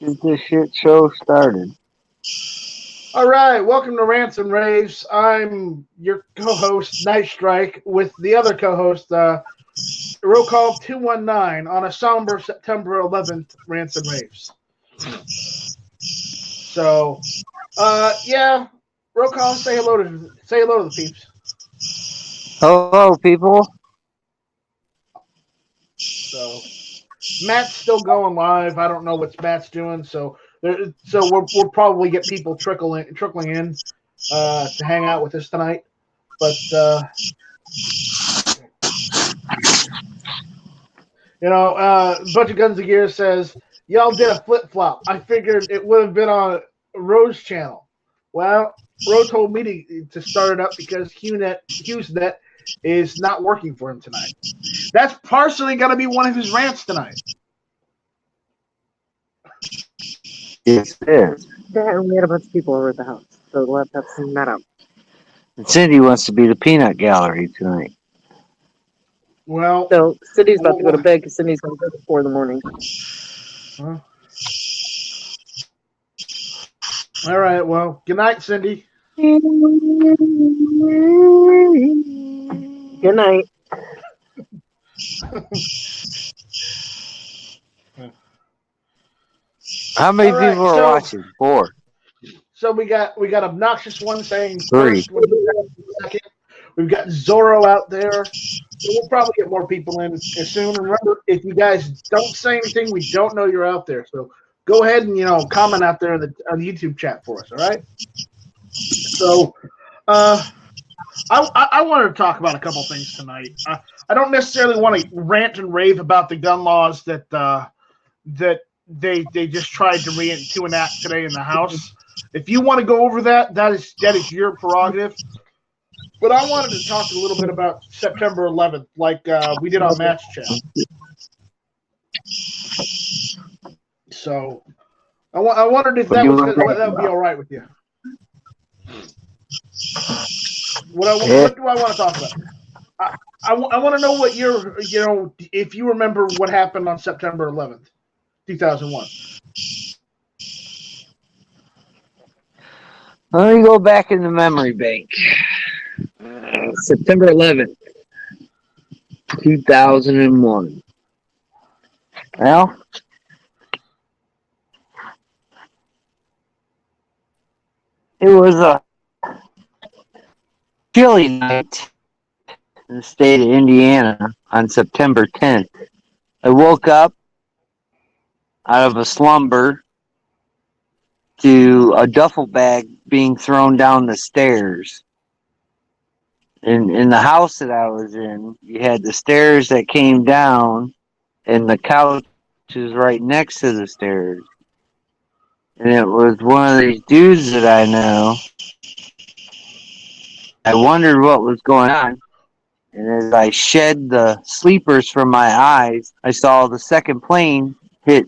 Get this shit show started. All right, welcome to Rants and Raves. I'm your co-host, Night Strike, with the other co-host, roll call 219 on a somber September 11th Rants and Raves. So, yeah, roll call. Say hello to the peeps. Hello, people. So, Matt's still going live. I don't know what Matt's doing. So we'll probably get people trickling in to hang out with us tonight. But Bunch of Guns of Gear says, y'all did a flip flop. I figured it would have been on Ro's channel. Well, Ro told me to start it up because HughesNet is not working for him tonight. That's partially going to be one of his rants tonight. Yes, it is. Yeah, we had a bunch of people over at the house, so we'll have to sing that out. And Cindy wants to be the peanut gallery tonight. Well, So Cindy's about to go to bed because Cindy's going to go before the morning. All right. Well, good night, Cindy. Good night. How many people are watching? 4. So we got obnoxious one saying 3. first, second. We've got Zorro out there. So we'll probably get more people in soon. Remember, if you guys don't say anything, we don't know you're out there. So go ahead and comment out there on the YouTube chat for us. All right. So, I wanted to talk about a couple things tonight. I don't necessarily want to rant and rave about the gun laws that they just tried to enact today in the House. If you want to go over that is your prerogative. But I wanted to talk a little bit about September 11th, like we did on Match Chat. So I wondered if that would be all right with you. What do I want to talk about? I want to know what if you remember what happened on September 11th, 2001. Let me go back in the memory bank. September 11th, 2001. Well, it was a chilly night in the state of Indiana on September 10th. I woke up out of a slumber to a duffel bag being thrown down the stairs. In the house that I was in, you had the stairs that came down, and the couch was right next to the stairs. And it was one of these dudes that I know. I wondered what was going on. And as I shed the sleepers from my eyes, I saw the second plane hit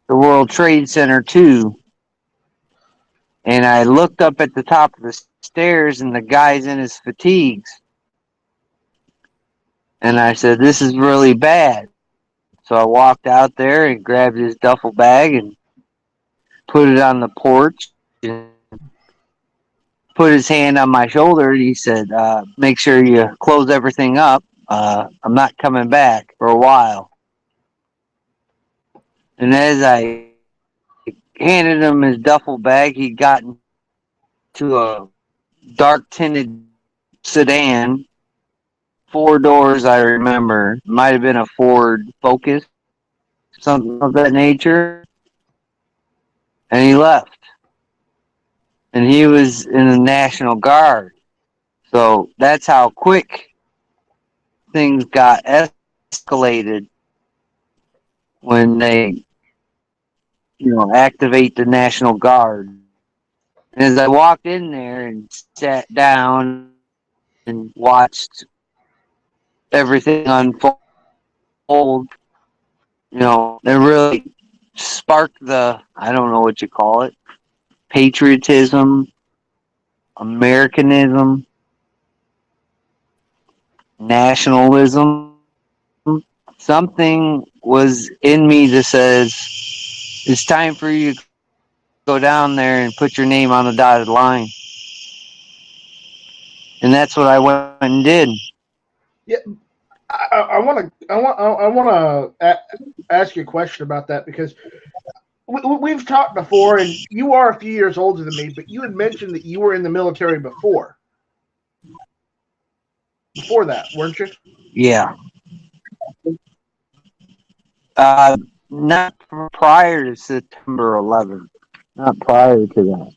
the World Trade Center 2. And I looked up at the top of the stairs, and the guy's in his fatigues. And I said, this is really bad. So I walked out there and grabbed his duffel bag and put it on the porch and put his hand on my shoulder. And he said, make sure you close everything up. I'm not coming back for a while. And as I handed him his duffel bag, he'd gotten to a dark tinted sedan, 4 doors. I remember might have been a Ford Focus, something of that nature, and he left. And he was in the National Guard, so that's how quick things got escalated when they activate the National Guard. And as I walked in there and sat down and watched everything unfold, it really sparked I don't know what you call it, patriotism, Americanism, nationalism. Something was in me that says, It's time for you to go down there and put your name on the dotted line. And that's what I went and did. Yeah, I want to ask you a question about that because we've talked before, and you are a few years older than me, but you had mentioned that you were in the military before that, weren't you? Yeah. Not prior to September 11th. Not prior to that.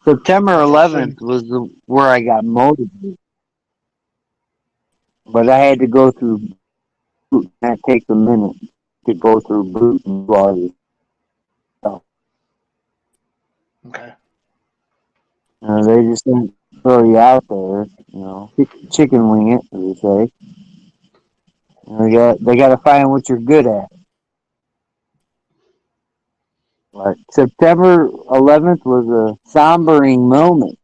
September Okay, so 11th was where I got motivated. But I had to go through boot. That takes a minute to go through boot and do all this stuff. okay. They just don't throw you out there, chicken wing it, as they say. They got to find what you're good at. But September 11th was a sombering moment.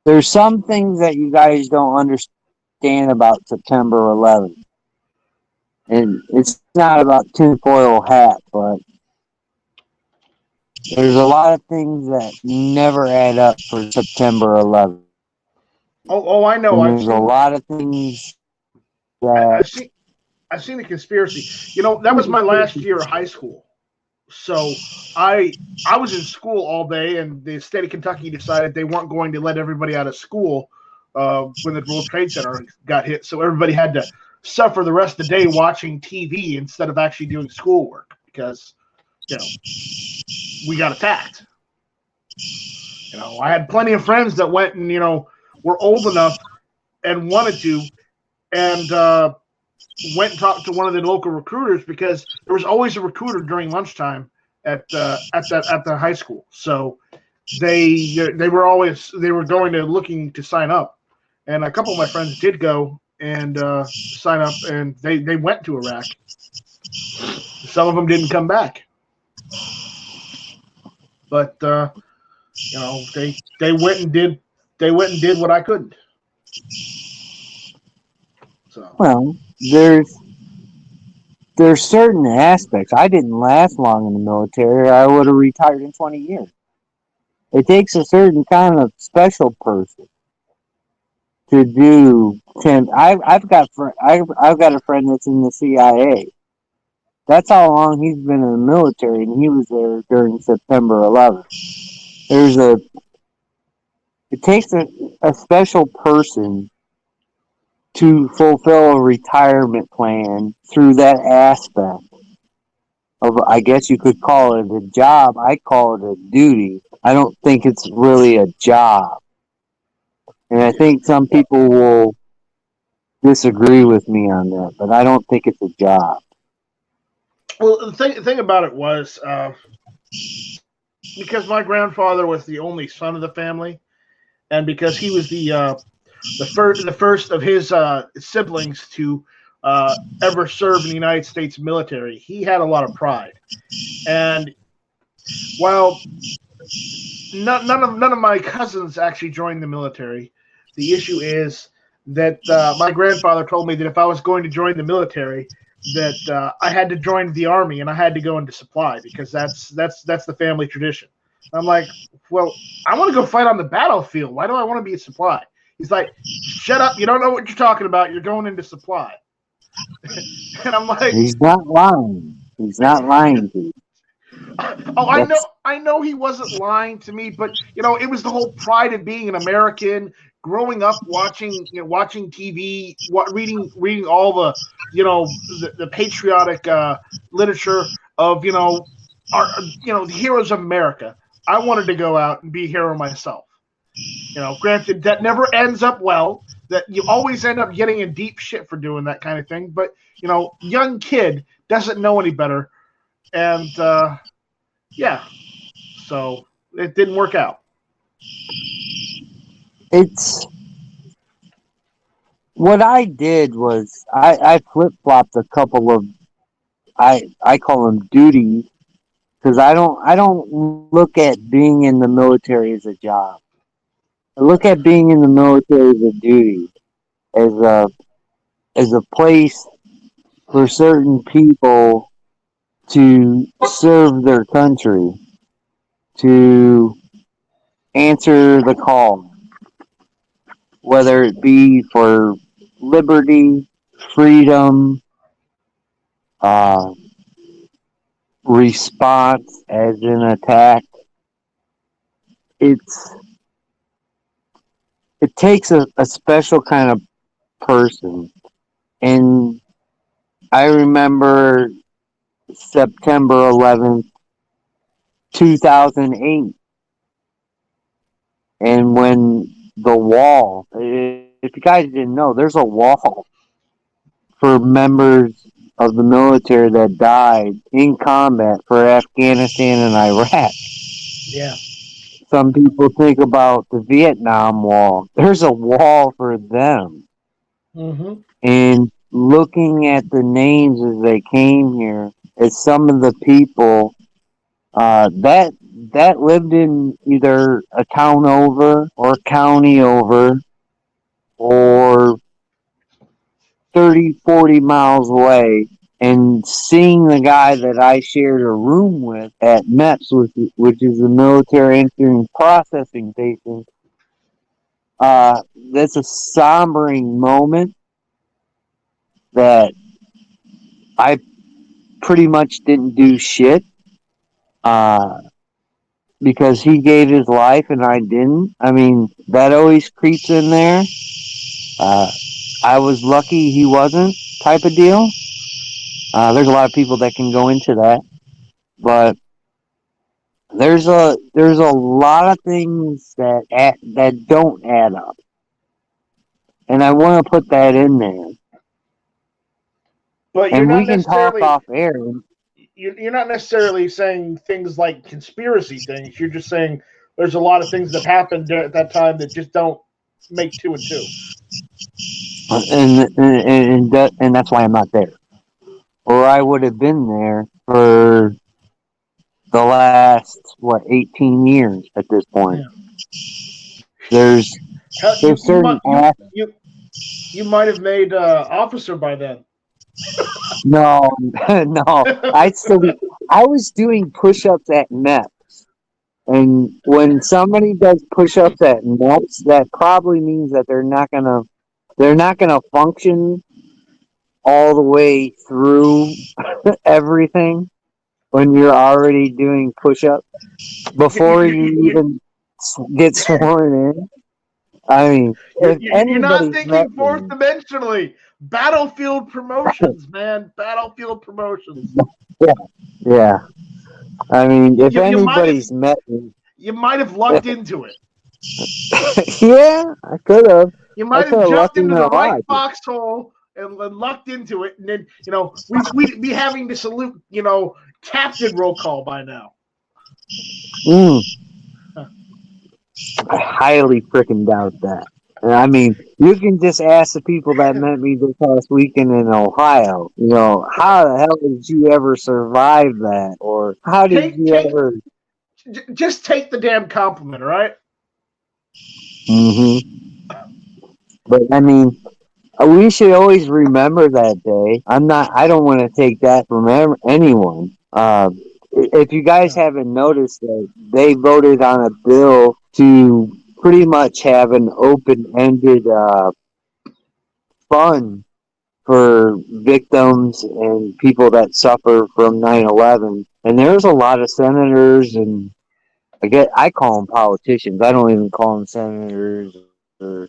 There's some things that you guys don't understand about September 11th. And it's not about tinfoil hat, but there's a lot of things that never add up for September 11th. Oh, I know. And there's a lot of things that... I've seen the conspiracy. You know, that was my last year of high school. So I was in school all day, and the state of Kentucky decided they weren't going to let everybody out of school when the World Trade Center got hit. So everybody had to suffer the rest of the day watching TV instead of actually doing schoolwork because, we got attacked. I had plenty of friends that went and, were old enough and wanted to, and went and talked to one of the local recruiters because there was always a recruiter during lunchtime at the high school. So they were going to looking to sign up, and a couple of my friends did go and sign up, and they went to Iraq. Some of them didn't come back, but they went and did what I couldn't. So Well, there's certain aspects. I didn't last long in the military. I would have retired in 20 years. It takes a certain kind of special person to do. I've got a friend that's in the CIA. That's how long he's been in the military, and he was there during September 11th. It takes a special person to fulfill a retirement plan through that aspect of, I guess you could call it a job. I call it a duty. I don't think it's really a job. And I think some people will disagree with me on that, but I don't think it's a job. well, the thing about it was because my grandfather was the only son of the family, and because he was the first of his siblings to ever serve in the United States military, he had a lot of pride. And while none of my cousins actually joined the military, the issue is that my grandfather told me that if I was going to join the military, that I had to join the army and I had to go into supply because that's the family tradition. I'm like, well, I want to go fight on the battlefield. Why do I want to be a supply? He's like, shut up. You don't know what you're talking about. You're going into supply. And I'm like, He's not lying. He's not lying to you. oh, I know he wasn't lying to me, but it was the whole pride of being an American, growing up watching TV, reading all the patriotic literature of our the heroes of America. I wanted to go out and be a hero myself. Granted, that never ends up well. That you always end up getting in deep shit for doing that kind of thing. But young kid doesn't know any better, and yeah, so it didn't work out. It's what I did was I flip flopped a couple of I call them duties because I don't look at being in the military as a job. I look at being in the military as a duty, as a place for certain people to serve their country, to answer the call, whether it be for liberty, freedom, uh, response as an attack. It's it takes a special kind of person. And I remember September 11th, 2008, and when the wall, if you guys didn't know, there's a wall for members of the military that died in combat for Afghanistan and Iraq. Yeah. Some people think about the Vietnam Wall. There's a wall for them. Mm-hmm. And looking at the names as they came here, as some of the people that lived in either a town over or a county over or 30, 40 miles away, and seeing the guy that I shared a room with at MEPS, which is the military entering processing station, that's a sombering moment that I pretty much didn't do shit uh, because he gave his life and I didn't. I mean, that always creeps in there. I was lucky he wasn't, type of deal. There's a lot of people that can go into that, but there's a lot of things that don't add up, and I want to put that in there. But you're And not we can talk necessarily off air. you're not necessarily saying things like conspiracy things. You're just saying there's a lot of things that happened at that time that just don't make two and two. And that's why I'm not there, or I would have been there for the last 18 years at this point. Yeah. There's Hell, there's certain you might have made officer by then. no no I was doing push-ups at MEPS, and when somebody does push-ups at MEPS, that probably means that they're not gonna function all the way through everything when you're already doing push-ups before you You, even get sworn in. I mean, if you're not anybody's met thinking fourth me, dimensionally. Battlefield promotions, man. Battlefield promotions. yeah, yeah. I mean, if You might have anybody's met me, lucked into it. yeah, I could have. You I might could have have lucked jumped into into the a right lot. foxhole and lucked into it, and then we'd be having to salute captain roll call by now. Mm, I highly freaking doubt that. I mean, you can just ask the people that met me this past weekend in Ohio. How the hell did you ever survive that, or how did Take you take ever? just take the damn compliment, all right? Hmm. But I mean, we should always remember that day. I don't want to take that from anyone. If you guys Yeah. haven't noticed that they voted on a bill to pretty much have an open-ended fund for victims and people that suffer from 9/11. And there's a lot of senators, and I call them politicians. I don't even call them senators or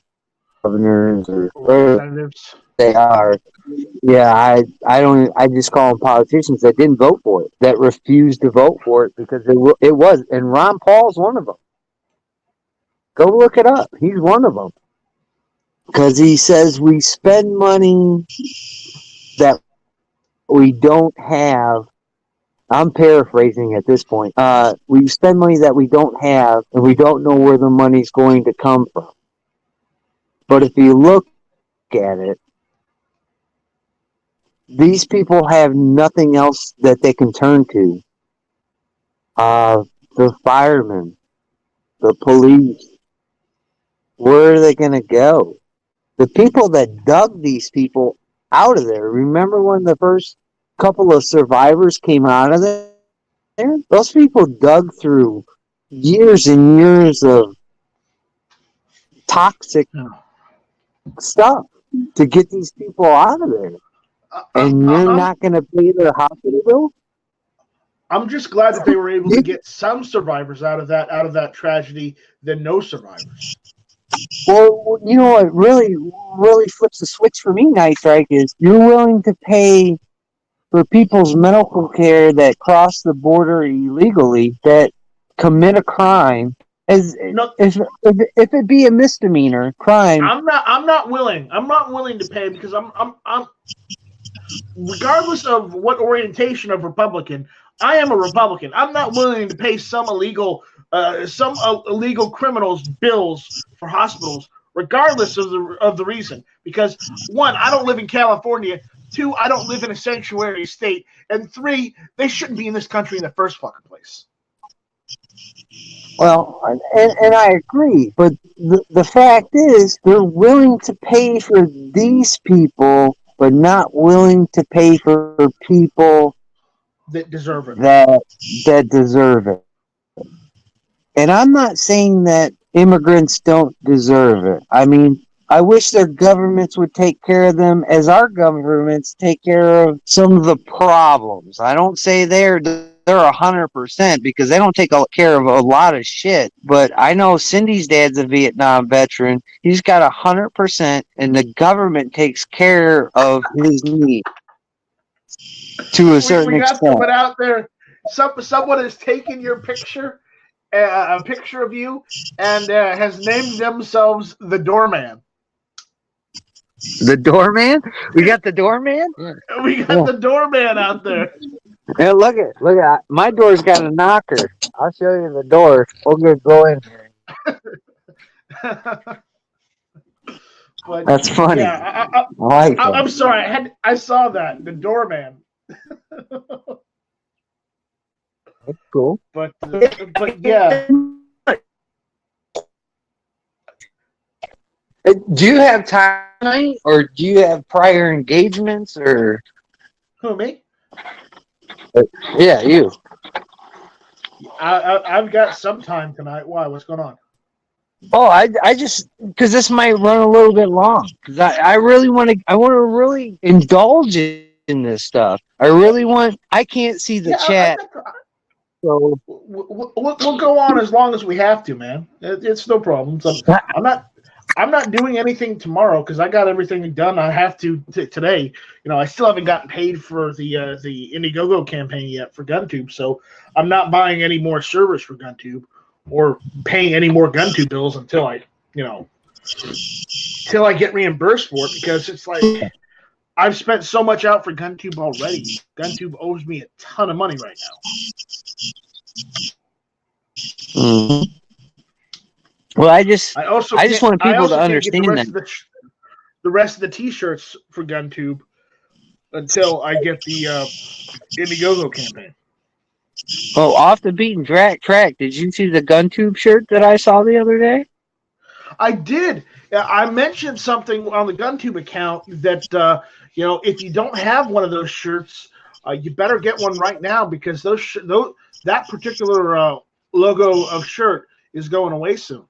governors or whatever Representatives. they are. Yeah, I don't. I just call them politicians that didn't vote for it, that refused to vote for it because it was. And Ron Paul's one of them. Go look it up. He's one of them because he says we spend money that we don't have. I'm paraphrasing at this point. We spend money that we don't have, and we don't know where the money's going to come from. But if you look at it, these people have nothing else that they can turn to. The firemen, the police, where are they going to go? The people that dug these people out of there. Remember when the first couple of survivors came out of there? Those people dug through years and years of toxic stuff to get these people out of there. And you're not going to pay their hospital bill? I'm just glad that they were able to get some survivors out of that tragedy than no survivors. Well, you know what really flips the switch for me, Night Strike, is you're willing to pay for people's medical care that cross the border illegally, that commit a crime, as No, if it be a misdemeanor crime. I'm not willing to pay because I'm regardless of what orientation of Republican, I am a Republican. I'm not willing to pay some illegal criminals bills for hospitals, regardless of the reason. Because one, I don't live in California. Two, I don't live in a sanctuary state. And three, they shouldn't be in this country in the first fucking place. Well, and I agree, but the fact is, they're willing to pay for these people, but not willing to pay for people that deserve it. That deserve it. And I'm not saying that immigrants don't deserve it. I mean, I wish their governments would take care of them as our governments take care of some of the problems. I don't say they're 100% because they don't take care of a lot of shit. But I know Cindy's dad's a Vietnam veteran. He's got 100%, and the government takes care of his needs to a certain we got extent. someone out there. Someone has taken your picture, a picture of you, and has named themselves the Doorman. The Doorman? We got the Doorman? We got the Doorman out there. Hey, look at my door's got a knocker. I'll show you the door. We'll go in here. But, that's funny. Yeah, I'm sorry. I saw that, the Doorman. That's cool. But yeah. Do you have time, or do you have prior engagements, or? Who, me? Yeah, you. I've got some time tonight. Why? What's going on? Oh, I just because this might run a little bit long because I really want to really indulge in this stuff. I can't see the chat. So we'll go on as long as we have to, man. It's no problem. So I'm not doing anything tomorrow because I got everything done I have to today. You know, I still haven't gotten paid for the Indiegogo campaign yet for GunTube, so I'm not buying any more servers for GunTube or paying any more GunTube bills until I get reimbursed for it, because it's like I've spent so much out for GunTube already. GunTube owes me a ton of money right now. Mm-hmm. Well, I just want people to understand that the rest of the T-shirts for GunTube until I get the Indiegogo campaign. Oh, off the beaten track. Did you see the GunTube shirt that I saw the other day? I did. I mentioned something on the GunTube account that if you don't have one of those shirts, you better get one right now, because that particular logo of shirt is going away soon.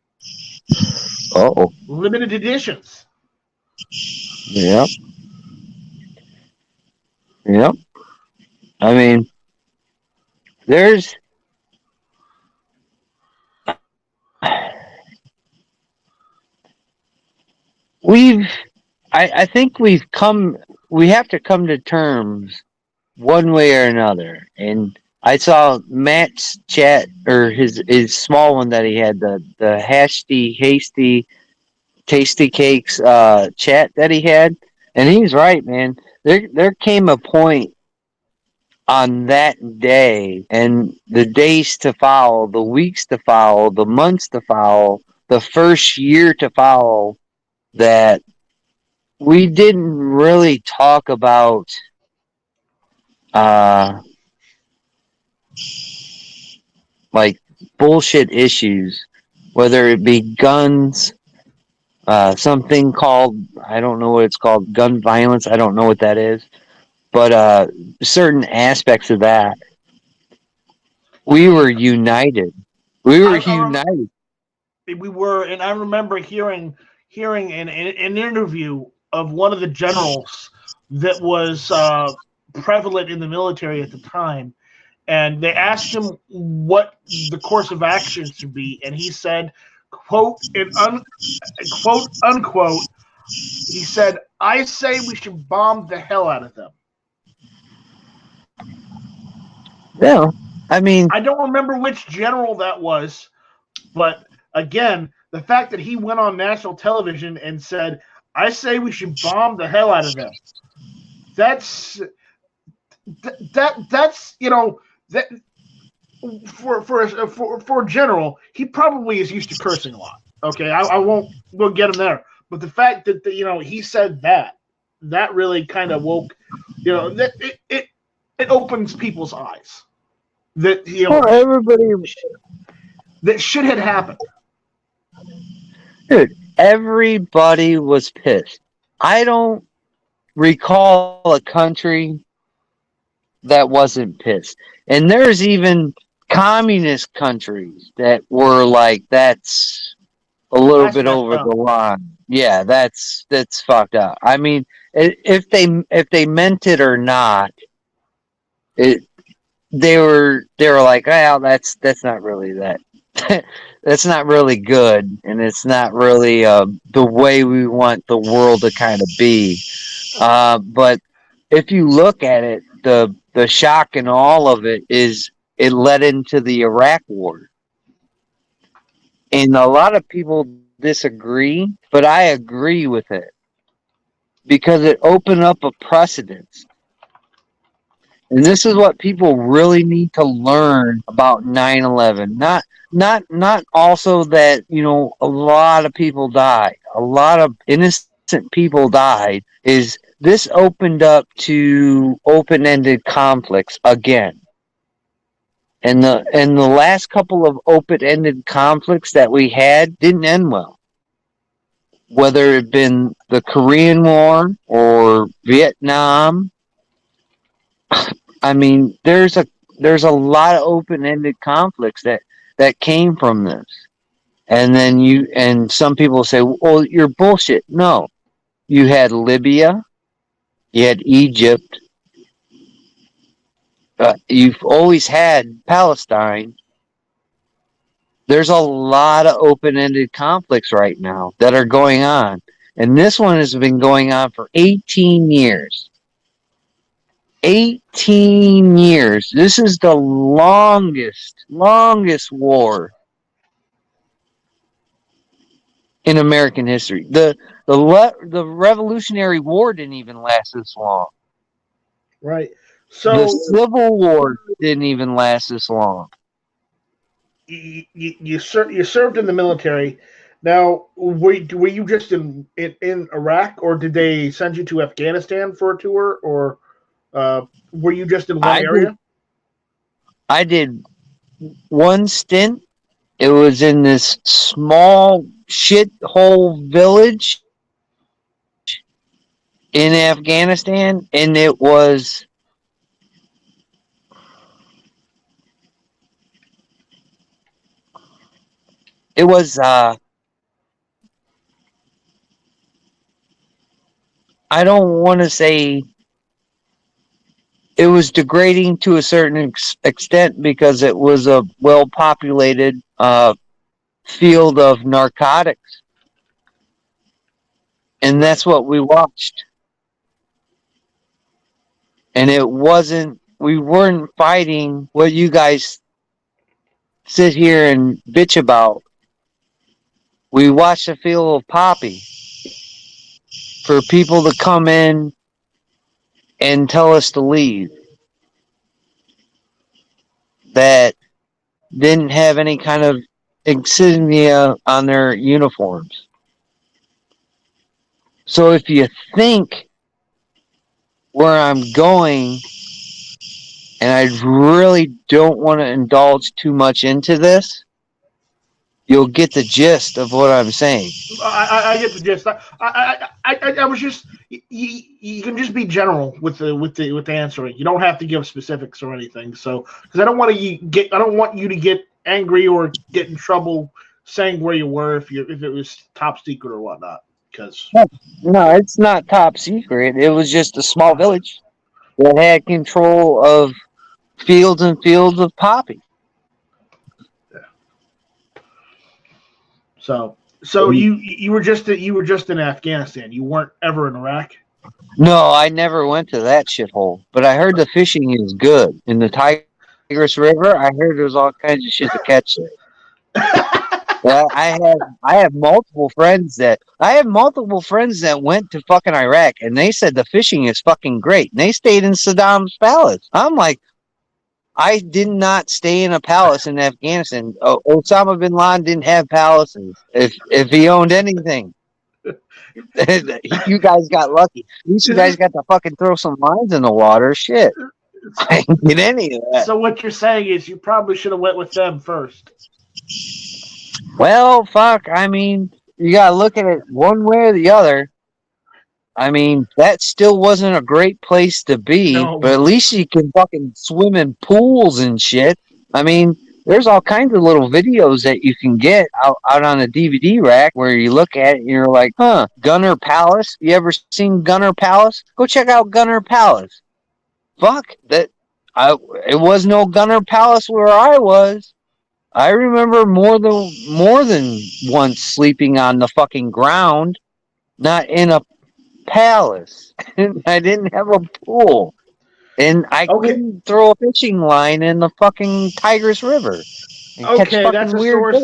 Oh, limited editions. Yep. I mean, there's I think we have to come to terms one way or another. And I saw Matt's chat, or his small one that he had, the hasty tasty cakes chat that he had, and he's right, man. There came a point on that day, and the days to follow, the weeks to follow, the months to follow, the first year to follow, that we didn't really talk about like bullshit issues, whether it be guns, something called, I don't know what it's called, gun violence. I don't know what that is, but certain aspects of that, we were united. We were united. We were, and I remember hearing an interview of one of the generals that was prevalent in the military at the time, and they asked him what the course of action should be, and he said, "quote quote unquote," he said, "I say we should bomb the hell out of them." Yeah, I mean, I don't remember which general that was, but again, the fact that he went on national television and said, "I say we should bomb the hell out of them," that's that's that for a general, he probably is used to cursing a lot. Okay, I won't go get him there, but the fact that he said that really kind of woke, that it opens people's eyes that well, everybody, that shit had happened. dude, everybody was pissed. I don't recall a country that wasn't pissed. And there's even communist countries that were like, that's a little That's bit messed over up. the line. Yeah, that's fucked up. I mean, if they meant it or not, it they were like, well, that's not really that. That's not really good, and it's not really the way we want the world to kind of be. But if you look at it, the shock in all of it is it led into the Iraq War, and a lot of people disagree, but I agree with it because it opened up a precedence. And this is what people really need to learn about 9/11. Not also that, a lot of people died. A lot of innocent people died, is this opened up to open-ended conflicts again. And the last couple of open-ended conflicts that we had didn't end well. Whether it been the Korean War or Vietnam, I mean, there's a lot of open-ended conflicts that came from this. And then some people say, "Well, you're bullshit." No, you had Libya, you had Egypt, you've always had Palestine. There's a lot of open-ended conflicts right now that are going on, and this one has been going on for 18 years. 18 years. This is the longest war in American history. The Revolutionary War didn't even last this long. Right. The So Civil War didn't even last this long. you served in the military. Now, were you just in Iraq, or did they send you to Afghanistan for a tour, or were you just in one area? I did one stint. It was in this small shithole village in Afghanistan, and it was I don't want to say it was degrading to a certain extent because it was a well-populated field of narcotics, and that's what we watched. And it wasn't, we weren't fighting what you guys sit here and bitch about. We watched a field of poppy for people to come in and tell us to leave that didn't have any kind of insignia on their uniforms. So if you think where I'm going, and I really don't want to indulge too much into this, you'll get the gist of what I'm saying. I get the gist. I was just you can just be general with the answering. You don't have to give specifics or anything. So because I don't want you to get angry or get in trouble saying where you were if it was top secret or whatnot. Because No, it's not top secret. It was just a small village that had control of fields and fields of poppy. so you were just in Afghanistan. You weren't ever in Iraq. No, I never went to that shithole, but I heard the fishing is good in the Tigris River. I heard there's all kinds of shit to catch there. Yeah, I have multiple friends that went to fucking Iraq, and they said the fishing is fucking great. And they stayed in Saddam's palace. I'm like, I did not stay in a palace in Afghanistan. Osama bin Laden didn't have palaces. If he owned anything, you guys got lucky. At least you guys got to fucking throw some lines in the water. Shit, I didn't get any of that. So what you're saying is you probably should have went with them first. Well, fuck. I mean, you gotta look at it one way or the other. I mean, that still wasn't a great place to be, No. but at least you can fucking swim in pools and shit. I mean, there's all kinds of little videos that you can get out on a DVD rack where you look at it and you're like, huh, Gunner Palace? You ever seen Gunner Palace? Go check out Gunner Palace. Fuck, it was no Gunner Palace where I was. I remember more than once sleeping on the fucking ground, not in a palace. I didn't have a pool, and I couldn't throw a fishing line in the fucking Tigris River and catch fucking weird fish.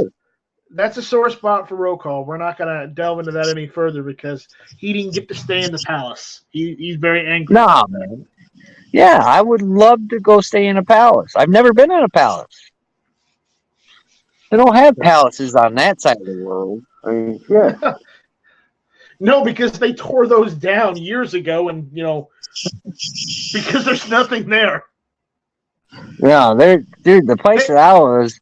That's a sore spot for roll call. We're not gonna delve into that any further because he didn't get to stay in the palace. He's very angry. Nah, man. Yeah, I would love to go stay in a palace. I've never been in a palace. They don't have palaces on that side of the world. I mean, yeah. No, because they tore those down years ago, and because there's nothing there. Yeah, dude, the place that I was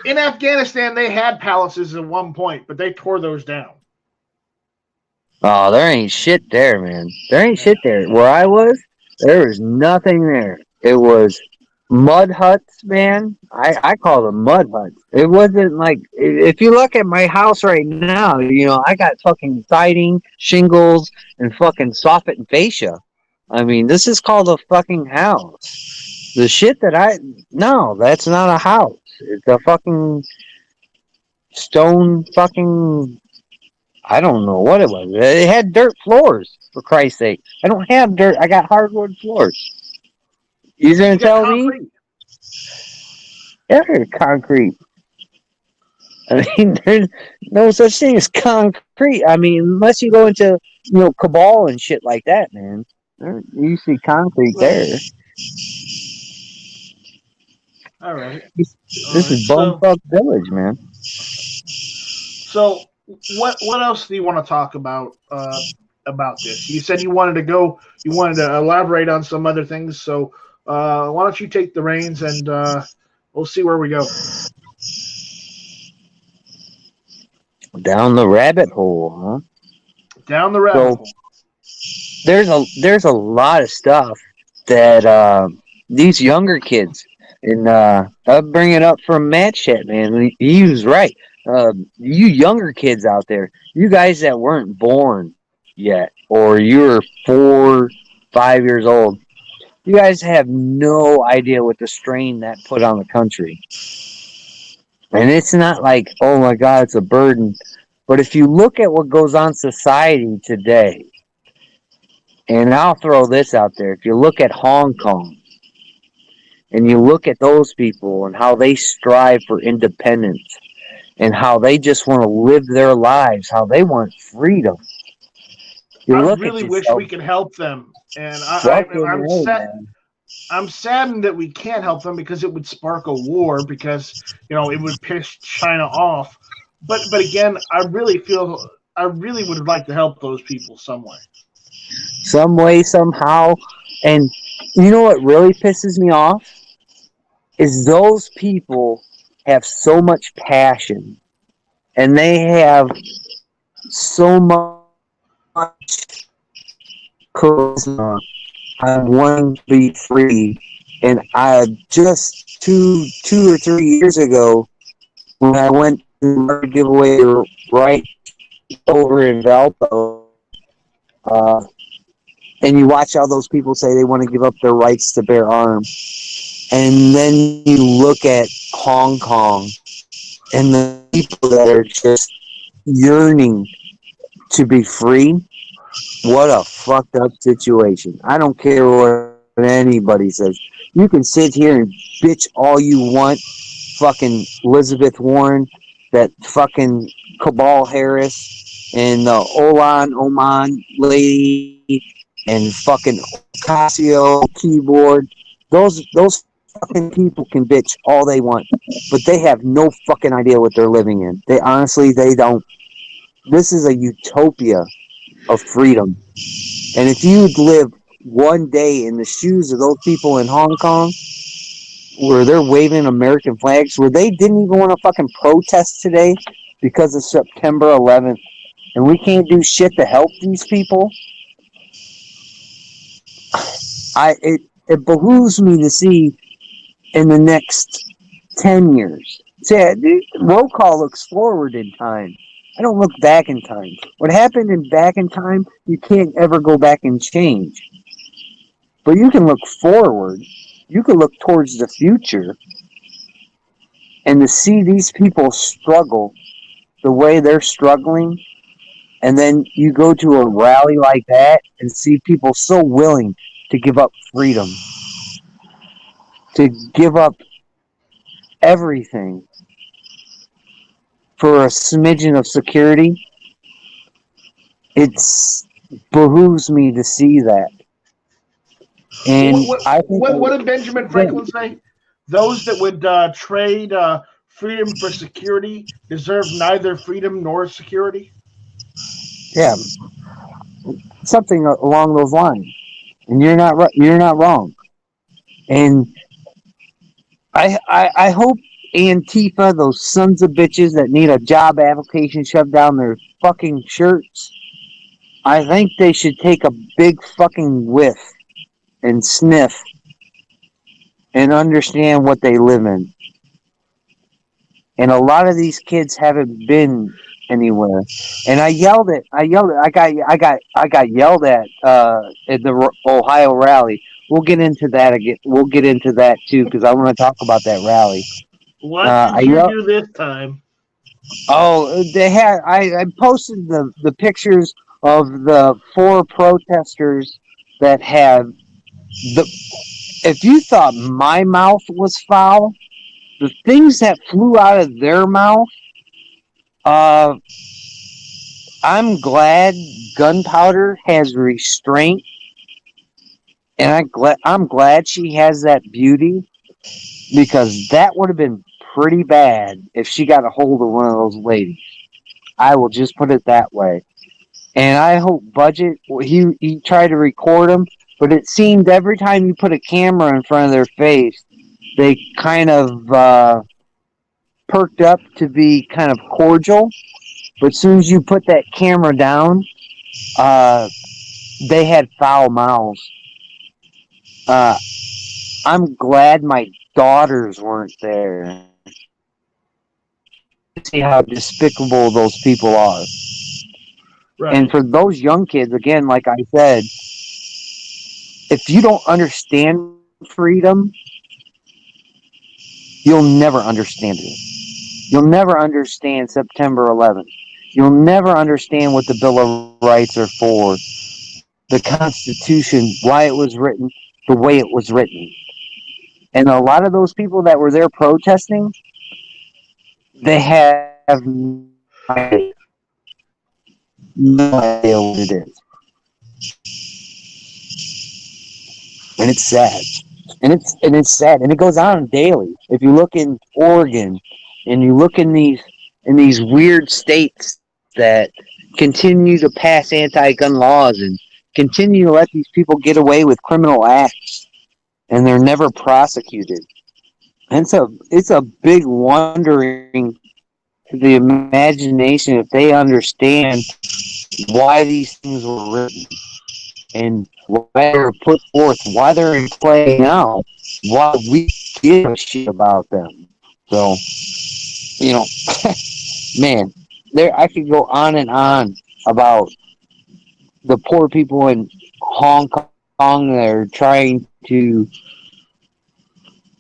in Afghanistan, they had palaces at one point, but they tore those down. Oh, there ain't shit there, man. There ain't shit there. Where I was, there was nothing there. It was mud huts, man. I call them mud huts. It wasn't like, if you look at my house right now, I got fucking siding, shingles, and fucking soffit and fascia. I mean, this is called a fucking house. The shit no, that's not a house. It's a fucking stone fucking, I don't know what it was. It had dirt floors, for Christ's sake. I don't have dirt. I got hardwood floors. You gonna tell me? Yeah, concrete. I mean, there's no such thing as concrete. I mean, unless you go into, cabal and shit like that, man. You see concrete there. All right. This is Bumfuck Village, man. So, what else do you want to talk about this? You said you wanted to elaborate on some other things. So, why don't you take the reins and we'll see where we go. Down the rabbit hole, huh? Down the rabbit hole. There's a lot of stuff that these younger kids, and I'll bring it up from Matt Chat, man. He was right. You younger kids out there, you guys that weren't born yet, or you're 4, 5 years old, you guys have no idea what the strain that put on the country. And it's not like, oh my God, it's a burden. But if you look at what goes on society today, and I'll throw this out there, if you look at Hong Kong, and you look at those people and how they strive for independence, and how they just want to live their lives, how they want freedom. I really wish we could help them, and I'm saddened that we can't help them because it would spark a war, because it would piss China off. But again, I really would like to help those people some way, somehow. And you know what really pisses me off is those people have so much passion and they have so much charisma on wanting to be free. And I just two or 3 years ago, when I went to give away the right over in Valpo, uh, and you watch all those people say they want to give up their rights to bear arms, and then you look at Hong Kong and the people that are just yearning to be free. What a fucked up situation. I don't care what anybody says. You can sit here and bitch all you want. Fucking Elizabeth Warren, that fucking Cabal Harris, and the Olan Oman lady, and fucking Casio keyboard. Those fucking people can bitch all they want, but they have no fucking idea what they're living in. They don't. This is a utopia of freedom. And if you'd live one day in the shoes of those people in Hong Kong, where they're waving American flags, where they didn't even want to fucking protest today because of September 11th, and we can't do shit to help these people, it behooves me to see in the next 10 years. See, roll call looks forward in time. I don't look back in time. What happened in back in time, you can't ever go back and change. But you can look forward. You can look towards the future, and to see these people struggle the way they're struggling, and then you go to a rally like that and see people so willing to give up freedom, to give up everything for a smidgen of security. It's behooves me to see that. And I think What did Benjamin Franklin say? Those that would trade freedom for security deserve neither freedom nor security. yeah, something along those lines. And you're not right. You're not wrong. And I hope Antifa, those sons of bitches that need a job application shoved down their fucking shirts, I think they should take a big fucking whiff and sniff and understand what they live in. And a lot of these kids haven't been anywhere. And I yelled it. I got yelled at the Ohio rally. We'll get into that again. We'll get into that too because I want to talk about that rally. What did you do this time? Oh, they had. I posted the pictures of the 4 protesters that have the. If you thought my mouth was foul, the things that flew out of their mouth. I'm glad Gunpowder has restraint, and I'm glad she has that beauty, because that would have been pretty bad if she got a hold of one of those ladies. I will just put it that way. And I hope Budget, he tried to record them, but it seemed every time you put a camera in front of their face, they kind of perked up to be kind of cordial. But as soon as you put that camera down, they had foul mouths. I'm glad my daughters weren't there. See how despicable those people are. Right. And for those young kids, again, like I said, if you don't understand freedom, you'll never understand it. You'll never understand September 11th. You'll never understand what the Bill of Rights are for, the Constitution, why it was written, the way it was written. And a lot of those people that were there protesting, they have no idea what it is. And it's sad. And it's sad. And it goes on daily. If you look in Oregon and you look in these weird states that continue to pass anti-gun laws and continue to let these people get away with criminal acts, and they're never prosecuted. And it's a big wondering to the imagination, if they understand why these things were written and why they're put forth, why they're in play now, why we give a shit about them. So, you know, man, there I could go on and on about the poor people in Hong Kong that are trying to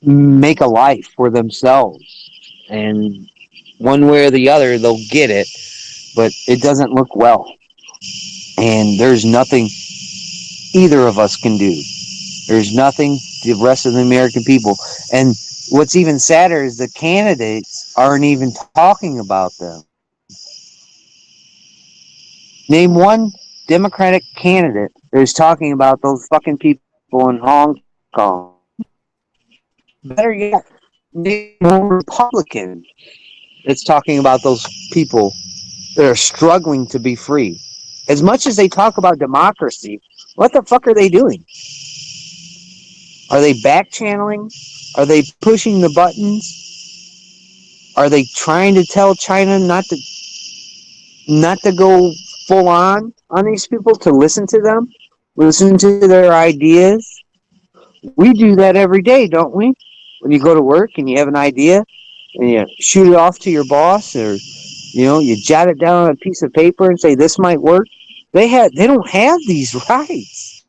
make a life for themselves. And one way or the other, they'll get it, but it doesn't look well. And there's nothing either of us can do. There's nothing the rest of the American people. And what's even sadder is the candidates aren't even talking about them. Name one Democratic candidate that is talking about those fucking people in Hong Kong. Better yet, name one Republican that's talking about those people that are struggling to be free. As much as they talk about democracy, what the fuck are they doing? Are they back channeling? Are they pushing the buttons? Are they trying to tell China not to go full on these people, to listen to them, listen to their ideas? We do that every day, don't we? When you go to work and you have an idea and you shoot it off to your boss, or you jot it down on a piece of paper and say this might work. They don't have these rights.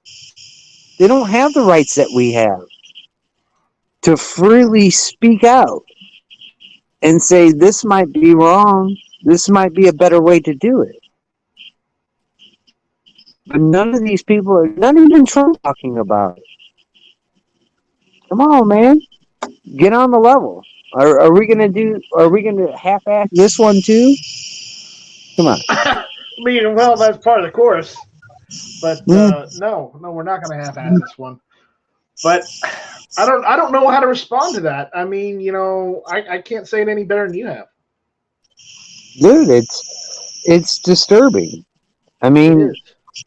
They don't have the rights that we have to freely speak out and say this might be wrong. This might be a better way to do it. But none of these people are, not even Trump, talking about it. Come on, man. Get on the level. Are we gonna half-ass this one too? Come on. I mean, well, that's part of the chorus. But Mm. no, we're not going to half-ass this one. But I don't know how to respond to that. I mean, I can't say it any better than you have. Dude, it's disturbing. I It mean, is.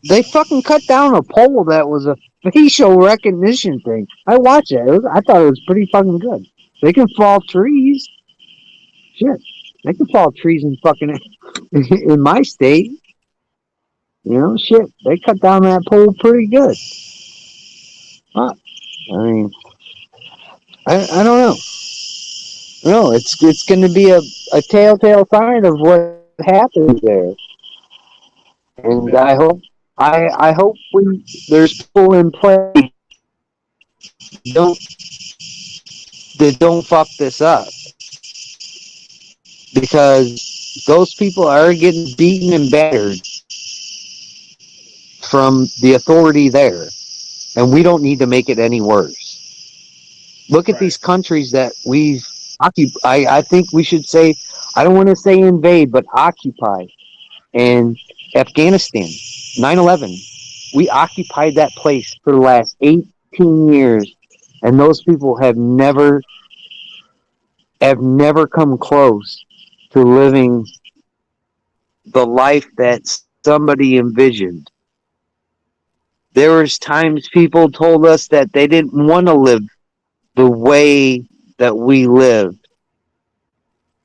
they fucking cut down a pole that was a facial recognition thing. I watched it. I thought it was pretty fucking good. They can fall trees. Shit. They can fall trees in fucking in my state. Shit. They cut down that pole pretty good. Huh. I mean, I don't know. No, it's going to be a telltale sign of what happens there. And Yeah. I hope there's people in play don't that don't fuck this up, because those people are getting beaten and battered from the authority there, and we don't need to make it any worse. Look at Right. these countries that we've occupied. I think we should say, I don't want to say invade, but occupy. And Afghanistan, 9/11, we occupied that place for the last 18 years, and those people have never come close to living the life that somebody envisioned. There was times people told us that they didn't want to live the way that we lived.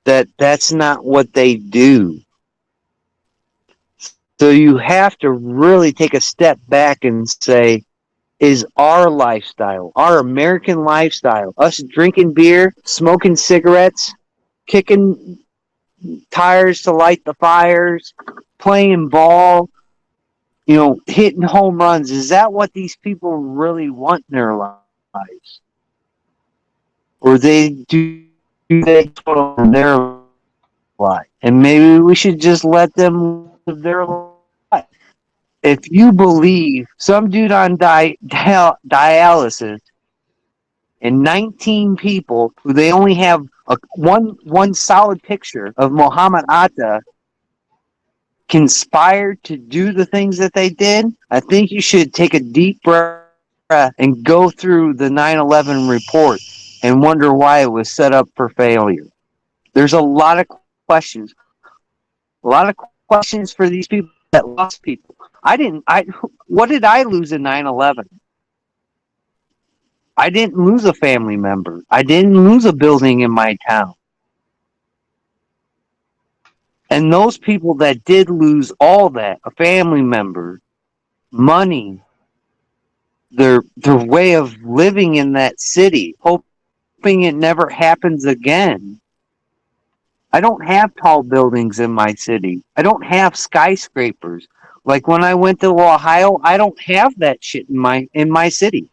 That's not what they do. So you have to really take a step back and say, is our lifestyle, our American lifestyle, us drinking beer, smoking cigarettes, kicking tires to light the fires, playing ball, hitting home runs, is that what these people really want in their lives? Or do they total their life? And maybe we should just let them live their life. If you believe some dude on dialysis and 19 people who they only have one solid picture of Muhammad Atta conspired to do the things that they did, I think you should take a deep breath and go through the 9/11 report and wonder why it was set up for failure. There's a lot of questions. A lot of questions for these people that lost people. What did I lose in 9/11? I didn't lose a family member. I didn't lose a building in my town. And those people that did lose all that, a family member, money, their way of living in that city, hoping it never happens again. I don't have tall buildings in my city. I don't have skyscrapers. Like when I went to Ohio, I don't have that shit in my city.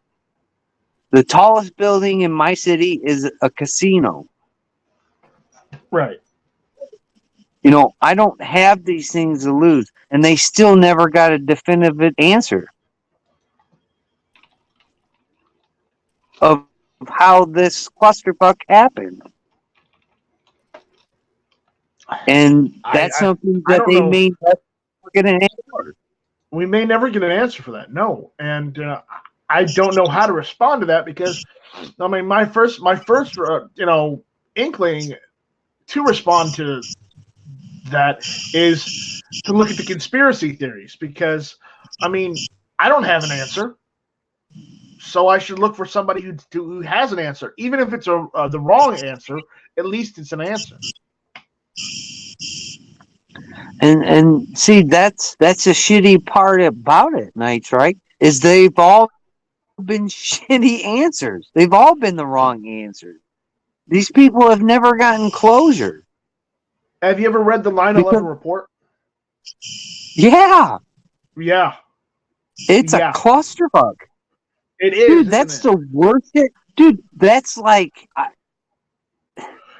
The tallest building in my city is a casino. Right. You know, I don't have these things to lose, and they still never got a definitive answer of how this clusterfuck happened. And that's something I that don't they know. may never get an answer. We may never get an answer for that. No, and I don't know how to respond to that because I mean my first inkling to respond to that is to look at the conspiracy theories because I mean I don't have an answer, so I should look for somebody who has an answer, even if it's the wrong answer. At least it's an answer. And see, that's a shitty part about it, Knights, right? Is they've all been shitty answers. They've all been the wrong answers. These people have never gotten closure. Have you ever read the 9/11 report? Yeah, Yeah, it's a clusterfuck. It is, dude. That's the worst shit, dude. That's like,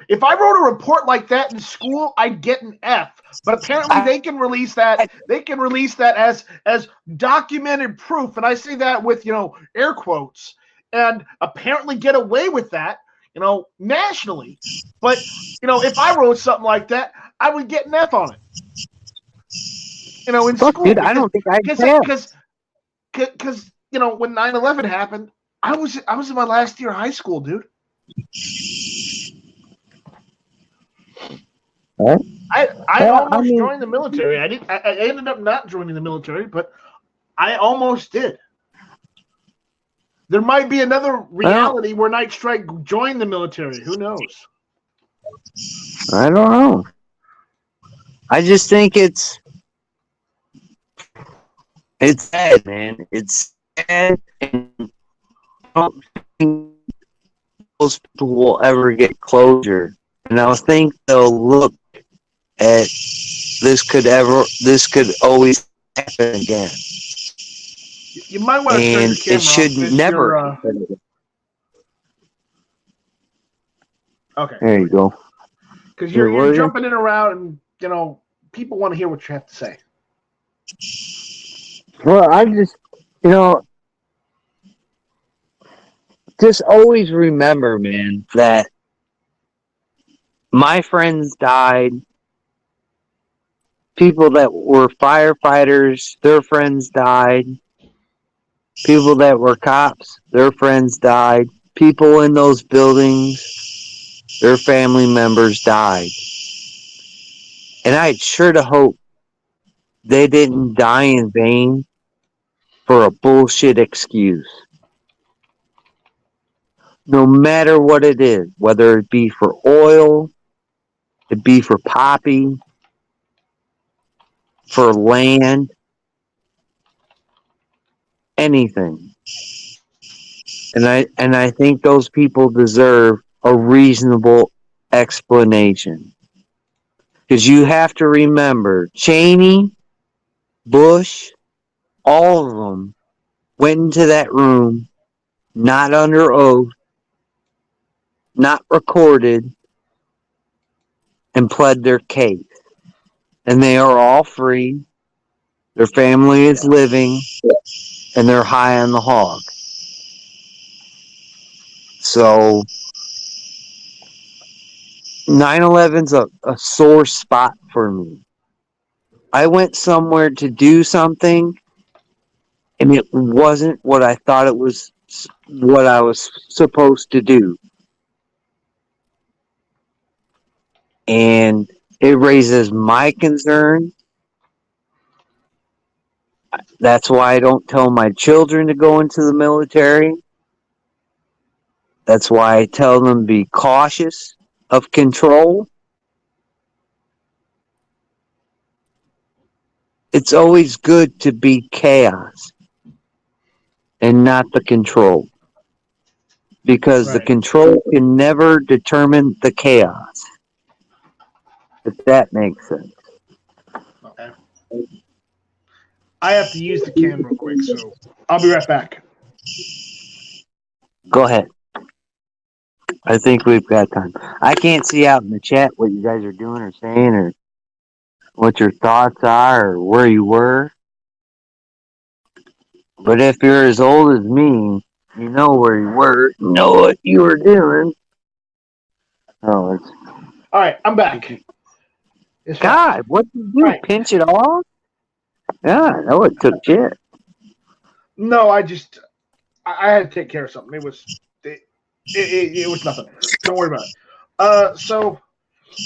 if I wrote a report like that in school, I'd get an F. But apparently, they can release that. They can release that as documented proof, and I say that with air quotes, and apparently get away with that, nationally. But if I wrote something like that, I would get an F on it. In school, dude, I don't think I can. Because when 9/11 happened, I was in my last year of high school, dude. Right. I almost joined the military. I didn't. I ended up not joining the military, but I almost did. There might be another reality where Night Strike joined the military. Who knows? I don't know. I just think it's sad, man. It's sad, and I don't think those people will ever get closure. And I think they'll look at this could always happen again. You might want to turn your camera it should off. never happen again. Okay. There you go. Because you're jumping in around, and people want to hear what you have to say. Well, I just always remember, man, that my friends died. People that were firefighters, their friends died. People that were cops, their friends died. People in those buildings, their family members died. And I'd sure to hope they didn't die in vain for a bullshit excuse. No matter what it is, whether it be for oil, it be for poppy, for land, anything. And I think those people deserve a reasonable explanation. Because you have to remember, Cheney, Bush, all of them went into that room, not under oath, not recorded, and pled their case. And they are all free. Their family is living, and they're high on the hog. So 9/11's a sore spot for me. I went somewhere to do something, and it wasn't what I thought it was, what I was supposed to do. And it raises my concern. That's why I don't tell my children to go into the military. That's why I tell them to be cautious of control. it's always good to be chaos and not the control. Because the Right. control can never determine the chaos. If that makes sense. Okay. I have to use the cam real quick, so I'll be right back. Go ahead. I think we've got time. I can't see out in the chat what you guys are doing or saying or what your thoughts are or where you were. But if you're as old as me, you know where you were, you know what you were doing. Oh, it's All right, I'm back. It's fine. God, what did you do? Right. Pinch it off? Yeah, that would took shit. No, I had to take care of something. It was nothing. Don't worry about it. So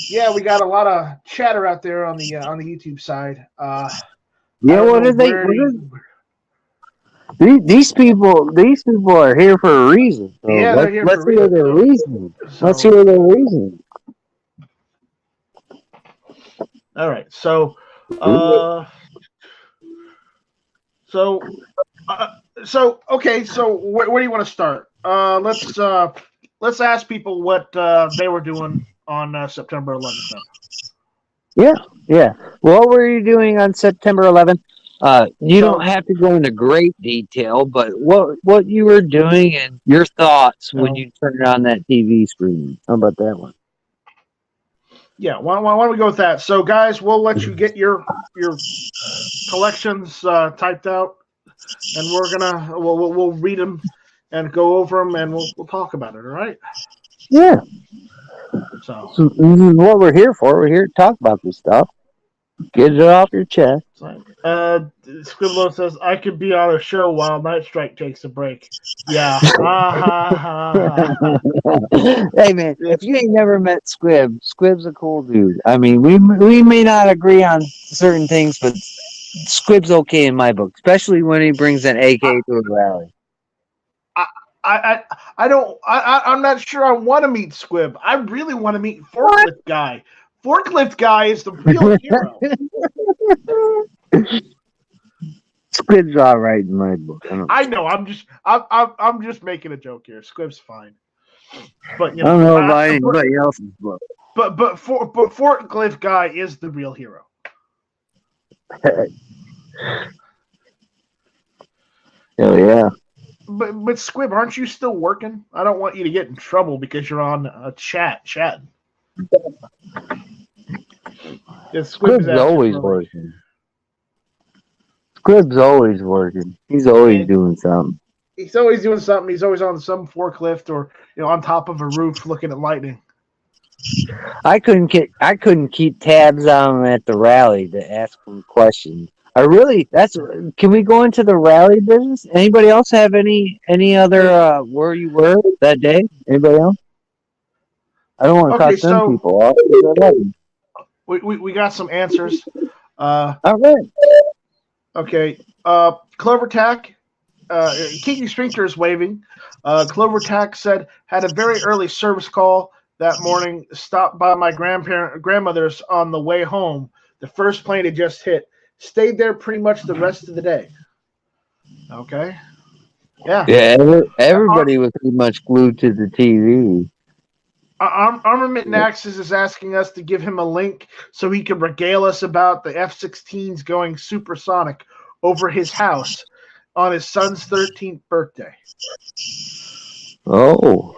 yeah, we got a lot of chatter out there on the YouTube side. I Yeah, don't what know are they? where What to. is, these people are here for a reason. So Yeah, they're here for a let's hear reason. their reasoning. Let's So hear their reasoning. all right. Uh, so uh, okay. So where do you want to start? Let's ask people what they were doing on September 11th. Then. Yeah. What were you doing on September 11th? You don't So have to go into great detail, but what you were doing and your thoughts when so you turned on that TV screen. How about that one? yeah, why don't we go with that? So guys, we'll let you get your collections typed out, and we'll read them and go over them, and we'll talk about it. All right. Yeah. So, So this is what we're here for. We're here to talk about this stuff. Get it off your chest. Scribbler says I could be on a show while Night Strike takes a break. Yeah. Ha ha ha ha. Hey man, if you ain't never met Squib's a cool dude. I mean, we may not agree on certain things, but Squib's okay in my book, especially when he brings an AK to a rally. I don't. I'm not sure I want to meet Squib. I really want to meet Forklift Guy. Forklift Guy is the real hero. Squib's all right in my book. I know. I'm just making a joke here. Squib's fine, but I don't know about anybody else's book. But Forklift Guy is the real hero. Oh yeah. But Squib, aren't you still working? I don't want you to get in trouble because you're on a chatting. Yeah, Squib's always working. Squib's always working. He's always doing something. He's always doing something. He's always on some forklift or on top of a roof looking at lightning. I couldn't keep tabs on him at the rally to ask him questions. Can we go into the rally business? Anybody else have any other where you were that day? Anybody else? I don't want to cut them people off. We got some answers. All right. Okay. Clover Tack. Kiki Sphincter is waving. Clover Tack said had a very early service call that morning. Stopped by my grandmother's on the way home. The first plane had just hit. Stayed there pretty much the rest of the day. Okay. Yeah. Yeah. Everybody was pretty much glued to the TV. Armament Naxxes is asking us to give him a link so he can regale us about the F-16s going supersonic over his house on his son's 13th birthday. Oh.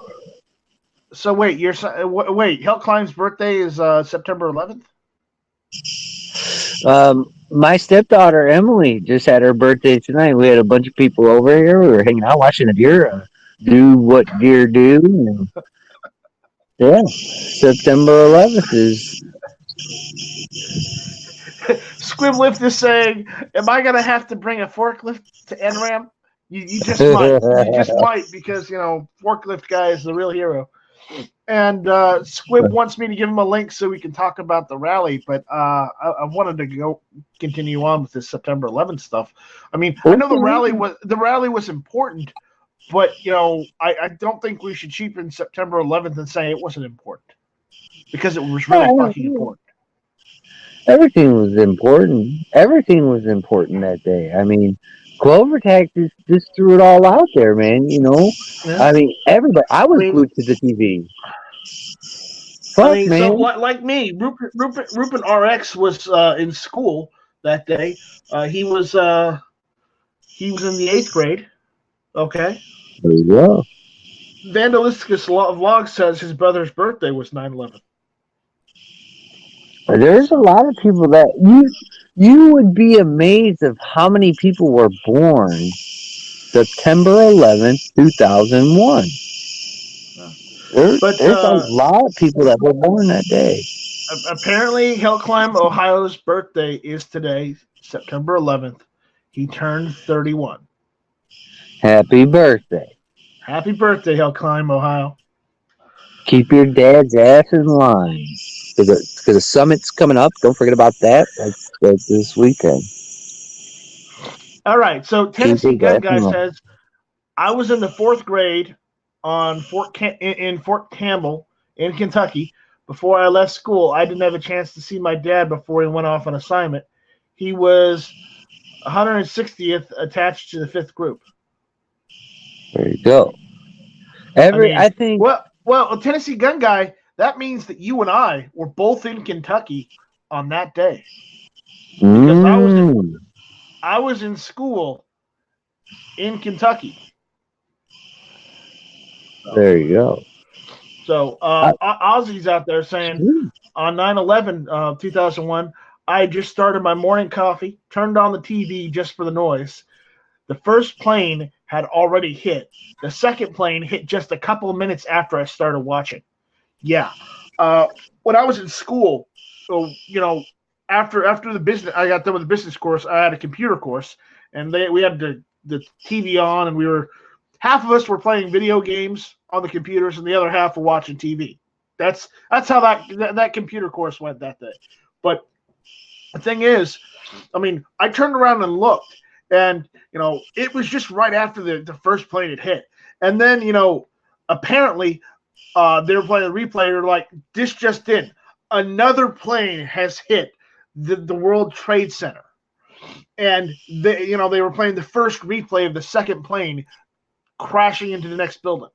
So wait, Hellclimb's birthday is September 11th? My stepdaughter Emily just had her birthday tonight. We had a bunch of people over here. We were hanging out watching the deer do what deer do. And yeah, September 11th is. Squiblift is saying, "Am I gonna have to bring a forklift to NRAM?" You just might. You just might because forklift guy is the real hero. And Squib wants me to give him a link so we can talk about the rally, but I wanted to continue on with this September 11th stuff. I mean, I know the rally was important, but I don't think we should cheapen September 11th and say it wasn't important because it was really fucking important. Everything was important. Everything was important that day. I mean, Clover Tax just threw it all out there, man. You know, Yeah. I mean, everybody. I I was mean, glued to the TV. Fuck, so man. like me, Rupert RX was in school that day. He was in the 8th grade. Okay. There you go. Vandalisticus Vlog says his brother's birthday was 9/11. There's a So lot of people that you would be amazed of how many people were born September 11th, 2001. but There's a lot of people that were born that day. apparently Hillclimb, Ohio's birthday is today, September 11th. He turned 31. Happy birthday. Happy birthday, Hillclimb, Ohio. Keep your dad's ass in line. Because the summit's coming up. Don't forget about that. That's this weekend. All right, so Keep Tennessee his Gun ass in Guy line. says I was in the 4th grade on in Fort Campbell in Kentucky. Before I left school, I didn't have a chance to see my dad before he went off on assignment. He was 160th attached to the 5th group. There you go. I mean, I think. Tennessee Gun Guy. That means that you and I were both in Kentucky on that day because Mm, I was in school in Kentucky. So, there you go. Ozzy's out there saying Shoot. on 9/11, 2001, I just started my morning coffee, turned on the TV just for the noise. The first plane had already hit. The second plane hit just a couple of minutes after I started watching. Yeah. Uh, when I was in school, after the business, I got done with the business course. I had a computer course, and we had the TV on, and we were half of us were playing video games on the computers, and the other half were watching TV. That's how that computer course went that day. But the thing is, I mean, I turned around and looked, and it was just right after the first plane had hit, and then apparently they were playing a replay. They're like, this just did. Another plane has hit the World Trade Center, and they were playing the first replay of the second plane crashing into the next building.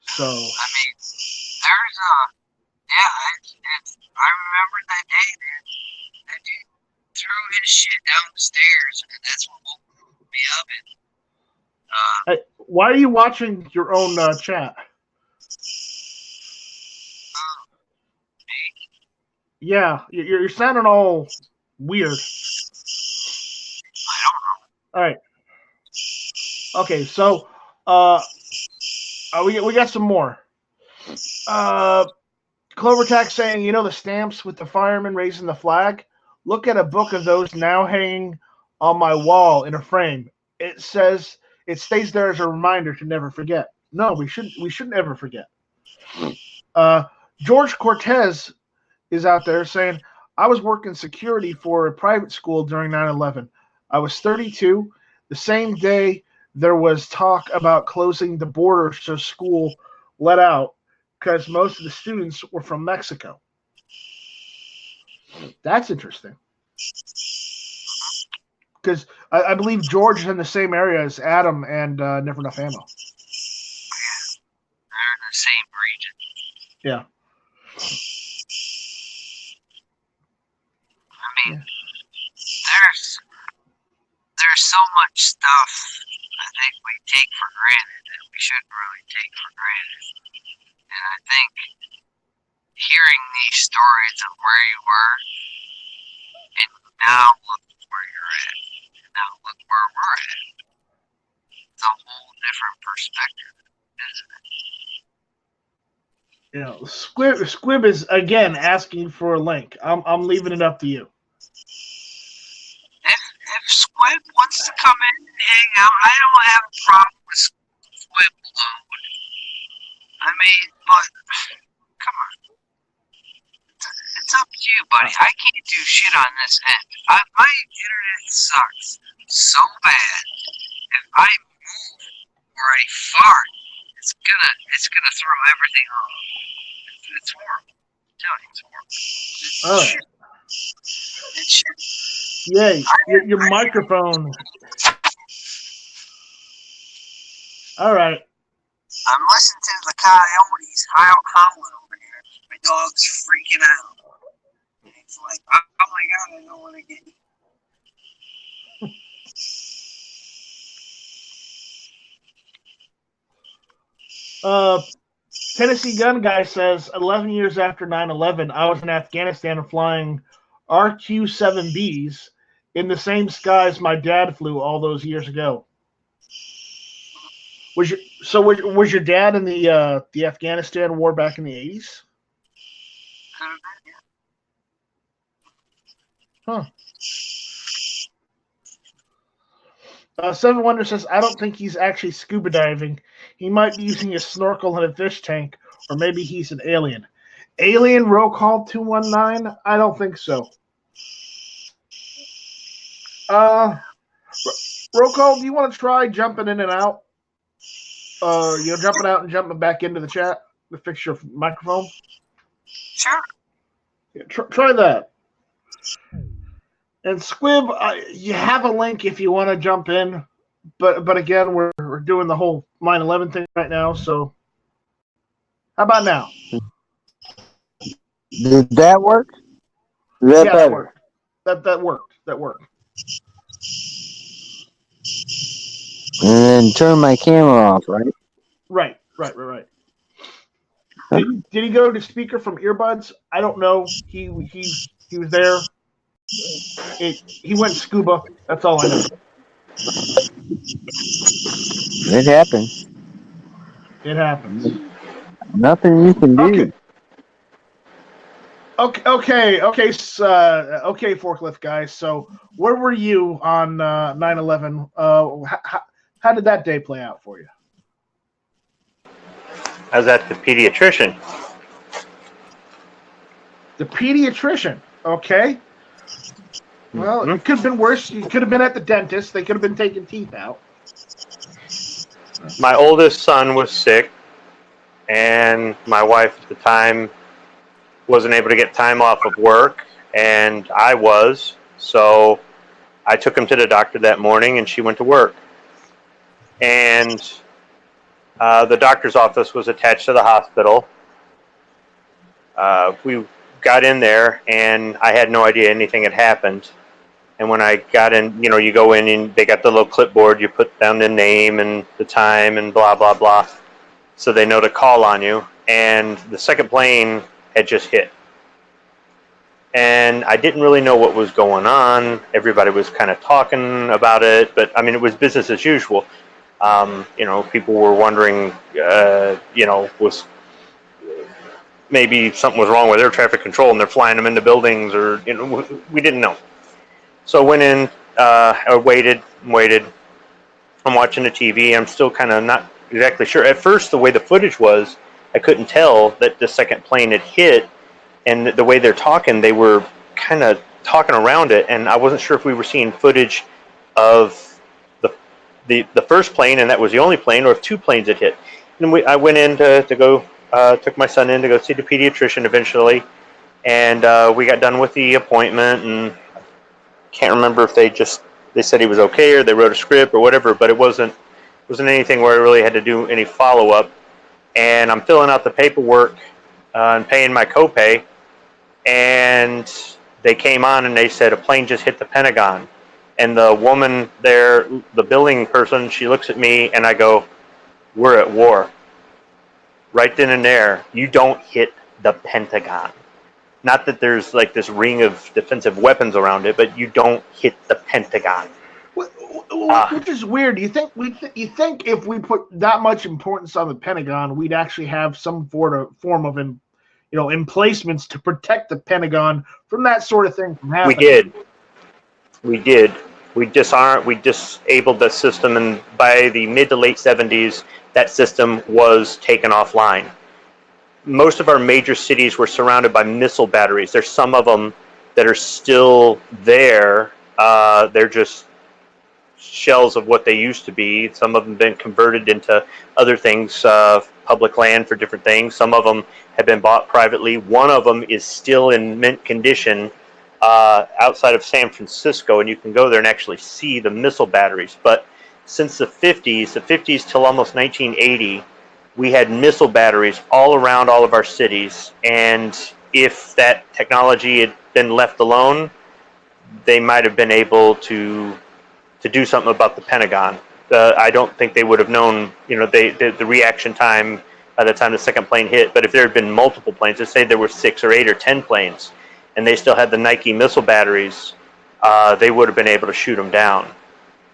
So I mean, there's I remember that day, man. That dude threw his shit down the stairs, and that's what woke me up. hey, why are you watching your own chat? Yeah, you're sounding all weird. All right. Okay, so we got some more. Clovertack saying, the stamps with the firemen raising the flag? Look at a book of those now hanging on my wall in a frame. It stays there as a reminder to never forget. No, we shouldn't ever forget. George Cortez is out there saying, I was working security for a private school during 9/11. I was 32. The same day there was talk about closing the border so school let out because most of the students were from Mexico. That's interesting. Because I believe George is in the same area as Adam and Never Enough Ammo. They're in the same region. Yeah. I mean, there's so much stuff I think we take for granted that we shouldn't really take for granted. And I think hearing these stories of where you were, and now look where you're at, and now look where we're at, it's a whole different perspective, isn't it? Squib is again asking for a link. I'm leaving it up to you. If Squib wants to come in and hang out, I don't have a problem with Squib alone. I mean, but come on. It's up to you, buddy. I can't do shit on this end. My internet sucks so bad. If I move or I fart, it's gonna throw everything off. It's horrible. I'm telling you, it's horrible. All right. Yay, your microphone. All right. I'm listening to the coyotes howling over here. My dog's freaking out. It's like, oh my god, I don't want to get Tennessee Gun Guy says 11 years after 9/11, I was in Afghanistan flying RQ-7Bs in the same skies my dad flew all those years ago. Was your dad in the Afghanistan war back in the 80s? Huh. Seven Wonder says, I don't think he's actually scuba diving. He might be using a snorkel in a fish tank, or maybe he's an alien. Alien roll call 219? I don't think so. Roll call, do you want to try jumping in and out? Jumping out and jumping back into the chat to fix your microphone? Sure. Yeah, try that. And Squib, you have a link if you want to jump in, but again, we're doing the whole 9/11 thing right now. So, how about now? Did that work? Is that better? That worked. That worked. That worked. And then turn my camera off, right? Right. Did he go to speaker from earbuds? I don't know. He was there. He went scuba. That's all I know. It happens. It happens. Nothing you can do. Okay, forklift guys. So, where were you on 9/11? How did that day play out for you? I was at the pediatrician. The pediatrician. Okay. Well, It could have been worse. You could have been at the dentist. They could have been taking teeth out. My oldest son was sick, and my wife at the time wasn't able to get time off of work, and I was. So I took him to the doctor that morning, and she went to work. And the doctor's office was attached to the hospital. We got in there, and I had no idea anything had happened. And when I got in, you go in and they got the little clipboard. You put down the name and the time and blah, blah, blah. So they know to call on you. And the second plane had just hit. And I didn't really know what was going on. Everybody was kind of talking about it. But, I mean, it was business as usual. People were wondering, was maybe something was wrong with air traffic control and they're flying them into buildings or, we didn't know. So I went in, I waited. I'm watching the TV. I'm still kind of not exactly sure. At first, the way the footage was, I couldn't tell that the second plane had hit. And the way they're talking, they were kind of talking around it. And I wasn't sure if we were seeing footage of the first plane, and that was the only plane, or if two planes had hit. And I went in to go, took my son in to go see the pediatrician eventually. And we got done with the appointment, and can't remember if they said he was okay or they wrote a script or whatever, but it wasn't anything where I really had to do any follow-up. And I'm filling out the paperwork and paying my copay, and they came on and they said a plane just hit the Pentagon. And the woman there, the billing person, she looks at me and I go, we're at war. Right then and there, you don't hit the Pentagon. Not that there's like this ring of defensive weapons around it, but you don't hit the Pentagon. Which is weird. You think if we put that much importance on the Pentagon, we'd actually have some form of emplacements to protect the Pentagon from that sort of thing from happening. We did. We disabled the system, and by the mid to late 70s, that system was taken offline. Most of our major cities were surrounded by missile batteries. There's some of them that are still there. They're just shells of what they used to be. Some of them have been converted into other things, public land for different things. Some of them have been bought privately. One of them is still in mint condition outside of San Francisco, and you can go there and actually see the missile batteries. But since the 50s till almost 1980, we had missile batteries all around all of our cities, and if that technology had been left alone, they might have been able to do something about the Pentagon. I don't think they would have known, the reaction time by the time the second plane hit. But if there had been multiple planes, let's say there were 6 or 8 or 10 planes, and they still had the Nike missile batteries, they would have been able to shoot them down.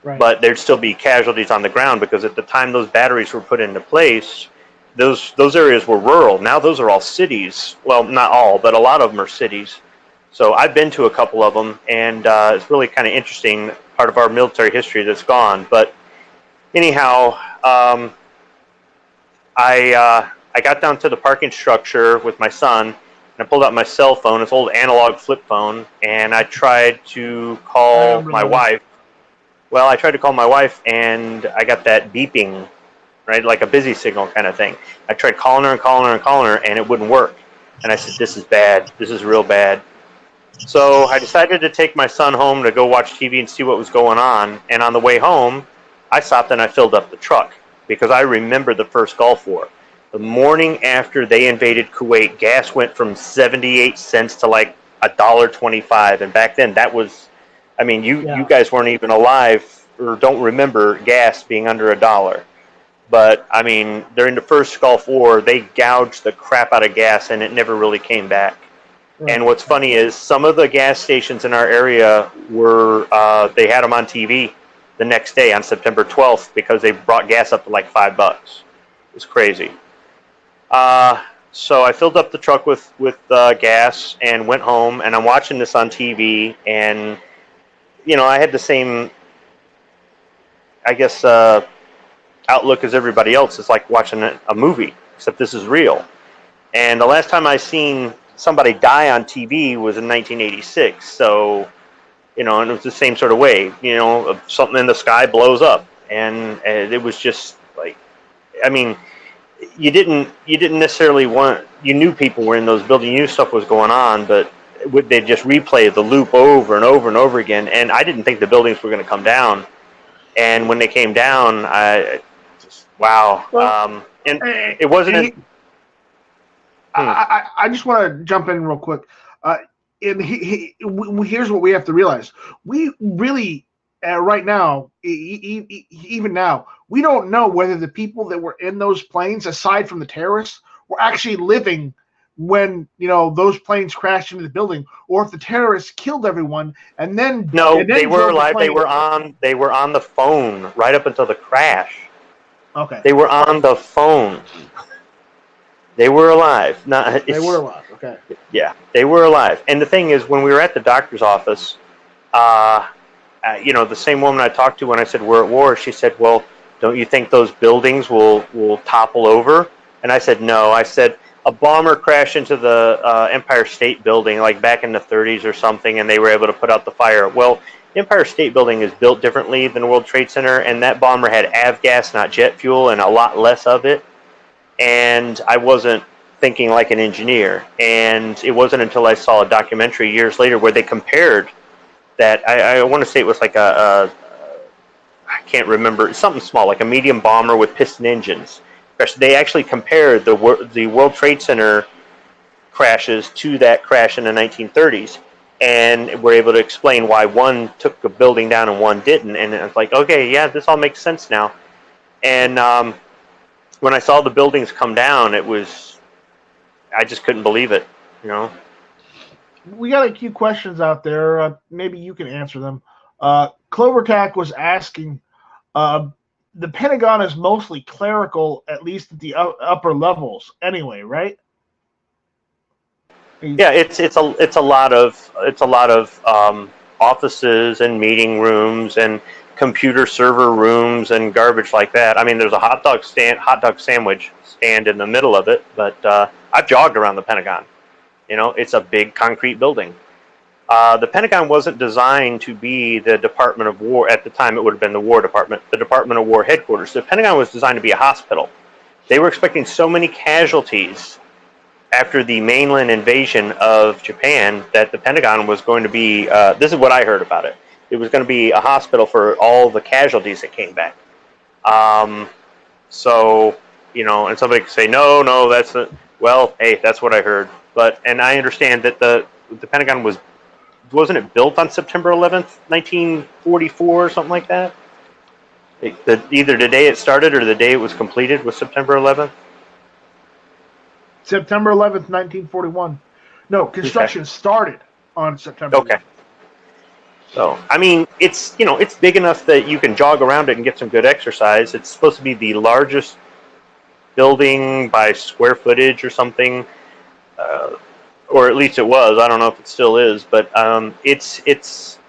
Right. But there'd still be casualties on the ground, because at the time those batteries were put into place, those areas were rural. Now those are all cities. Well, not all, but a lot of them are cities. So I've been to a couple of them, and it's really kind of interesting, part of our military history that's gone. But anyhow, I got down to the parking structure with my son, and I pulled out my cell phone, this old analog flip phone, and I tried to call my wife. Well, I tried to call my wife, and I got that beeping, right, like a busy signal kind of thing. I tried calling her and calling her and calling her, and it wouldn't work. And I said, this is bad. This is real bad. So I decided to take my son home to go watch TV and see what was going on. And on the way home, I stopped and I filled up the truck, because I remember the first Gulf War. The morning after they invaded Kuwait, gas went from 78 cents to like $1.25. And back then that was, I mean, you guys weren't even alive or don't remember gas being under $1. But I mean, during the first Gulf War, they gouged the crap out of gas, and it never really came back. Right. And what's funny is some of the gas stations in our area were, they had them on TV the next day on September 12th, because they brought gas up to like $5. It was crazy. So I filled up the truck with gas and went home, and I'm watching this on TV, and I had the same, I guess, outlook as everybody else. It's like watching a movie, except this is real. And the last time I seen somebody die on TV was in 1986. So, and it was the same sort of way. Something in the sky blows up, and it was just like, I mean, you didn't necessarily you knew people were in those buildings, you knew stuff was going on, but they just replay the loop over and over and over again. And I didn't think the buildings were going to come down. And when they came down, I just, wow. Well, and it wasn't. I just want to jump in real quick. Here's what we have to realize. We really, right now, even now, we don't know whether the people that were in those planes, aside from the terrorists, were actually living when those planes crashed into the building, or if the terrorists killed everyone and then they were alive. They were on the phone right up until the crash. Okay. They were on the phone. They were alive. They were alive. Okay. Yeah, they were alive. And the thing is, when we were at the doctor's office, the same woman I talked to when I said we're at war, she said, "Well, don't you think those buildings will topple over?" And I said, "No." I said, a bomber crashed into the Empire State Building like back in the 30s or something, and they were able to put out the fire. Well, the Empire State Building is built differently than the World Trade Center, and that bomber had avgas, not jet fuel, and a lot less of it. And I wasn't thinking like an engineer. And it wasn't until I saw a documentary years later where they compared that. I want to say it was like I can't remember, something small, like a medium bomber with piston engines. They actually compared the World Trade Center crashes to that crash in the 1930s, and were able to explain why one took a building down and one didn't. And it's like, okay, yeah, this all makes sense now. And when I saw the buildings come down, I just couldn't believe it, We got a few questions out there. Maybe you can answer them. Clovertac was asking, the Pentagon is mostly clerical, at least at the upper levels, anyway, right? Yeah, it's a lot of offices and meeting rooms and computer server rooms and garbage like that. I mean, there's a hot dog sandwich stand in the middle of it, but I've jogged around the Pentagon. It's a big concrete building. The Pentagon wasn't designed to be the Department of War. At the time, it would have been the War Department, the Department of War headquarters. The Pentagon was designed to be a hospital. They were expecting so many casualties after the mainland invasion of Japan that the Pentagon was going to be, this is what I heard about it, it was going to be a hospital for all the casualties that came back. So, and somebody could say, no, that's the, well, hey, that's what I heard. And I understand that the Pentagon wasn't it built on September 11th, 1944 or something like that? Either the day it started or the day it was completed was September 11th? September 11th, 1941. No, construction started on September 11th. Okay. So, I mean, it's big enough that you can jog around it and get some good exercise. It's supposed to be the largest building by square footage or something, or at least it was. I don't know if it still is, but it's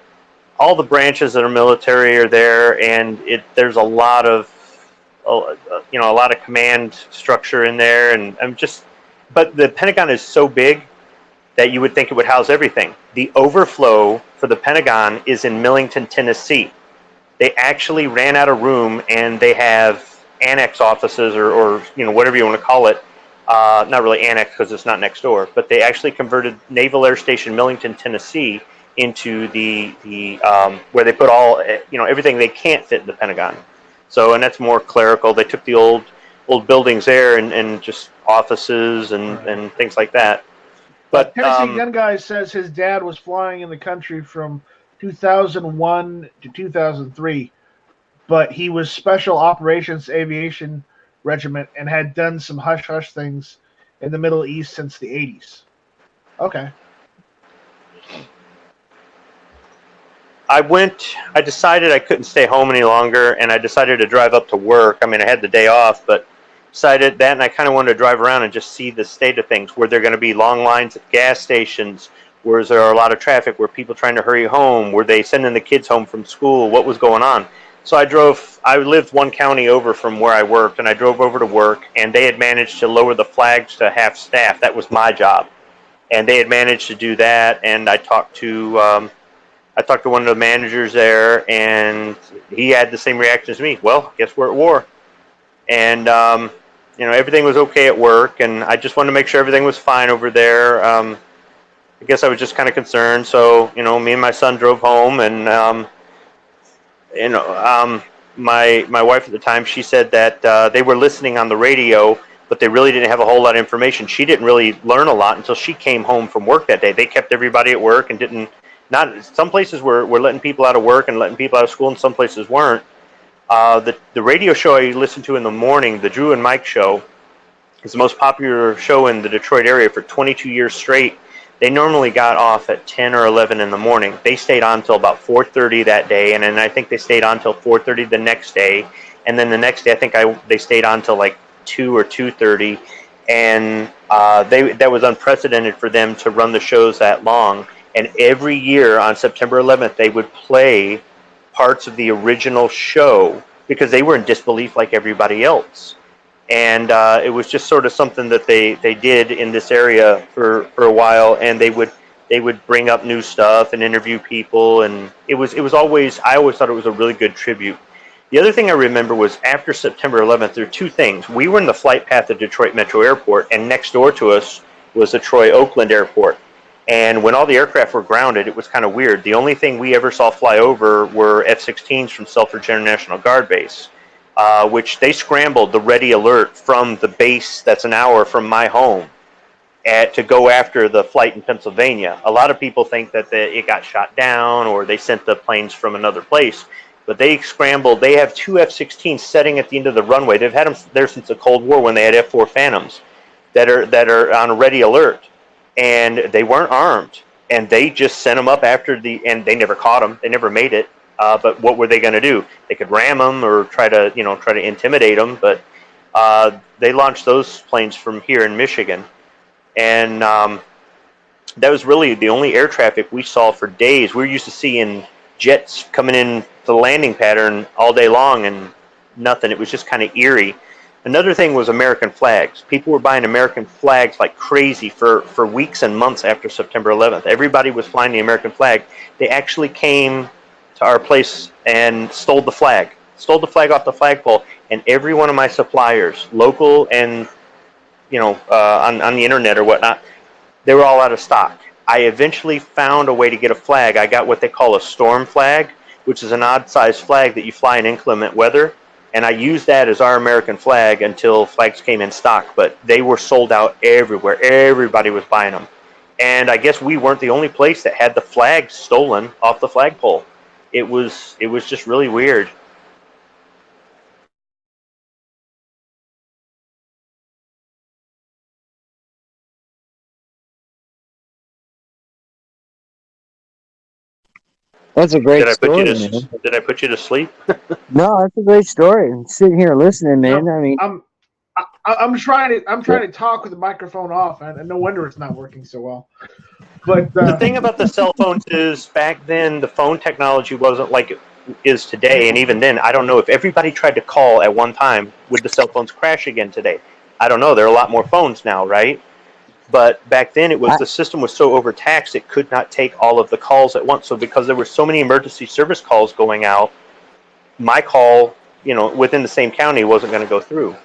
all the branches that are military are there, and there's a lot of command structure in there, and but the Pentagon is so big that you would think it would house everything. The overflow for the Pentagon is in Millington, Tennessee. They actually ran out of room, and they have annex offices or whatever you want to call it. Not really annex because it's not next door, but they actually converted Naval Air Station Millington, Tennessee into the where they put all everything they can't fit in the Pentagon. So, and that's more clerical. They took the old buildings there and just offices and things like that. But Tennessee Gun Guy says his dad was flying in the country from 2001 to 2003, but he was Special Operations Aviation Regiment and had done some hush-hush things in the Middle East since the 80s. Okay. I decided I couldn't stay home any longer, and I decided to drive up to work. I mean, I had the day off, but decided that, and I kind of wanted to drive around and just see the state of things. Were there going to be long lines at gas stations? Was there a lot of traffic? Were people trying to hurry home? Were they sending the kids home from school? What was going on? So I lived one county over from where I worked, and I drove over to work, and they had managed to lower the flags to half staff. That was my job. And they had managed to do that, and I talked to one of the managers there, and he had the same reaction as me. Well, I guess we're at war. And, everything was okay at work, and I just wanted to make sure everything was fine over there. I guess I was just kind of concerned. So, me and my son drove home, and, my wife at the time, she said that they were listening on the radio, but they really didn't have a whole lot of information. She didn't really learn a lot until she came home from work that day. They kept everybody at work and some places were letting people out of work and letting people out of school, and some places weren't. The radio show I listened to in the morning, the Drew and Mike show, is the most popular show in the Detroit area for 22 years straight. They normally got off at 10 or 11 in the morning. They stayed on until about 4:30 that day, and then I think they stayed on until 4:30 the next day. And then the next day, I think they stayed on until like 2 or 2:30. And that was unprecedented for them to run the shows that long. And every year on September 11th, they would play parts of the original show because they were in disbelief like everybody else. And it was just sort of something that they did in this area for a while, and they would bring up new stuff and interview people, and I always thought it was a really good tribute. The other thing I remember was after September 11th, there were two things. We were in the flight path of Detroit Metro Airport, and next door to us was the Troy Oakland Airport. And when all the aircraft were grounded, it was kind of weird. The only thing we ever saw fly over were F-16s from Selfridge International Guard Base, which they scrambled the ready alert from the base that's an hour from my home to go after the flight in Pennsylvania. A lot of people think that it got shot down or they sent the planes from another place, but they scrambled. They have two F-16s setting at the end of the runway. They've had them there since the Cold War when they had F-4 Phantoms that are on a ready alert. And they weren't armed, and they just sent them up and they never caught them. They never made it. But what were they going to do? They could ram them or try to intimidate them. But they launched those planes from here in Michigan, and that was really the only air traffic we saw for days. We were used to seeing jets coming in the landing pattern all day long, and nothing. It was just kind of eerie. Another thing was American flags. People were buying American flags like crazy for weeks and months after September 11th. Everybody was flying the American flag. They actually came to our place and stole the flag off the flagpole. And every one of my suppliers, local and on the internet or whatnot, they were all out of stock. I eventually found a way to get a flag. I got what they call a storm flag, which is an odd-sized flag that you fly in inclement weather. And I used that as our American flag until flags came in stock. But they were sold out everywhere. Everybody was buying them. And I guess we weren't the only place that had the flag stolen off the flagpole. It was just really weird. That's a great Did I put you story, to man. Did I put you to sleep? No, that's a great story. I'm sitting here listening, man. No, I mean, I'm trying to talk with the microphone off, and no wonder it's not working so well. But The thing about the cell phones is back then the phone technology wasn't like it is today, and even then, I don't know if everybody tried to call at one time, would the cell phones crash again today? I don't know. There are a lot more phones now, right? But back then, the system was so overtaxed it could not take all of the calls at once. So because there were so many emergency service calls going out, my call, within the same county wasn't going to go through.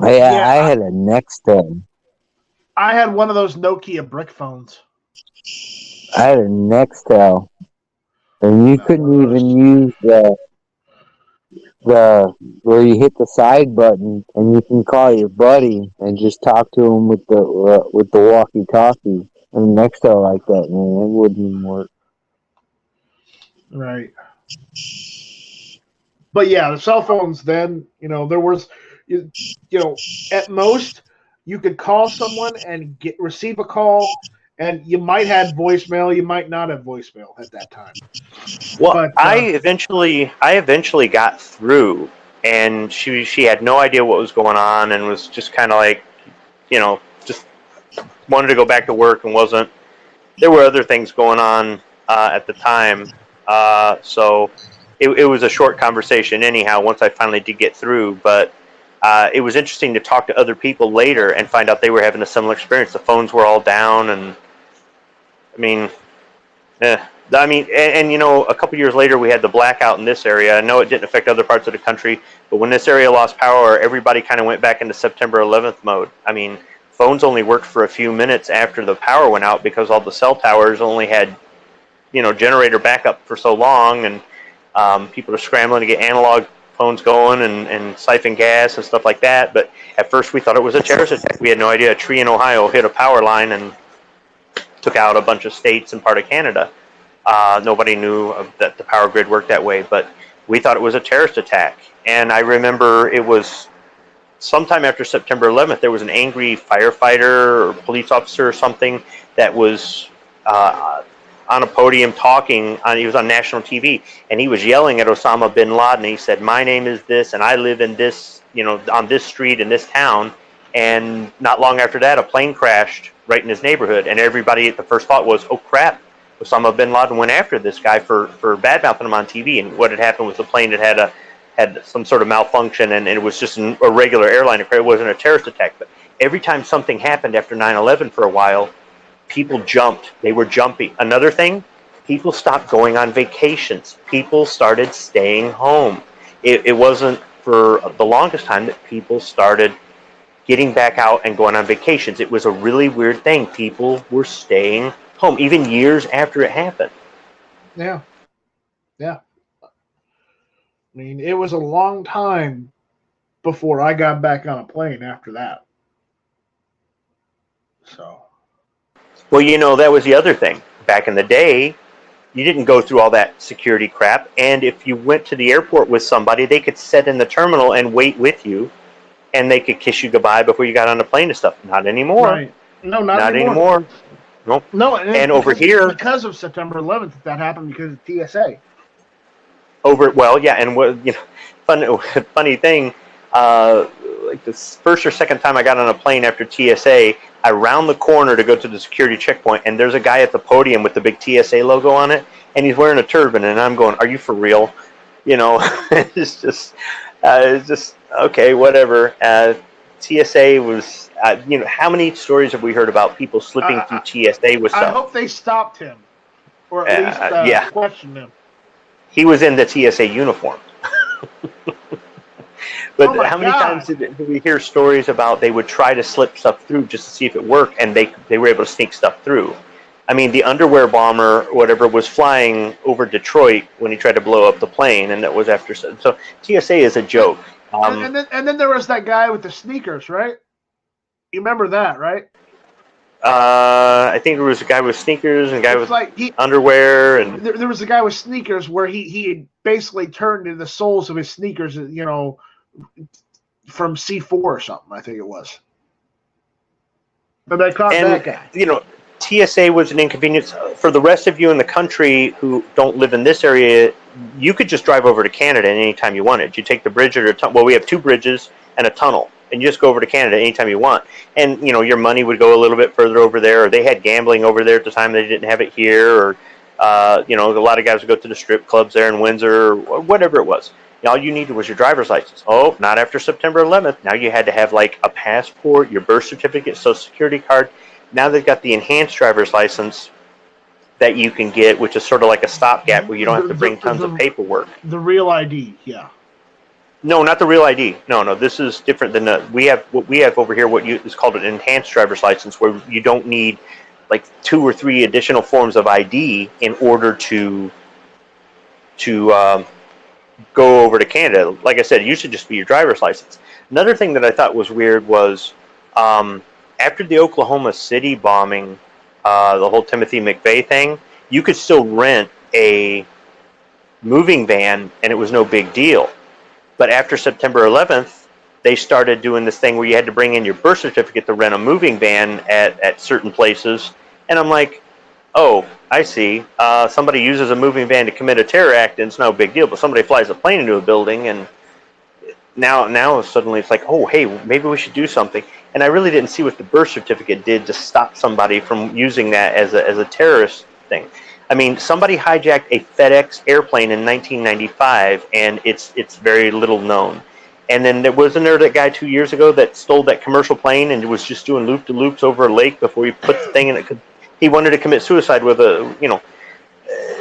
I had a Nextel. I had one of those Nokia brick phones. I had a Nextel, and you couldn't even use the where you hit the side button and you can call your buddy and just talk to him with the walkie-talkie. And Nextel like that, man, it wouldn't even work. Right. But yeah, the cell phones then, there was, at most you could call someone and receive a call, and you might have voicemail, you might not have voicemail at that time. Well, but, I eventually got through, and she had no idea what was going on, and was just kind of like, just wanted to go back to work, and wasn't. There were other things going on at the time, so it was a short conversation anyhow. Once I finally did get through, but it was interesting to talk to other people later and find out they were having a similar experience. The phones were all down, and I mean, a couple years later, we had the blackout in this area. I know it didn't affect other parts of the country, but when this area lost power, everybody kind of went back into September 11th mode. I mean, phones only worked for a few minutes after the power went out because all the cell towers only had, generator backup for so long, and people are scrambling to get analog phones going and siphon gas and stuff like that. But at first, we thought it was a terrorist attack. We had no idea a tree in Ohio hit a power line and took out a bunch of states and part of Canada. Nobody knew that the power grid worked that way, but we thought it was a terrorist attack. And I remember it was sometime after September 11th, there was an angry firefighter or police officer or something that was on a podium talking. He was on national TV, and he was yelling at Osama bin Laden. He said, "My name is this, and I live in this, on this street in this town." And not long after that, a plane crashed right in his neighborhood, and everybody, the first thought was, "Oh crap, Osama bin Laden went after this guy for bad-mouthing him on TV." And what had happened was the plane had some sort of malfunction, and it was just a regular airline crash. It wasn't a terrorist attack. But every time something happened after 9/11 for a while, people jumped. They were jumping. Another thing, people stopped going on vacations. People started staying home. It wasn't for the longest time that people started getting back out and going on vacations. It was a really weird thing. People were staying home, even years after it happened. Yeah. Yeah. I mean, it was a long time before I got back on a plane after that. So. Well, that was the other thing. Back in the day, you didn't go through all that security crap. And if you went to the airport with somebody, they could sit in the terminal and wait with you, and they could kiss you goodbye before you got on the plane and stuff. Not anymore. Right. No, not anymore. Nope. No, and over here, because of September 11th, that happened because of TSA. And funny thing, like the first or second time I got on a plane after TSA, I round the corner to go to the security checkpoint, and there's a guy at the podium with the big TSA logo on it, and he's wearing a turban, and I'm going, "Are you for real?" It's just, It's just okay, whatever. TSA was, how many stories have we heard about people slipping through TSA with I stuff? hope they stopped him, or at least Yeah. questioned him. He was in the TSA uniform. But Oh my how many God. times did we hear stories about they would try to slip stuff through just to see if it worked, and they were able to sneak stuff through? I mean, the underwear bomber, whatever, was flying over Detroit when he tried to blow up the plane, and that was after. So TSA is a joke. And then there was that guy with the sneakers, right? You remember that, right? I think there was a guy with sneakers and a guy with underwear, and there was a guy with sneakers where he had basically turned into the soles of his sneakers, from C4 or something, I think it was. But they caught that guy. TSA was an inconvenience for the rest of you in the country who don't live in this area. You could just drive over to Canada anytime you wanted. You take the bridge or well, we have 2 bridges and a tunnel, and you just go over to Canada anytime you want. And your money would go a little bit further over there, or they had gambling over there at the time they didn't have it here, or a lot of guys would go to the strip clubs there in Windsor, or whatever it was. All you needed was your driver's license. Oh, not after September 11th. Now you had to have like a passport, your birth certificate, social security card. Now they've got the enhanced driver's license that you can get, which is sort of like a stopgap where you don't have to bring tons of paperwork. The real ID, yeah. No, not the real ID. No, this is different than what we have over here. What is called an enhanced driver's license, where you don't need like 2 or 3 additional forms of ID in order to go over to Canada. Like I said, it used to just be your driver's license. Another thing that I thought was weird was after the Oklahoma City bombing, the whole Timothy McVeigh thing, you could still rent a moving van and it was no big deal. But after September 11th, they started doing this thing where you had to bring in your birth certificate to rent a moving van at certain places. And I'm like, oh, I see. Somebody uses a moving van to commit a terror act and it's no big deal. But somebody flies a plane into a building and now suddenly it's like, oh, hey, maybe we should do something. And I really didn't see what the birth certificate did to stop somebody from using that as a terrorist thing. I mean, somebody hijacked a FedEx airplane in 1995, and it's very little known. And then wasn't there that guy 2 years ago that stole that commercial plane and was just doing loop-de-loops over a lake before he put the thing in it? He wanted to commit suicide with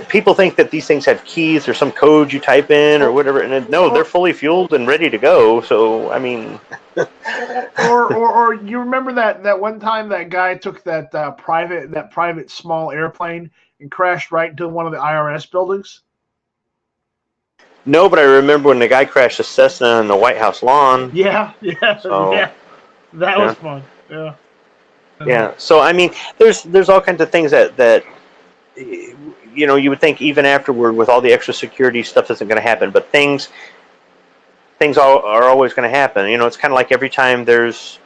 people think that these things have keys or some code you type in or whatever, and no, they're fully fueled and ready to go. So I mean, or you remember that one time that guy took that private small airplane and crashed right into one of the IRS buildings? No, but I remember when the guy crashed a Cessna on the White House lawn. Yeah, that was fun. Yeah. Yeah. So I mean, there's all kinds of things that you would think even afterward with all the extra security stuff isn't going to happen, but things are always going to happen. It's kind of like every time there's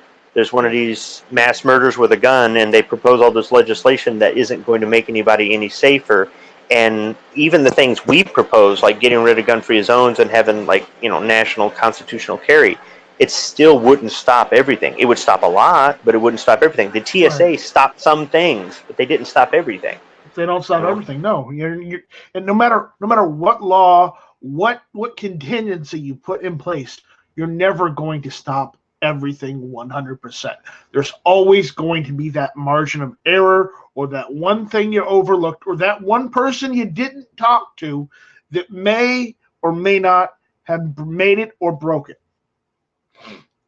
one of these mass murders with a gun and they propose all this legislation that isn't going to make anybody any safer. And even the things we propose, like getting rid of gun-free zones and having national constitutional carry, it still wouldn't stop everything. It would stop a lot, but it wouldn't stop everything. The TSA stopped some things, but they didn't stop everything. They don't stop everything. No, and no matter what law, what contingency you put in place, you're never going to stop everything 100%. There's always going to be that margin of error, or that one thing you overlooked, or that one person you didn't talk to that may or may not have made it or broke it.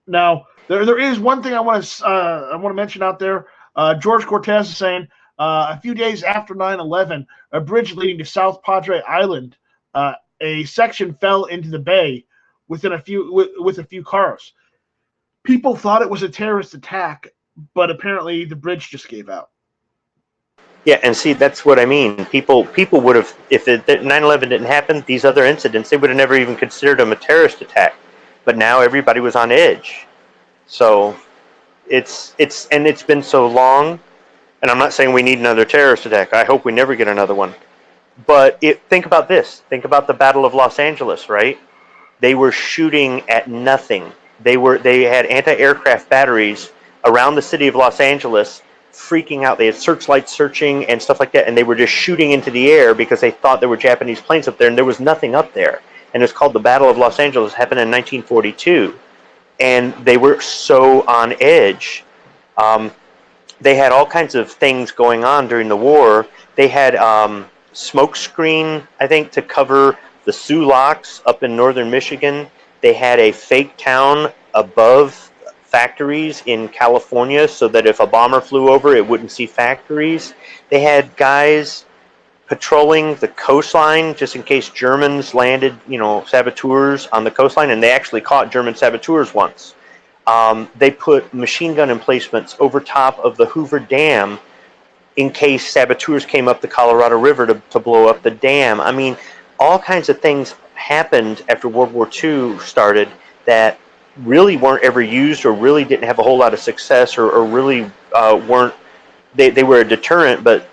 Now, there is one thing I want to mention out there. George Cortez is saying, a few days after 9/11, a bridge leading to South Padre Island, a section fell into the bay with a few cars. People thought it was a terrorist attack, but apparently the bridge just gave out. Yeah, and see, that's what I mean. People would have, if 9/11 didn't happen, these other incidents, they would have never even considered them a terrorist attack. But now everybody was on edge. So it's been so long. And I'm not saying we need another terrorist attack. I hope we never get another one. But think about this. Think about the Battle of Los Angeles, right? They were shooting at nothing. They had anti-aircraft batteries around the city of Los Angeles, freaking out. They had searchlights searching and stuff like that, and they were just shooting into the air because they thought there were Japanese planes up there, and there was nothing up there. and it's called the Battle of Los Angeles. It happened in 1942, and they were so on edge. They had all kinds of things going on during the war. They had smoke screen, I think, to cover the Sioux Locks up in northern Michigan. They had a fake town above factories in California so that if a bomber flew over, it wouldn't see factories. They had guys patrolling the coastline just in case Germans landed, saboteurs on the coastline, and they actually caught German saboteurs once. They put machine gun emplacements over top of the Hoover Dam in case saboteurs came up the Colorado River to blow up the dam. I mean, all kinds of things happened after World War II started that really weren't ever used or really didn't have a whole lot of success or really weren't. They were a deterrent, but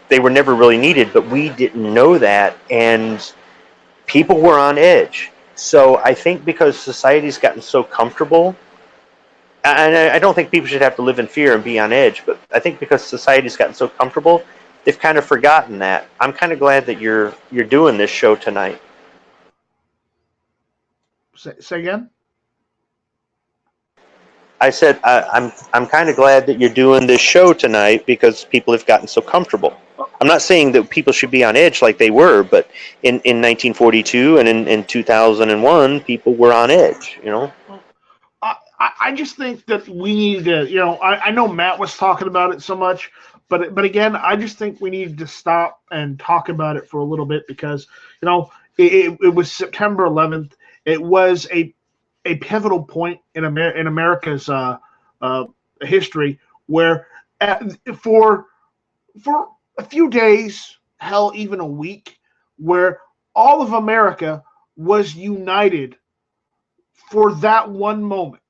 they were never really needed. But we didn't know that, and people were on edge. So I think because society's gotten so comfortable, and I don't think people should have to live in fear and be on edge, but I think because society's gotten so comfortable, they've kind of forgotten that. I'm kind of glad that you're doing this show tonight. Say again? I said I'm kind of glad that you're doing this show tonight because people have gotten so comfortable. I'm not saying that people should be on edge like they were, but in 1942 and in 2001, people were on edge, I just think that we need to, I know Matt was talking about it so much, but again, I just think we need to stop and talk about it for a little bit because, it was September 11th. It was a pivotal point in America's history where for a few days, hell, even a week, where all of America was united for that one moment.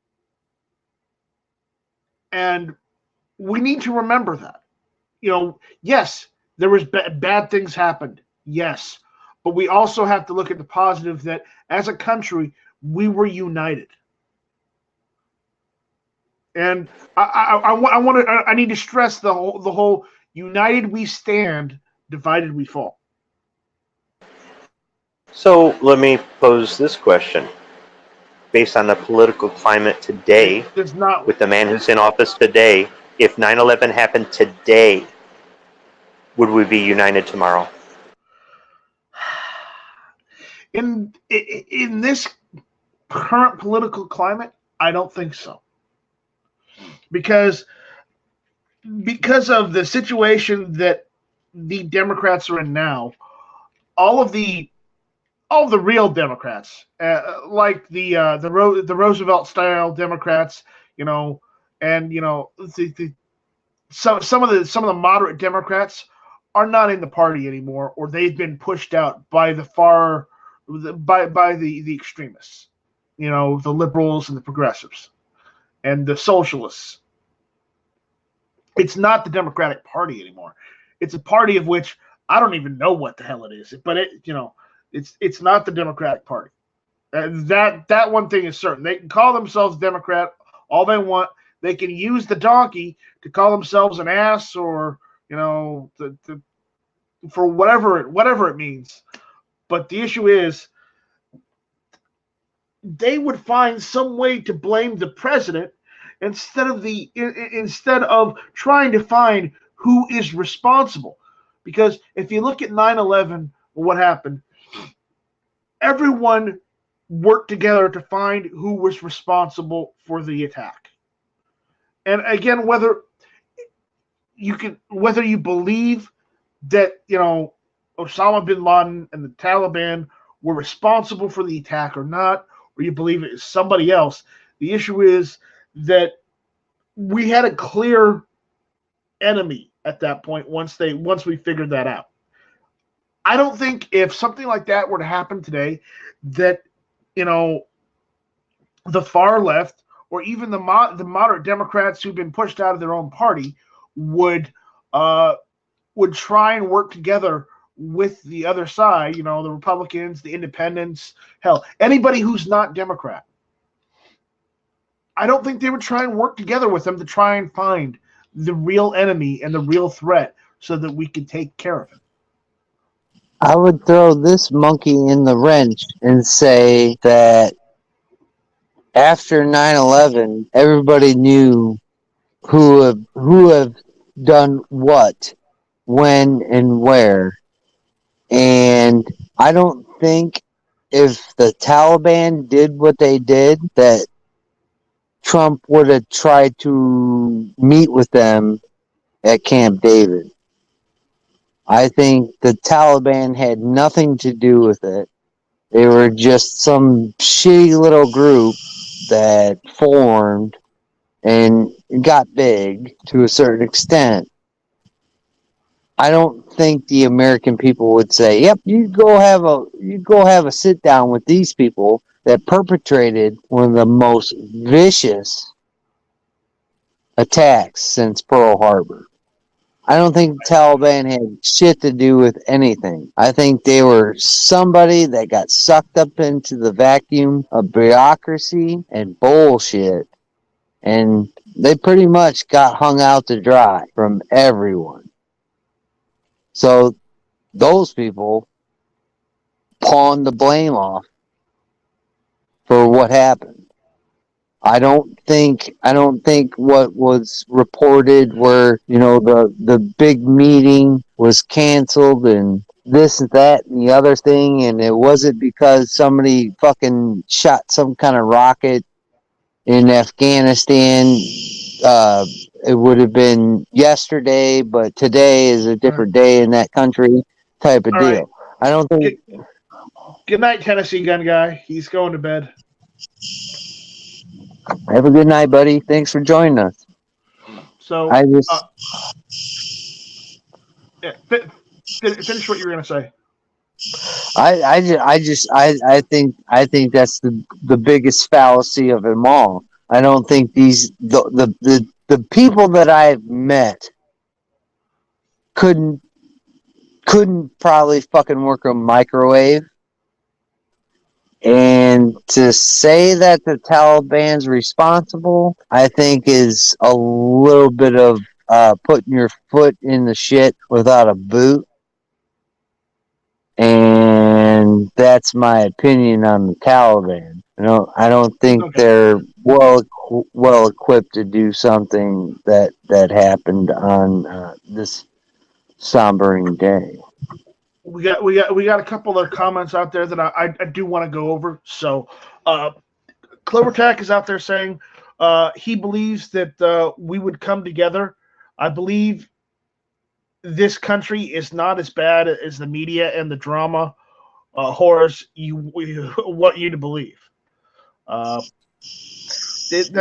And we need to remember that. Yes, there was bad things happened. Yes. But we also have to look at the positive that as a country, we were united. And I need to stress the whole united we stand, divided we fall. So let me pose this question. Based on the political climate today, with the man who's in office today, if 9/11 happened today, would we be united tomorrow? In this current political climate, I don't think so. Because of the situation that the Democrats are in now, all of the real Democrats, like the Roosevelt style Democrats, and some of the moderate Democrats are not in the party anymore, or they've been pushed out by the extremists, the liberals and the progressives and the socialists. It's not the Democratic Party anymore. It's a party of which I don't even know what the hell it is, but it's not the Democratic Party. That one thing is certain. They can call themselves Democrat all they want. They can use the donkey to call themselves an ass or for whatever it means. But the issue is they would find some way to blame the president instead of trying to find who is responsible. Because if you look at 9/11, what happened, everyone worked together to find who was responsible for the attack. And again, whether you believe that Osama bin Laden and the Taliban were responsible for the attack or not, or you believe it is somebody else, the issue is that we had a clear enemy at that point once we figured that out. I don't think if something like that were to happen today, that the far left or even the moderate Democrats who've been pushed out of their own party would try and work together with the other side, the Republicans, the independents, hell, anybody who's not Democrat. I don't think they would try and work together with them to try and find the real enemy and the real threat so that we could take care of it. I would throw this monkey in the wrench and say that after 9/11, everybody knew who have done what, when, and where. And I don't think if the Taliban did what they did, that Trump would have tried to meet with them at Camp David. I think the Taliban had nothing to do with it. They were just some shitty little group that formed and got big to a certain extent. I don't think the American people would say, "Yep, you go have a sit down with these people that perpetrated one of the most vicious attacks since Pearl Harbor." I don't think the Taliban had shit to do with anything. I think they were somebody that got sucked up into the vacuum of bureaucracy and bullshit, and they pretty much got hung out to dry from everyone. So those people pawned the blame off for what happened. I don't think what was reported where, the big meeting was canceled and this and that and the other thing, and it wasn't because somebody fucking shot some kind of rocket in Afghanistan. It would have been yesterday, but today is a different day in that country, type of All deal. right. I don't think. Good night, Tennessee gun guy. He's going to bed. Have a good night, buddy. Thanks for joining us. So, I just yeah, finish what you were going to say. I think that's the biggest fallacy of them all. I don't think the people that I've met couldn't probably fucking work a microwave. And to say that the Taliban's responsible, I think is a little bit of putting your foot in the shit without a boot. And that's my opinion on the Taliban. I don't think they're well equipped to do something that happened on this sombering day. We got a couple of comments out there that I do want to go over. So, Clovertack is out there saying he believes that we would come together. I believe this country is not as bad as the media and the drama horrors we want you to believe. That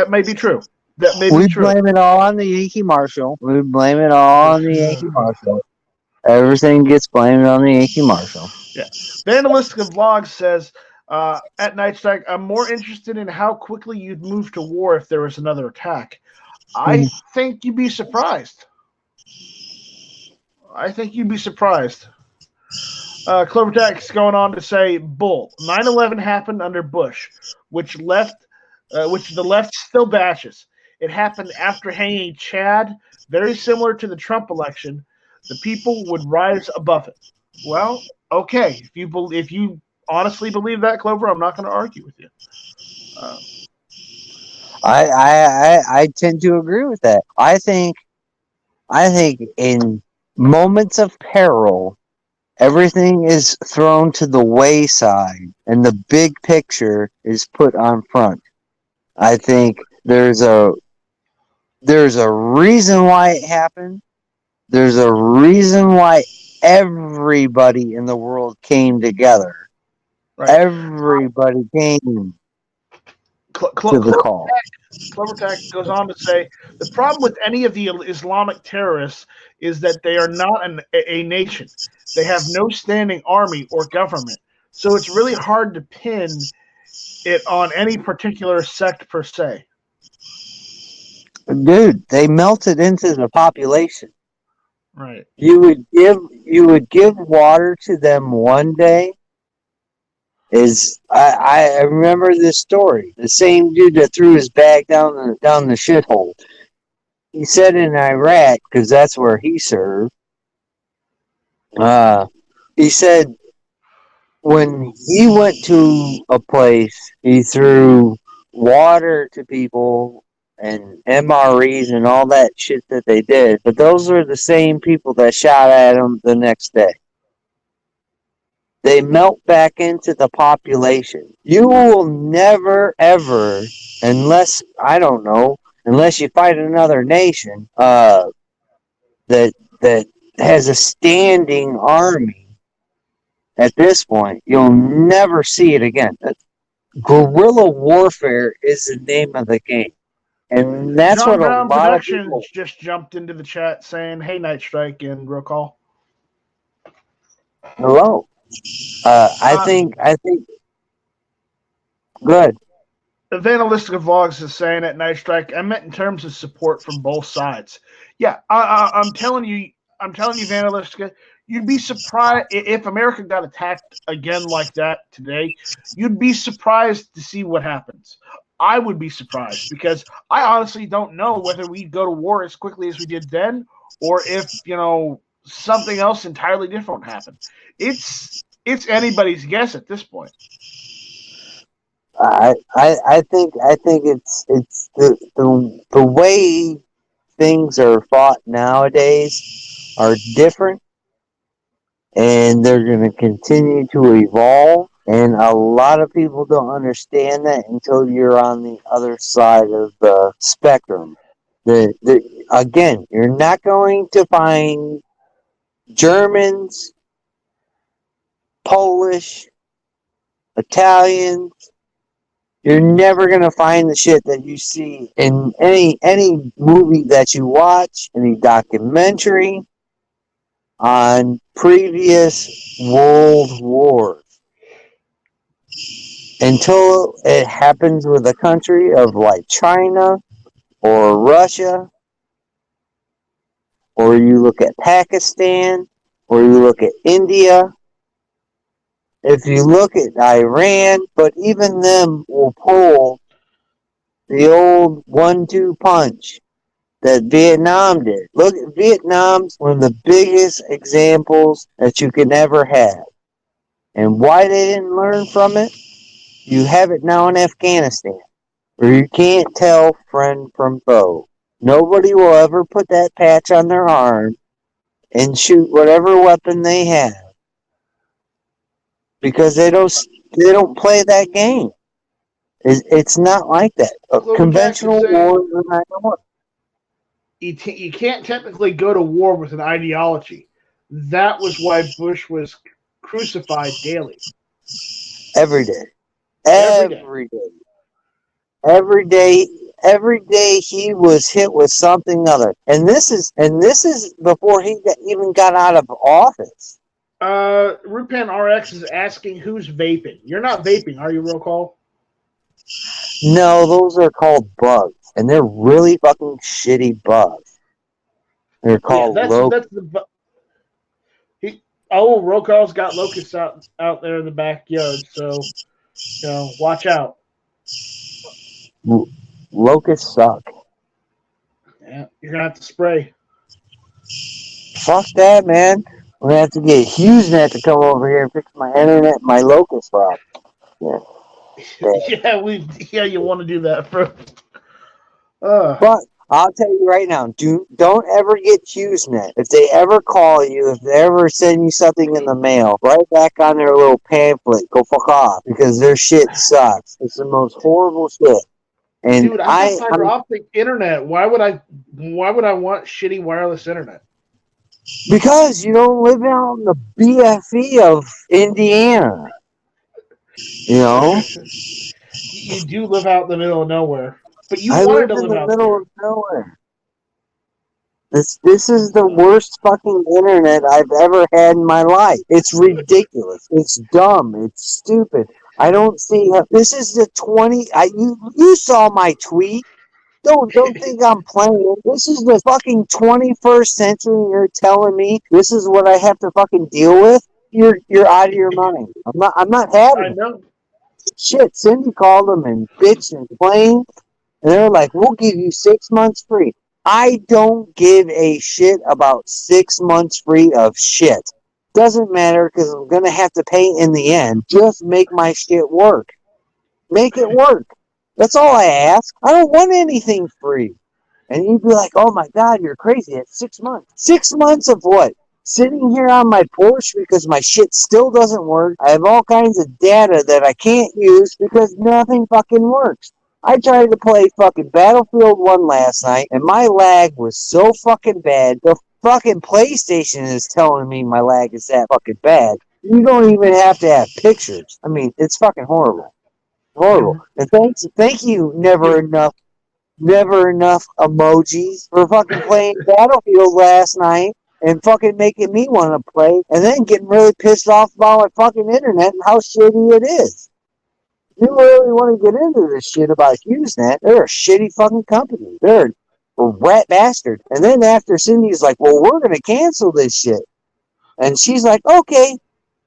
may be true. That may be true. Blame it all on the Yankee Marshal. We blame it all on the Yankee Marshal. Everything gets blamed on the Yankee Marshal. Yeah. Vandalistic Vlog says, at Night Strike, I'm more interested in how quickly you'd move to war if there was another attack. I think you'd be surprised. Clovertack's going on to say, bull. 9/11 happened under Bush, which the left still bashes. It happened after hanging Chad, very similar to the Trump election. The people would rise above it. Well, okay. If you honestly believe that, Clover, I'm not going to argue with you. I tend to agree with that. I think in moments of peril, everything is thrown to the wayside and the big picture is put on front. I think there's a reason why it happened. There's a reason why everybody in the world came together. Right. Everybody came to the call. Clovertack goes on to say, the problem with any of the Islamic terrorists is that they are not a nation. They have no standing army or government. So it's really hard to pin it on any particular sect per se. Dude, they melted into the population. Right. You would give water to them one day. I remember this story. The same dude that threw his bag down the shithole. He said in Iraq, because that's where he served. He said when he went to a place, he threw water to people and MREs and all that shit that they did. But those are the same people that shot at him the next day. They melt back into the population. You will never, ever, unless, I don't know, unless you fight another nation that has a standing army at this point, you'll never see it again. Guerrilla warfare is the name of the game. And that's John what a Brown lot of Productions people... just jumped into the chat saying, "Hey, Night Strike and Roll Call." Hello. I think... Good. Evangelistica Vlogs is saying at Night Strike, I meant in terms of support from both sides. Yeah, I'm telling you, Evangelistica, you'd be surprised if America got attacked again like that today. You'd be surprised to see what happens. I would be surprised because I honestly don't know whether we'd go to war as quickly as we did then, or if something else entirely different happened. It's anybody's guess at this point. I think it's the way things are fought nowadays are different, and they're going to continue to evolve. And a lot of people don't understand that until you're on the other side of the spectrum. Again, you're not going to find Germans, Polish, Italians. You're never gonna find the shit that you see in any movie that you watch, any documentary on previous world wars. Until it happens with a country of like China or Russia, or you look at Pakistan, or you look at India. If you look at Iran, but even them will pull the old 1-2 punch that Vietnam did. Look, Vietnam's one of the biggest examples that you can ever have. And why they didn't learn from it? You have it now in Afghanistan, where you can't tell friend from foe. Nobody will ever put that patch on their arm and shoot whatever weapon they have, because they don't play that game. It's not like that. Conventional war is not war. You can't technically go to war with an ideology. That was why Bush was crucified daily. Every day. Every day he was hit with something other. And this is before he even got out of office. Rupan RX is asking who's vaping. You're not vaping, are you, Roll Call? No, those are called bugs. And they're really fucking shitty bugs. They're called that's the Roll Call's got locusts out there in the backyard, so watch out. Locusts suck. Yeah, you're gonna have to spray. Fuck that, man. We're gonna have to get HughesNet to come over here and fix my internet, my locust problem. Yeah. You want to do that first. But I'll tell you right now, don't ever get HughesNet. If they ever call you, if they ever send you something in the mail, right back on their little pamphlet, go fuck off, because their shit sucks. It's the most horrible shit. And dude, I got fiber optic internet. Why would I want shitty wireless internet? Because you don't live out in the BFE of Indiana. You know? You do live out in the middle of nowhere. But you I wanted live to in live the out middle there. of nowhere. This is the worst fucking internet I've ever had in my life. It's ridiculous. It's dumb. It's stupid. I don't see how this is the 20. You saw my tweet. Don't think I'm playing. This is the fucking 21st century. And you're telling me this is what I have to fucking deal with? You're out of your mind. I'm not having it. I know. Shit, Cindy called them and bitched and complained, and they're like, "We'll give you 6 months free." I don't give a shit about 6 months free of shit. Doesn't matter because I'm going to have to pay in the end. Just make my shit work. Make it work. That's all I ask. I don't want anything free. And you'd be like, oh my God, you're crazy. It's 6 months. 6 months of what? Sitting here on my porch because my shit still doesn't work. I have all kinds of data that I can't use because nothing fucking works. I tried to play fucking Battlefield 1 last night and my lag was so fucking bad. The fucking PlayStation is telling me my lag is that fucking bad. You don't even have to have pictures. I mean, it's fucking horrible. Horrible. And thank you, never enough emojis for fucking playing Battlefield last night and fucking making me want to play and then getting really pissed off about my fucking internet and how shitty it is. You really want to get into this shit about HughesNet, they're a shitty fucking company. They're a rat bastard. And then after Cindy's like, well, we're going to cancel this shit. And she's like, okay,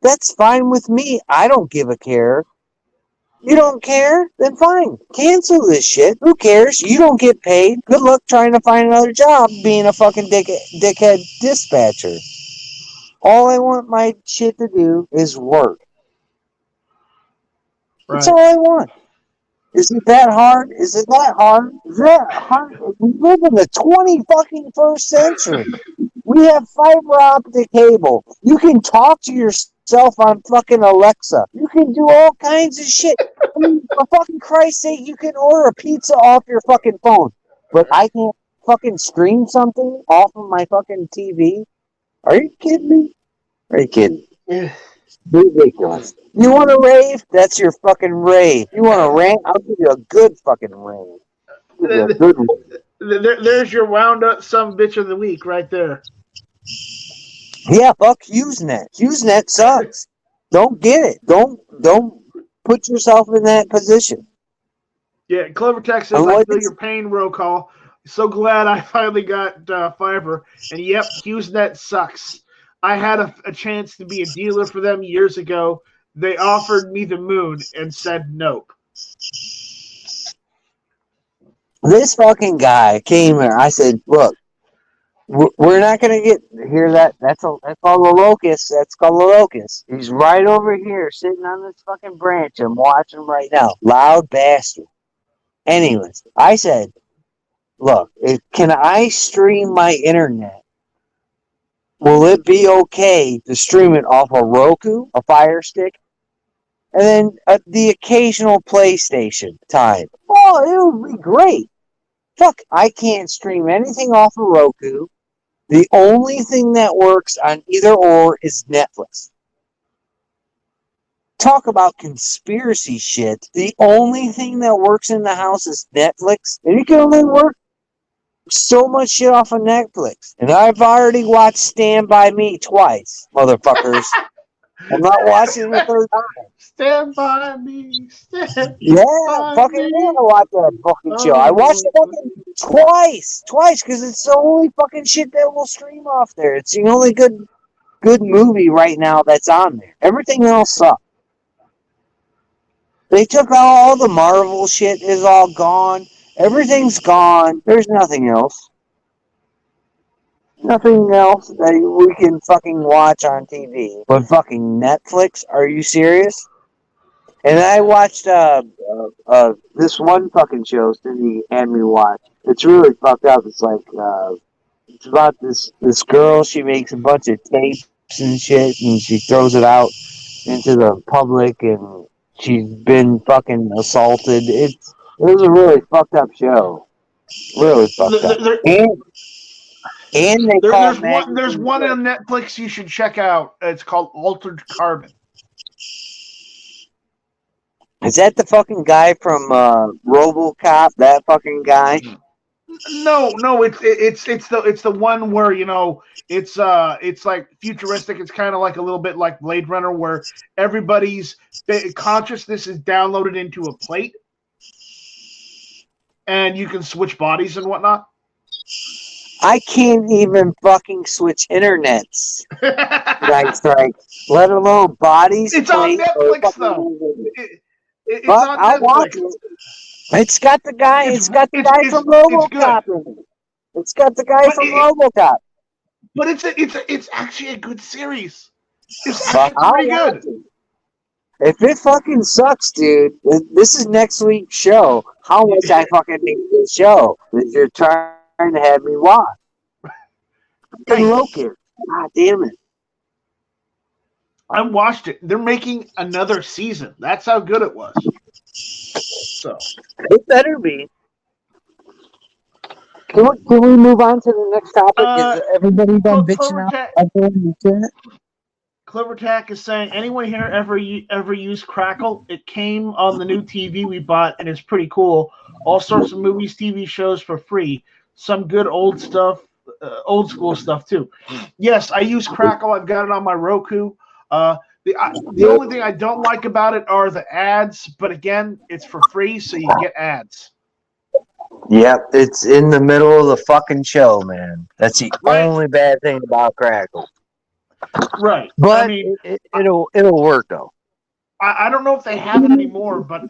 that's fine with me. I don't give a care. You don't care? Then fine. Cancel this shit. Who cares? You don't get paid. Good luck trying to find another job being a fucking dickhead dispatcher. All I want my shit to do is work. That's all I want. Is it that hard? Is it that hard? Is that hard? We live in the 21st century. We have fiber optic cable. You can talk to yourself on fucking Alexa. You can do all kinds of shit. I mean, for fucking Christ's sake, you can order a pizza off your fucking phone. But I can't fucking stream something off of my fucking TV? Are you kidding me? Are you kidding? Ridiculous. You want a rave? That's your fucking rave. You want a rant? I'll give you a good fucking rave. I'll give you a good rave. There's your wound up some bitch of the week right there. Yeah, fuck HughesNet. HughesNet sucks. Don't get it. Don't put yourself in that position. Yeah, Clover Tech says, I feel your pain, roll call. So glad I finally got fiber. And yep, HughesNet sucks. I had a chance to be a dealer for them years ago. They offered me the moon and said nope. This fucking guy came here. I said, look, we're not going to hear that. That's called a locust. That's called a locust. He's right over here sitting on this fucking branch. I'm watching him right now. Loud bastard. Anyways, I said, look, can I stream my internet? Will it be okay to stream it off a Roku, a Fire Stick, and then the occasional PlayStation time? Oh, it would be great. Fuck, I can't stream anything off of Roku. The only thing that works on either or is Netflix. Talk about conspiracy shit. The only thing that works in the house is Netflix, and you can only work so much shit off of Netflix. And I've already watched Stand By Me twice, motherfuckers. I'm not watching the third time. Stand by me. Stand Yeah, by fucking me. yeah, I watched that fucking show. I watched it fucking twice, because it's the only fucking shit that will stream off there. It's the only good movie right now that's on there. Everything else sucks. They took out all the Marvel shit is all gone. Everything's gone. There's nothing else. Nothing else that we can fucking watch on TV. But fucking Netflix? Are you serious? And I watched this one fucking show Cindy had me watch. It's really fucked up. It's like it's about this girl. She makes a bunch of tapes and shit, and she throws it out into the public, and she's been fucking assaulted. It was a really fucked up show. Really fucked up. And they there's one on Netflix you should check out. It's called Altered Carbon. Is that the fucking guy from RoboCop? That fucking guy? No, it's the one where it's like futuristic. It's kind of like a little bit like Blade Runner, where everybody's consciousness is downloaded into a plate, and you can switch bodies and whatnot. I can't even fucking switch internets. That's right. Let alone bodies. It's on Netflix though. It's on I'll Netflix. watch it. It's got the guy. It's got the guy from RoboCop in it. It's got the guy from RoboCop. But it's actually a good series. It's Fuck, actually pretty I'll good. watch it. If it fucking sucks, dude, this is next week's show. How much I fucking hate this show that you're trying to have me watch. Hey, Locust. God damn it. I watched it. They're making another season. That's how good it was. So, It better be. Can we move on to the next topic? Is everybody done bitching out there in the chat? Clovertack is saying, anyone here ever use Crackle? It came on the new TV we bought, and it's pretty cool. All sorts of movies, TV shows for free. Some good old stuff, old school stuff too. Yes, I use Crackle. I've got it on my Roku. The only thing I don't like about it are the ads, but again, it's for free, so you get ads. Yep, it's in the middle of the fucking show, man. That's the Right. only bad thing about Crackle. Right. But I mean, it'll work though. I don't know if they have it anymore, but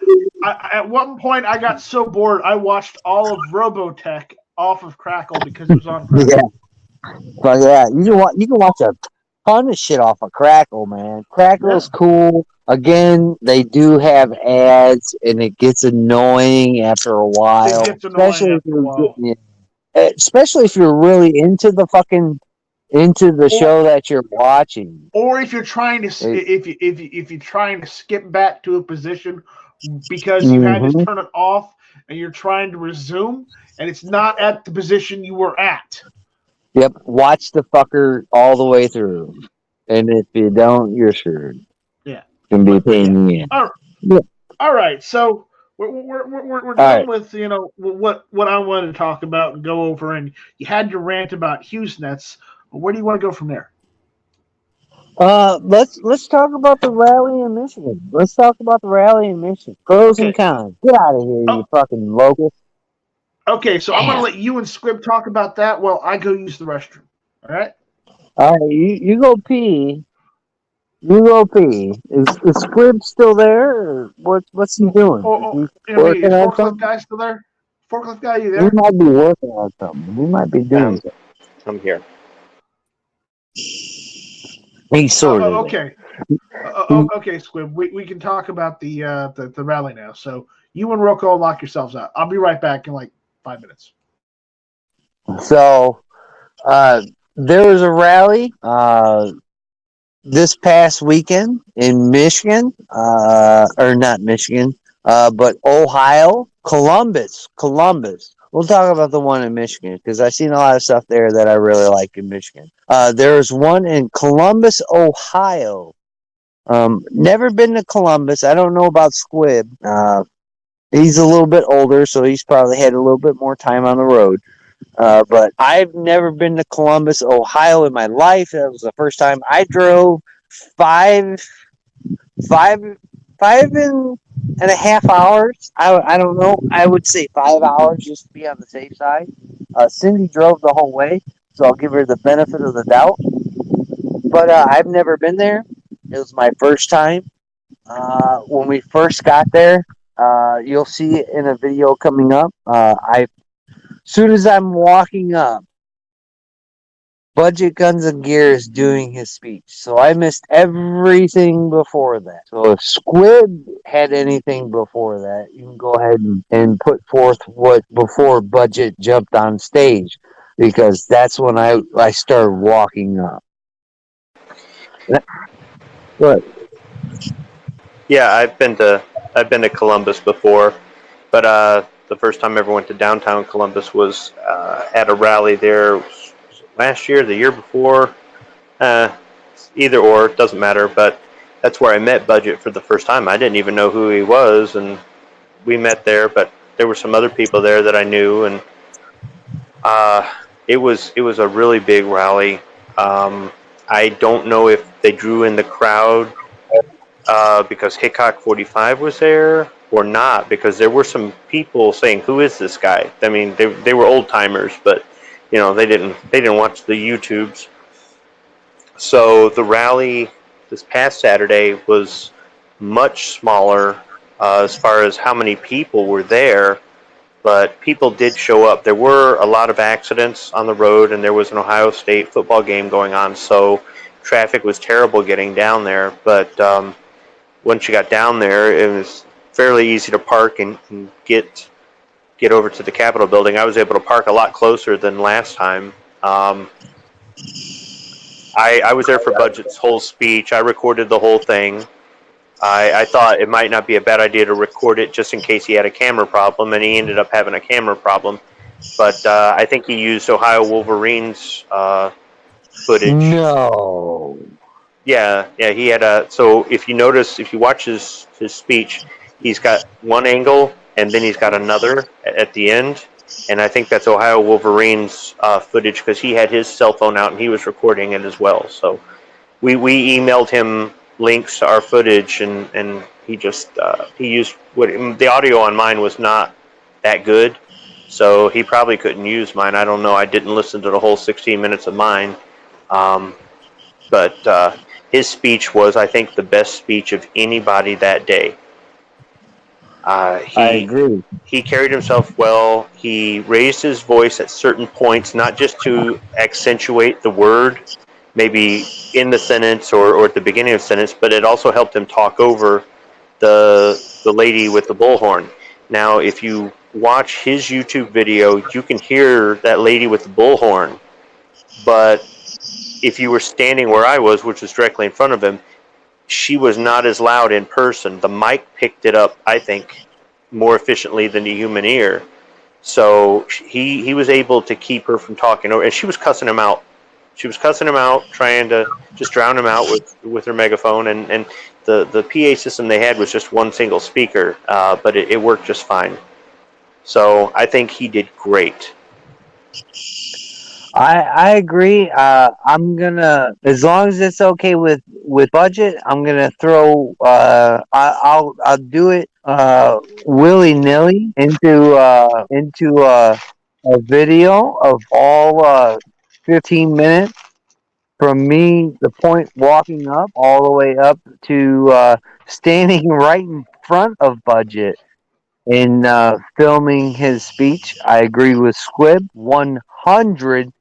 at one point I got so bored I watched all of Robotech off of Crackle because it was on Crackle. Yeah, but yeah, you can watch a ton of shit off of Crackle, man. Crackle's cool. Again, they do have ads, and it gets annoying after a while. It gets annoying after a while. Especially if you're really into the show that you're watching. Or if you're trying to if you're trying to skip back to a position because you had to turn it off and you're trying to resume and it's not at the position you were at. Yep, watch the fucker all the way through, and if you don't, you're screwed. Yeah, it can be a pain in the ass. All right, so we're done with what I wanted to talk about and go over, and you had your rant about HughesNets. Where do you want to go from there? Let's talk about the rally in Michigan. Pros and cons. Get out of here, you fucking locust. Okay, so I'm gonna let you and Squib talk about that while I go use the restroom. All right. All right, you go pee. Is Squib still there, or what's he doing? Is Forklift guy still there? Forklift guy, you there? He might be working on something. He might be doing something. I'm here. He's sort of okay. Okay, Squib. We can talk about the rally now. So you and Rocco lock yourselves out. I'll be right back in like 5 minutes. So, there was a rally this past weekend in Michigan, or not Michigan, but Ohio, Columbus. We'll talk about the one in Michigan because I've seen a lot of stuff there that I really like in Michigan. There's one in Columbus, Ohio. Never been to Columbus. I don't know about Squib. He's a little bit older, so he's probably had a little bit more time on the road. But I've never been to Columbus, Ohio in my life. That was the first time I drove 5.5 hours. I don't know. I would say 5 hours just to be on the safe side. Cindy drove the whole way, so I'll give her the benefit of the doubt. But I've never been there. It was my first time. When we first got there, you'll see it in a video coming up. Soon as I'm walking up, Budget Guns and Gear is doing his speech. So I missed everything before that. So if Squid had anything before that, you can go ahead and put forth what before Budget jumped on stage. Because that's when I started walking up. What? Yeah, I've been to Columbus before, but the first time I ever went to downtown Columbus was at a rally there last year, the year before. Either or, it doesn't matter. But that's where I met Budget for the first time. I didn't even know who he was, and we met there. But there were some other people there that I knew, and it was a really big rally. I don't know if they drew in the crowd because Hickok 45 was there or not, because there were some people saying, "Who is this guy?" I mean, they were old timers, but they didn't watch the YouTubes. So the rally this past Saturday was much smaller as far as how many people were there, but people did show up. There were a lot of accidents on the road, and there was an Ohio State football game going on, so traffic was terrible getting down there, but once you got down there, it was fairly easy to park and get over to the Capitol building. I was able to park a lot closer than last time. I was there for Budget's whole speech. I recorded the whole thing. I thought it might not be a bad idea to record it just in case he had a camera problem, and he ended up having a camera problem. But I think he used Ohio Wolverines footage. No. Yeah, he had a. So if you watch his speech, he's got one angle, and then he's got another at the end. And I think that's Ohio Wolverines footage because he had his cell phone out and he was recording it as well. So we emailed him links to our footage, and he just he used the audio on mine was not that good, so he probably couldn't use mine. I don't know. I didn't listen to the whole 16 minutes of mine, but his speech was, I think, the best speech of anybody that day. I agree. He carried himself well. He raised his voice at certain points, not just to accentuate the word, maybe in the sentence or at the beginning of the sentence, but it also helped him talk over the lady with the bullhorn. Now, if you watch his YouTube video, you can hear that lady with the bullhorn, but if you were standing where I was, which was directly in front of him, she was not as loud in person. The mic picked it up, I think, more efficiently than the human ear. So he was able to keep her from talking over, and she was cussing him out. She was cussing him out, trying to just drown him out with her megaphone, and the PA system they had was just one single speaker, but it worked just fine. So I think he did great. I agree. I'm gonna, as long as it's okay with Budget, I'm gonna throw. I'll do it willy nilly into a video of all 15 minutes from me, the point walking up all the way up to standing right in front of Budget in filming his speech. I agree with Squib 100%,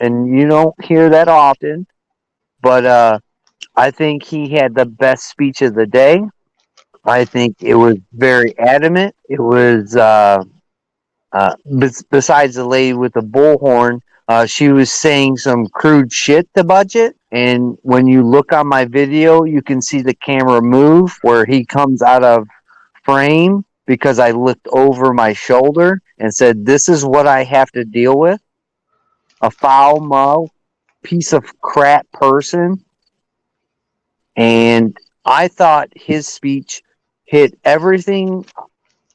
and you don't hear that often, but I think he had the best speech of the day. I think it was very adamant. It was, besides the lady with the bullhorn, she was saying some crude shit to Budget. And when you look on my video, you can see the camera move where he comes out of frame because I looked over my shoulder and said, "This is what I have to deal with. A foul-mouthed piece of crap person." And I thought his speech hit everything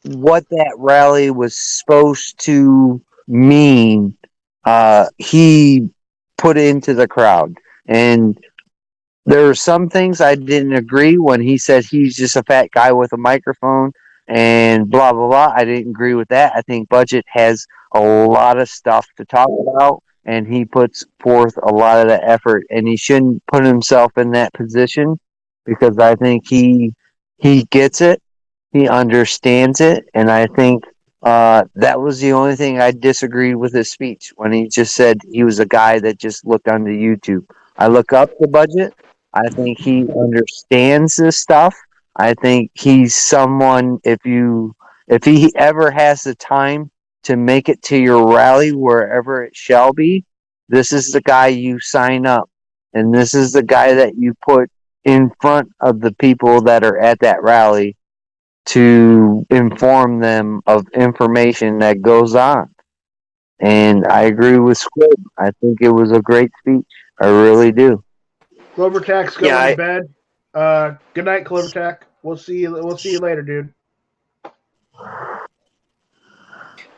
what that rally was supposed to mean. He put into the crowd. And there are some things I didn't agree when he said he's just a fat guy with a microphone and blah, blah, blah. I didn't agree with that. I think Budget has a lot of stuff to talk about, and he puts forth a lot of the effort, and he shouldn't put himself in that position because I think he gets it. He understands it, and I think that was the only thing I disagreed with his speech when he just said he was a guy that just looked onto YouTube. I look up the Budget. I think he understands this stuff. I think he's someone, if he ever has the time to make it to your rally, wherever it shall be, this is the guy you sign up, and this is the guy that you put in front of the people that are at that rally to inform them of information that goes on. And I agree with Squid. I think it was a great speech. I really do. Clovertack's going Yeah, to bed. Good night, Clovertack. We'll see you later, dude.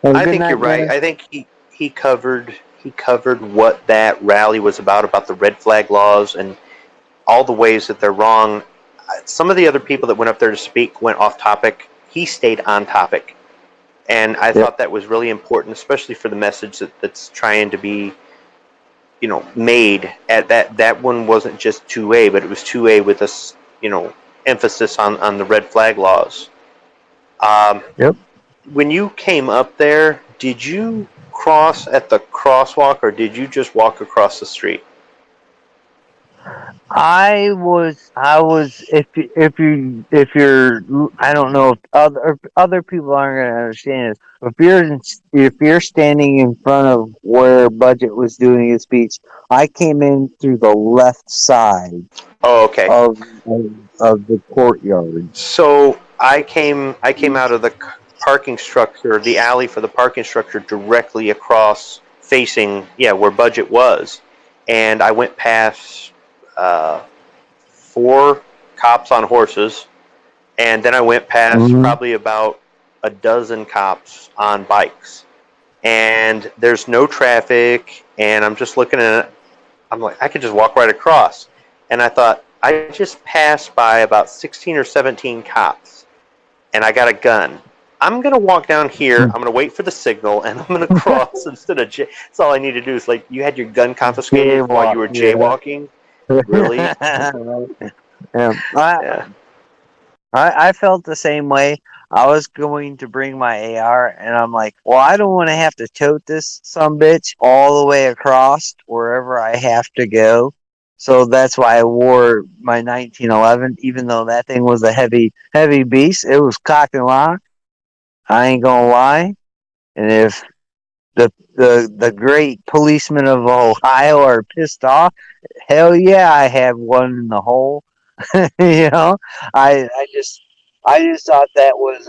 I think you're right. I think he covered what that rally was about the red flag laws and all the ways that they're wrong. Some of the other people that went up there to speak went off topic. He stayed on topic, and I thought that was really important, especially for the message that's trying to be, made. At that one wasn't just 2A, but it was 2A with this, emphasis on the red flag laws. When you came up there, did you cross at the crosswalk or did you just walk across the street? If you're, I don't know if other people aren't going to understand this. If you're standing in front of where Budget was doing his speech, I came in through the left side Oh, okay. of the courtyard. So I came out of the parking structure, the alley for the parking structure, directly across, facing where Budget was, and I went past 4 cops on horses, and then I went past Mm-hmm. probably about a dozen cops on bikes, and there's no traffic, and I'm just looking at it. I'm like, I could just walk right across, and I thought I just passed by about 16 or 17 cops, and I got a gun. I'm gonna walk down here. I'm gonna wait for the signal, and I'm gonna cross instead of. That's all I need to do. Is like you had your gun confiscated while you were jaywalking. Really? Yeah. Yeah. I felt the same way. I was going to bring my AR, and I'm like, well, I don't want to have to tote this bitch all the way across wherever I have to go. So that's why I wore my 1911, even though that thing was a heavy beast. It was cocked and locked. I ain't gonna lie. And if the great policemen of Ohio are pissed off, hell yeah, I have one in the hole. You know, I just thought that was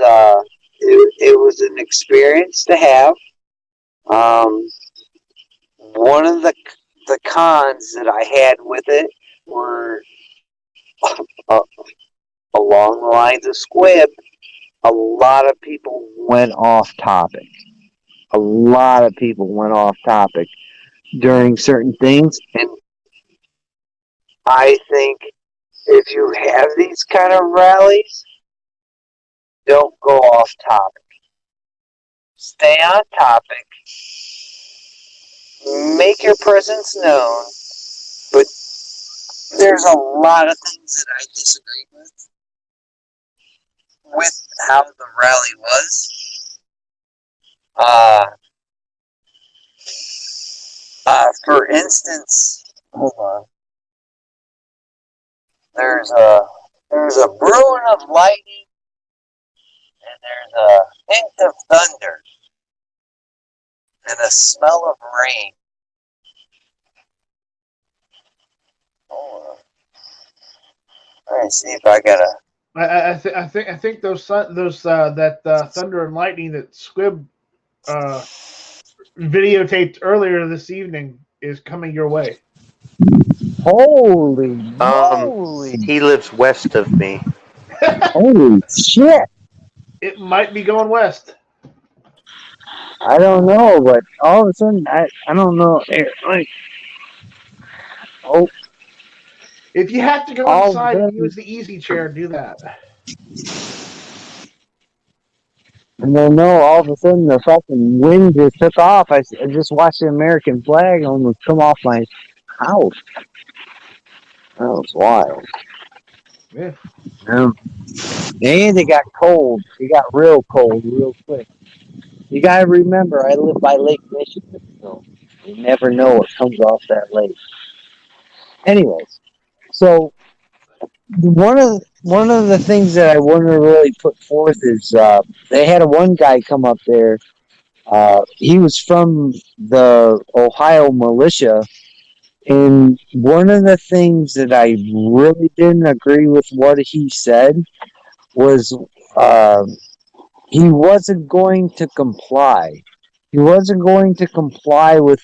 it was an experience to have. Um, one of the cons that I had with it were uh, along the lines of Squib. A lot of people went off topic. A lot of people went off topic during certain things, and I think if you have these kind of rallies, don't go off topic. Stay on topic. Make your presence known. But there's a lot of things that I disagree with how the rally was. For instance, hold on. There's a brewing of lightning, and there's a hint of thunder, and a smell of rain. Hold on. All right, see if I got a. I think those that thunder and lightning that Squib videotaped earlier this evening is coming your way. Holy moly! He lives west of me. Holy shit! It might be going west. I don't know, but all of a sudden, I don't know. Like, oh, If you have to go all of a inside and sudden, use the easy chair, do that. and then no, all of a sudden the fucking wind just took off. I just watched the American flag almost come off my house. That was wild. Yeah. And it got cold. It got real cold real quick. You gotta remember, I live by Lake Michigan, so you never know what comes off that lake. Anyways, so one of the things that I want to really put forth is they had one guy come up there. He was from the Ohio militia, and one of the things that I really didn't agree with what he said was uh, he wasn't going to comply. He wasn't going to comply with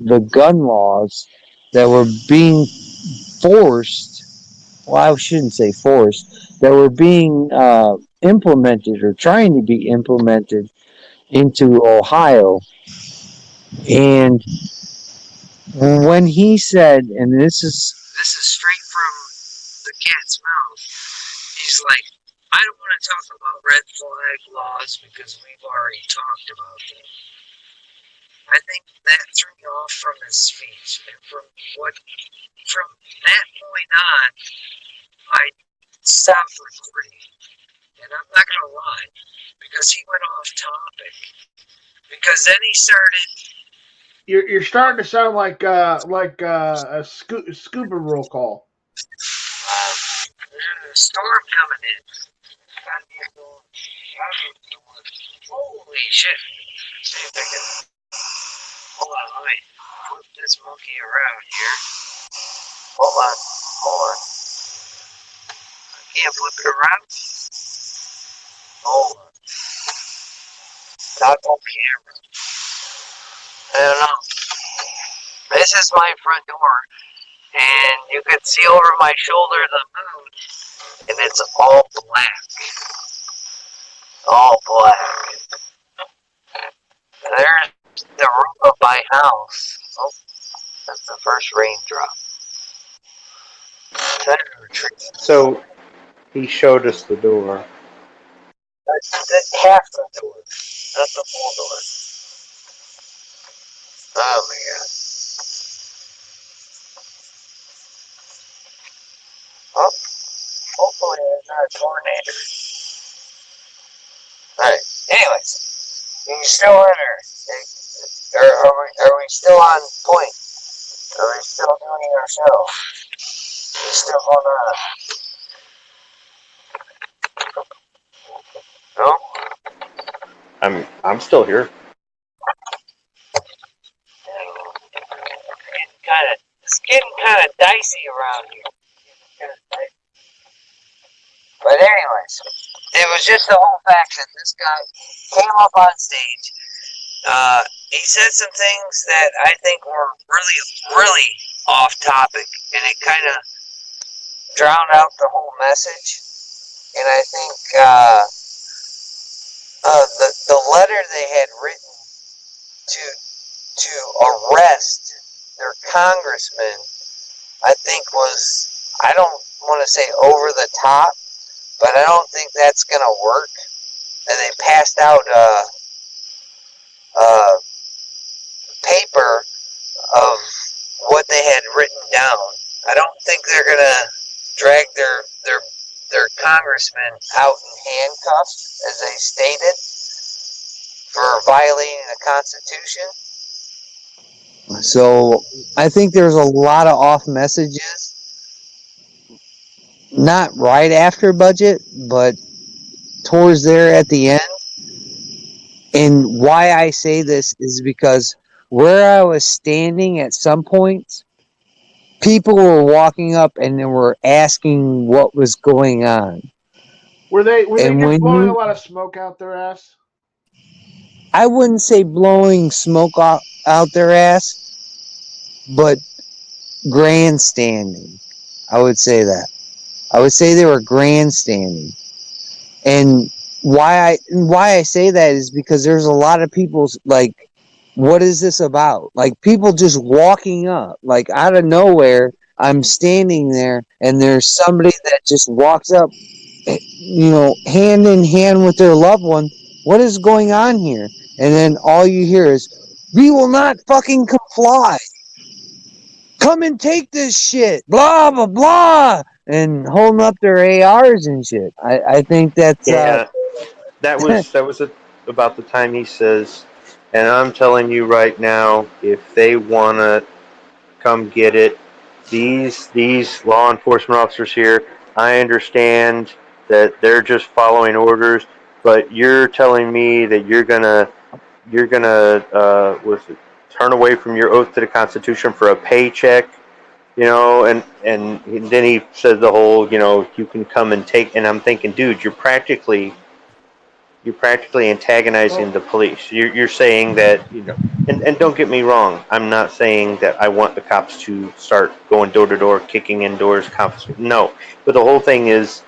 the gun laws that were being forced. Well, I shouldn't say forced. That were being implemented or trying to be implemented into Ohio. And when he said, and this is straight from the cat's mouth, he's like, I don't want to talk about red flag laws because we've already talked about them. I think that threw me off from his speech, and from that point on, I stopped recording. And I'm not gonna lie, because he went off topic. Because then he started You're starting to sound like a scuba roll call. There's a storm coming in. Holy shit. See if I can. Hold on, let me flip this monkey around here. Hold on. I can't flip it around. Hold on. Not on camera. I don't know. This is my front door, and you can see over my shoulder the moon, and it's all black. All black. There's the roof of my house. Oh, that's the first raindrop. So he showed us the door. That's half the door, not the full door. Oh my god. Oh, hopefully there's not a tornado. Alright, anyways, you still in her? Are we still on point? Are we still doing our show? It's still going on. No? I'm still here. It's getting kind of dicey around here. But anyways, it was just the whole fact that this guy came up on stage. He said some things that I think were really off topic, and it kind of drowned out the whole message. And I think the letter they had written to arrest their congressman, I think was, I don't want to say over the top, but I don't think that's gonna work. And they passed out paper of what they had written down. I don't think they're gonna drag their congressman out in handcuffs, as they stated, for violating the Constitution. So I think there's a lot of off messages. Not right after budget, but towards there at the end. And why I say this is because where I was standing at some points, people were walking up and they were asking what was going on. Were they just blowing a lot of smoke out their ass? I wouldn't say blowing smoke out their ass, but grandstanding. I would say that. I would say they were grandstanding. And why I say that is because there's a lot of people like, what is this about? Like people just walking up, like out of nowhere. I'm standing there, and there's somebody that just walks up, hand in hand with their loved one. What is going on here? And then all you hear is, "We will not fucking comply. Come and take this shit." Blah blah blah, and holding up their ARs and shit. I think that's that was about the time he says, and I'm telling you right now, if they wanna come get it, these law enforcement officers here, I understand that they're just following orders, but you're telling me that you're gonna turn away from your oath to the Constitution for a paycheck, and then he says the whole, you can come and take, and I'm thinking, dude, you're practically antagonizing the police. You're saying that, and don't get me wrong, I'm not saying that I want the cops to start going door to door, kicking in doors, confiscating. No, but the whole thing is,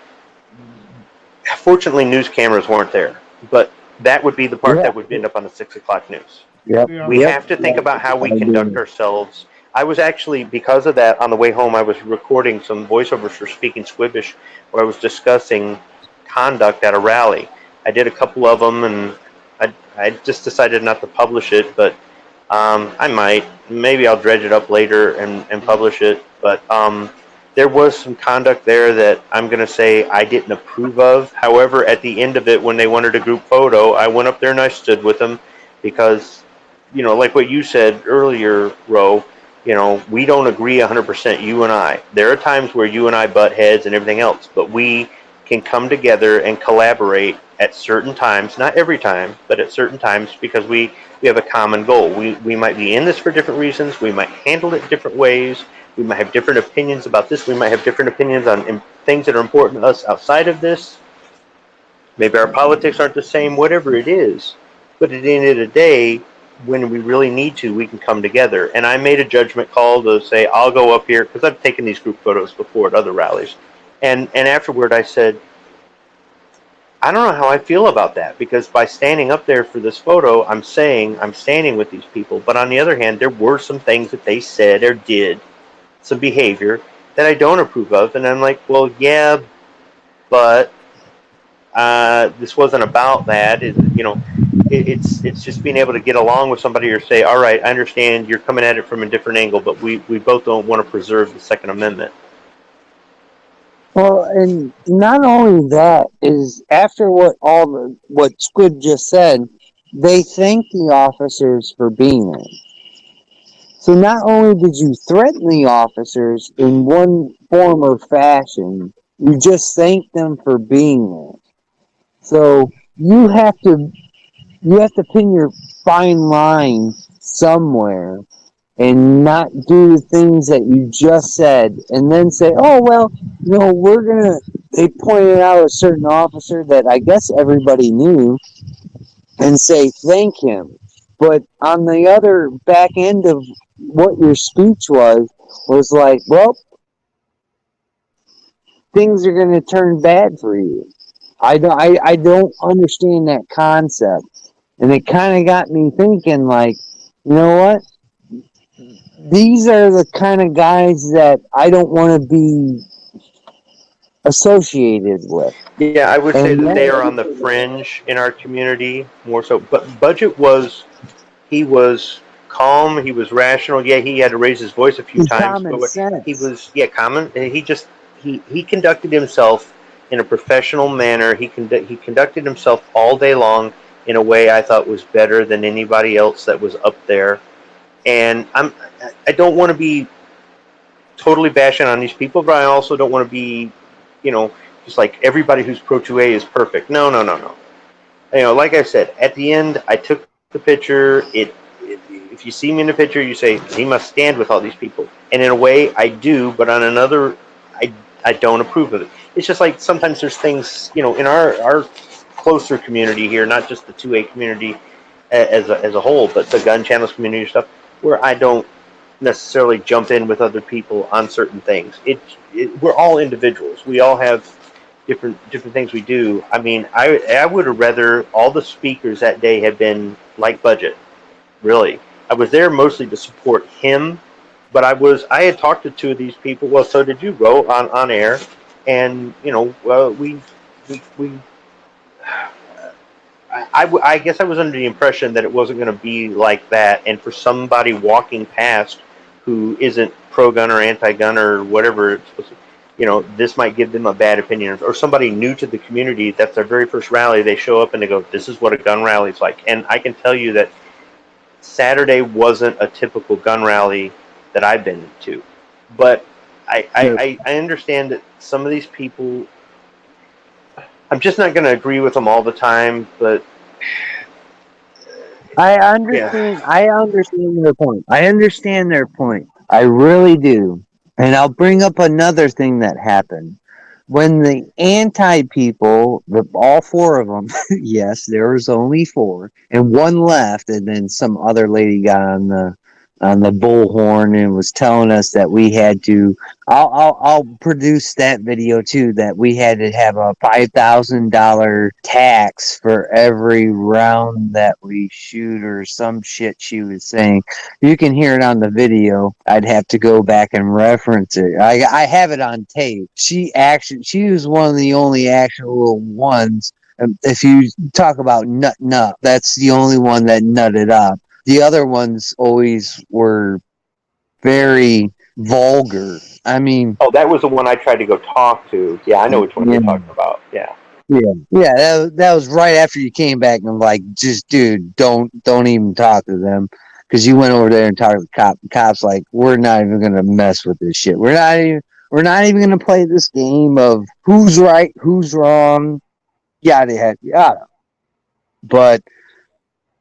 fortunately, news cameras weren't there, but that would be the part that would end up on the 6 o'clock news. Yep. We have to think about how we conduct ourselves. I was actually, because of that, on the way home, I was recording some voiceovers for Speaking Squibbish, where I was discussing conduct at a rally. I did a couple of them, and I just decided not to publish it, but I might. Maybe I'll dredge it up later and publish it. But there was some conduct there that I'm going to say I didn't approve of. However, at the end of it, when they wanted a group photo, I went up there and I stood with them, because like what you said earlier, Ro, we don't agree 100%, you and I. There are times where you and I butt heads and everything else, but we can come together and collaborate at certain times, not every time, but at certain times, because we have a common goal. We might be in this for different reasons. We might handle it different ways. We might have different opinions about this. We might have different opinions on things that are important to us outside of this. Maybe our politics aren't the same, whatever it is. But at the end of the day, when we really need to, we can come together. And I made a judgment call to say, I'll go up here, because I've taken these group photos before at other rallies. And afterward, I said, I don't know how I feel about that, because by standing up there for this photo, I'm saying I'm standing with these people. But on the other hand, there were some things that they said or did, some behavior that I don't approve of. And I'm like, well, yeah, but this wasn't about that. It's just being able to get along with somebody or say, all right, I understand you're coming at it from a different angle, but we both don't want to preserve the Second Amendment. Well, and not only that is after what Squid just said, they thanked the officers for being there. So not only did you threaten the officers in one form or fashion, you just thanked them for being there. So you have to pin your fine line somewhere and not do the things that you just said and then say, oh, well, they pointed out a certain officer that I guess everybody knew and say, thank him. But on the other back end of what your speech was like, well, things are going to turn bad for you. I don't understand that concept. And it kind of got me thinking, like, you know what? These are the kind of guys that I don't want to be associated with. Yeah, I would say that they are on the fringe in our community more so. But Budget he was calm, he was rational. Yeah, he had to raise his voice a few times, Common but sense. he was common. He conducted himself in a professional manner. He conducted himself all day long in a way I thought was better than anybody else that was up there. And I don't want to be totally bashing on these people, but I also don't want to be, just like everybody who's pro 2A is perfect. No. Like I said, at the end, I took the picture. If you see me in the picture, you say he must stand with all these people, and in a way, I do. But on another, I don't approve of it. It's just like sometimes there's things, in our closer community here, not just the 2A community as a whole, but the gun channels community stuff, where I don't necessarily jump in with other people on certain things. We're all individuals. We all have different things we do. I mean, I would have rather all the speakers that day had been like Budget. Really, I was there mostly to support him, but I had talked to two of these people. Well, so did you, Ro, on air, and we I guess I was under the impression that it wasn't going to be like that, and for somebody walking past who isn't pro-gun or anti-gun or whatever it's supposed to, this might give them a bad opinion. Or somebody new to the community, that's their very first rally, they show up and they go, this is what a gun rally is like. And I can tell you that Saturday wasn't a typical gun rally that I've been to. But I understand that some of these people, I'm just not going to agree with them all the time, but I understand. Yeah. I understand their point. I understand their point. I really do. And I'll bring up another thing that happened. When the anti people, all four of them, yes, there was only four, and one left, and then some other lady got on the bullhorn and was telling us that we had to. I'll produce that video too. That we had to have a $5,000 tax for every round that we shoot, or some shit she was saying. You can hear it on the video. I'd have to go back and reference it. I have it on tape. She was one of the only actual ones. If you talk about nutting up, that's the only one that nutted up. The other ones always were very vulgar. I mean... Oh, that was the one I tried to go talk to. Yeah, I know which one you're talking about. Yeah. That was right after you came back, and I'm like, just dude, don't even talk to them, because you went over there and talked to the cop. The cop's like, we're not even gonna mess with this shit. We're not even gonna play this game of who's right, who's wrong, yada yada. But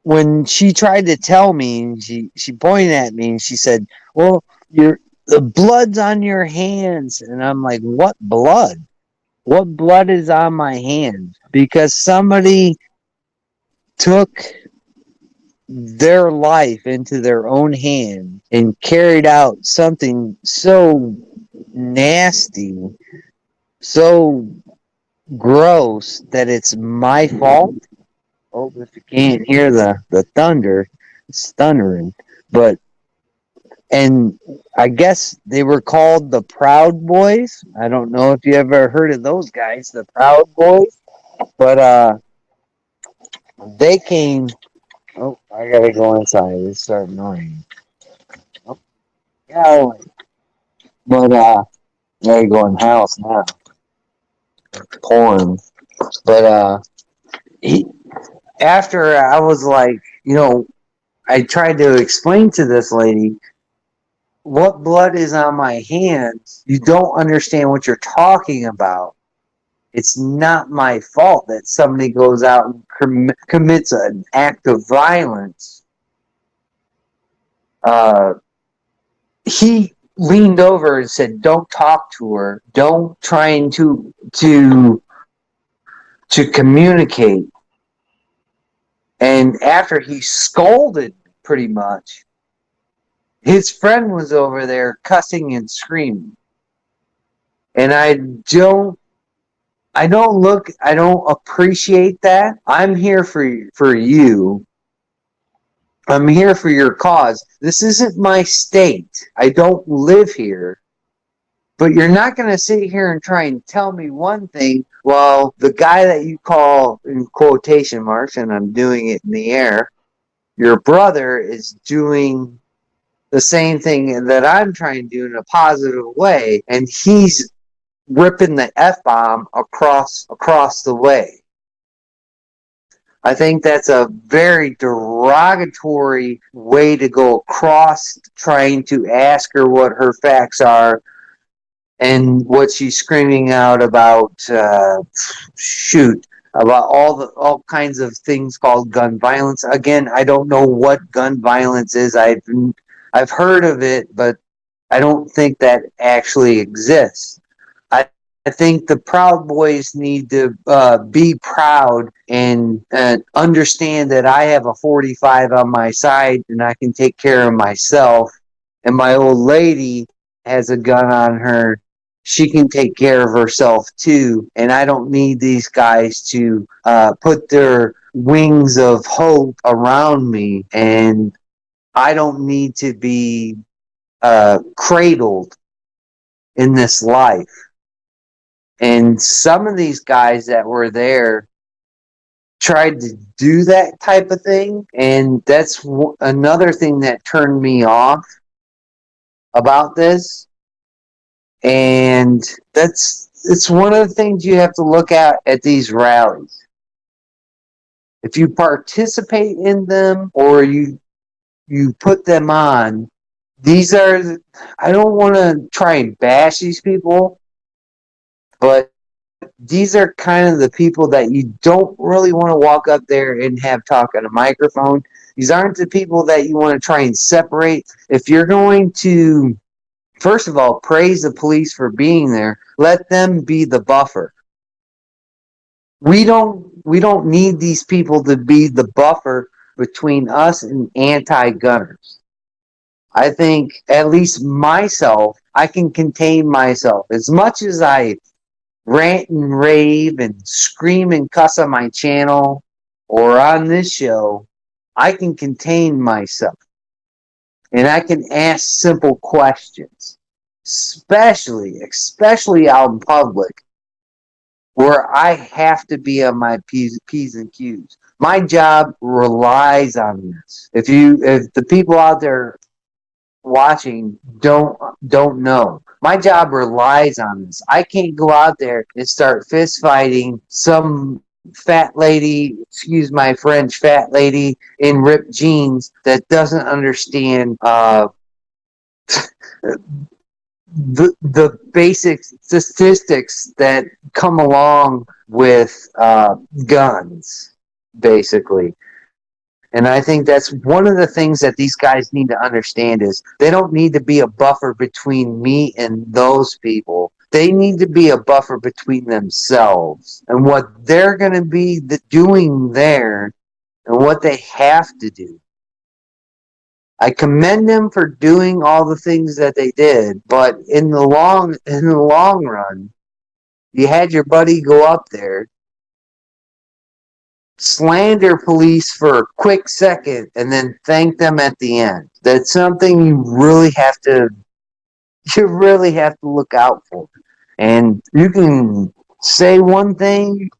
when she tried to tell me, she pointed at me and she said, "Well, the blood's on your hands," and I'm like, "What blood? What blood is on my hands?" Because somebody took their life into their own hand and carried out something so nasty, so gross that it's my fault. Oh, if you can't hear the thunder, it's thundering. But and I guess they were called the Proud Boys. I don't know if you ever heard of those guys, the Proud Boys. But they came. Oh, I gotta go inside. It's starting to rain. Oh, yeah. But I gotta go in the house now. Pouring. But he after I was like, I tried to explain to this lady what blood is on my hands. You don't understand what you're talking about. It's not my fault that somebody goes out and commits an act of violence. He leaned over and said, "Don't talk to her. Don't try to communicate." And after he scolded pretty much, his friend was over there cussing and screaming. And I don't appreciate that. I'm here for you. I'm here for your cause. This isn't my state. I don't live here. But you're not going to sit here and try and tell me one thing while the guy that you call, in quotation marks, and I'm doing it in the air, your brother is doing the same thing that I'm trying to do in a positive way, and he's ripping the F-bomb across the way. I think that's a very derogatory way to go across trying to ask her what her facts are and what she's screaming out about, about all kinds of things called gun violence. Again, I don't know what gun violence is. I've heard of it, but I don't think that actually exists. I think the Proud Boys need to be proud and understand that I have a 45 on my side and I can take care of myself. And my old lady has a gun on her. She can take care of herself too. And I don't need these guys to put their wings of hope around me. And I don't need to be cradled in this life. And some of these guys that were there tried to do that type of thing. And that's another thing that turned me off about this. And it's one of the things you have to look at these rallies. If you participate in them or you put them on, I don't want to try and bash these people, but these are kind of the people that you don't really want to walk up there and have talk on a microphone. These aren't the people that you want to try and separate. If you're going to, first of all, praise the police for being there, let them be the buffer. We don't need these people to be the buffer between us and anti-gunners. I think, at least myself, I can contain myself. As much as I rant and rave and scream and cuss on my channel or on this show, I can contain myself. And I can ask simple questions, especially out in public, where I have to be on my P's and Q's. My job relies on this. If the people out there watching don't know. My job relies on this. I can't go out there and start fist fighting some fat lady, excuse my French, fat lady in ripped jeans that doesn't understand the basic statistics that come along with guns, basically. And I think that's one of the things that these guys need to understand is they don't need to be a buffer between me and those people. They need to be a buffer between themselves and what they're going to be doing there and what they have to do. I commend them for doing all the things that they did, but in the long run, you had your buddy go up there, slander police for a quick second, and then thank them at the end. That's something you really have to look out for. And you can say one thing,